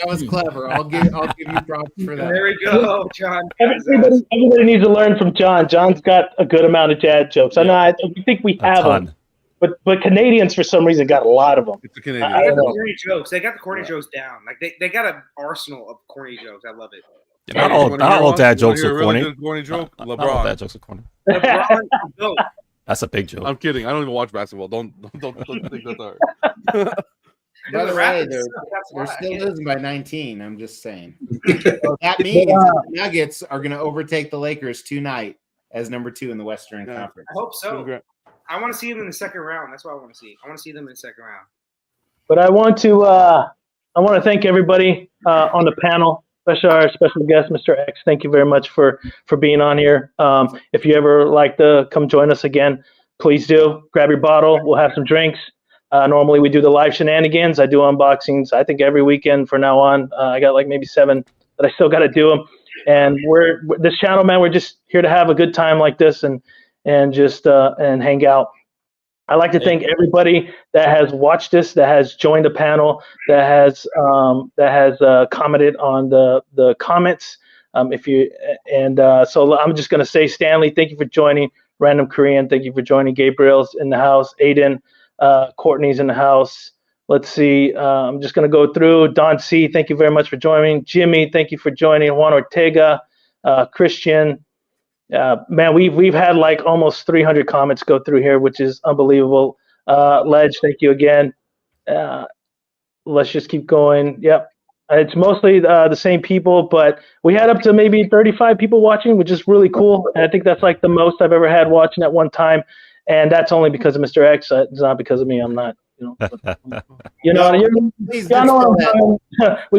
was clever. I'll give you props for that. There we go, John. Everybody needs to learn from John. John's got a good amount of dad jokes. I think we have them, but Canadians for some reason got a lot of them. It's a Canadian. They got the corny jokes. They got the corny jokes down. Like they got an arsenal of corny jokes. I love it. Not all dad jokes are corny. Really corny joke. LeBron. Not all dad jokes are corny. LeBron, that's a big joke. I'm kidding. I don't even watch basketball. Don't think that's hard. By the way, they're still losing by 19. I'm just saying. So that means the Nuggets are going to overtake the Lakers tonight as number 2 in the Western Conference. I hope so. I want to see them in the second round. That's what I want to see. I want to see them in the second round. But I want to thank everybody on the panel. especially our special guest, Mr. X. Thank you very much for being on here. If you ever like to come join us again, please do. Grab your bottle. We'll have some drinks. Normally we do the live shenanigans. I do unboxings, I think, every weekend from now on. I got like maybe 7 that I still got to do them. And we're this channel, man, we're just here to have a good time like this and just and hang out. I'd like to thank everybody that has watched this, that has joined the panel, that has commented on the comments. So I'm just going to say, Stanley, thank you for joining. Random Korean, thank you for joining. Gabriel's in the house. Aiden, Courtney's in the house. Let's see. I'm just going to go through. Don C., thank you very much for joining. Jimmy, thank you for joining. Juan Ortega, Christian. Man, we've had like almost 300 comments go through here, which is unbelievable. Ledge, thank you again. Let's just keep going. Yep. It's mostly the same people, but we had up to maybe 35 people watching, which is really cool. And I think that's like the most I've ever had watching at one time. And that's only because of Mr. X. It's not because of me. I'm not, we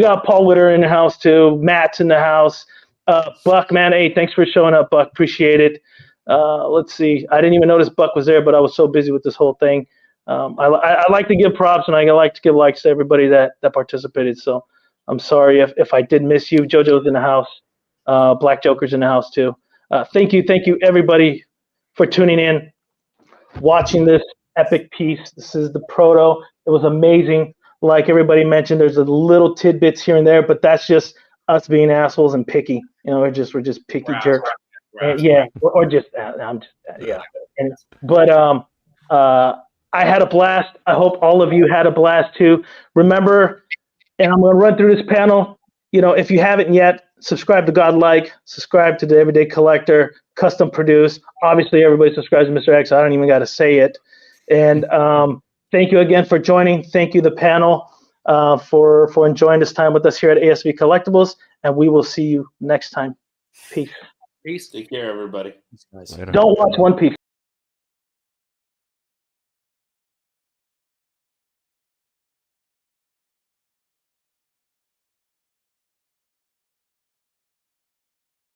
got Paul Witter in the house too. Matt's in the house. Buck, man, hey, thanks for showing up, Buck. Appreciate it. Let's see. I didn't even notice Buck was there, but I was so busy with this whole thing. I like to give props, and I like to give likes to everybody that participated. So I'm sorry if I did miss you. JoJo's in the house. Black Joker's in the house too. Thank you, everybody, for tuning in, watching this epic piece. This is the proto. It was amazing. Like everybody mentioned, there's a little tidbits here and there, but that's just us being assholes and picky. We're just picky jerks. Yeah, or just I'm just yeah. But I had a blast. I hope all of you had a blast too. Remember, and I'm going to run through this panel. If you haven't yet, subscribe to Godlike, subscribe to the Everyday Collector, Custom Produce. Obviously, everybody subscribes to Mr. X. I don't even got to say it. And thank you again for joining. Thank you, the panel, for enjoying this time with us here at ASV Collectibles. And we will see you next time. Peace. Peace. Take care, everybody. Later. Don't watch One Piece.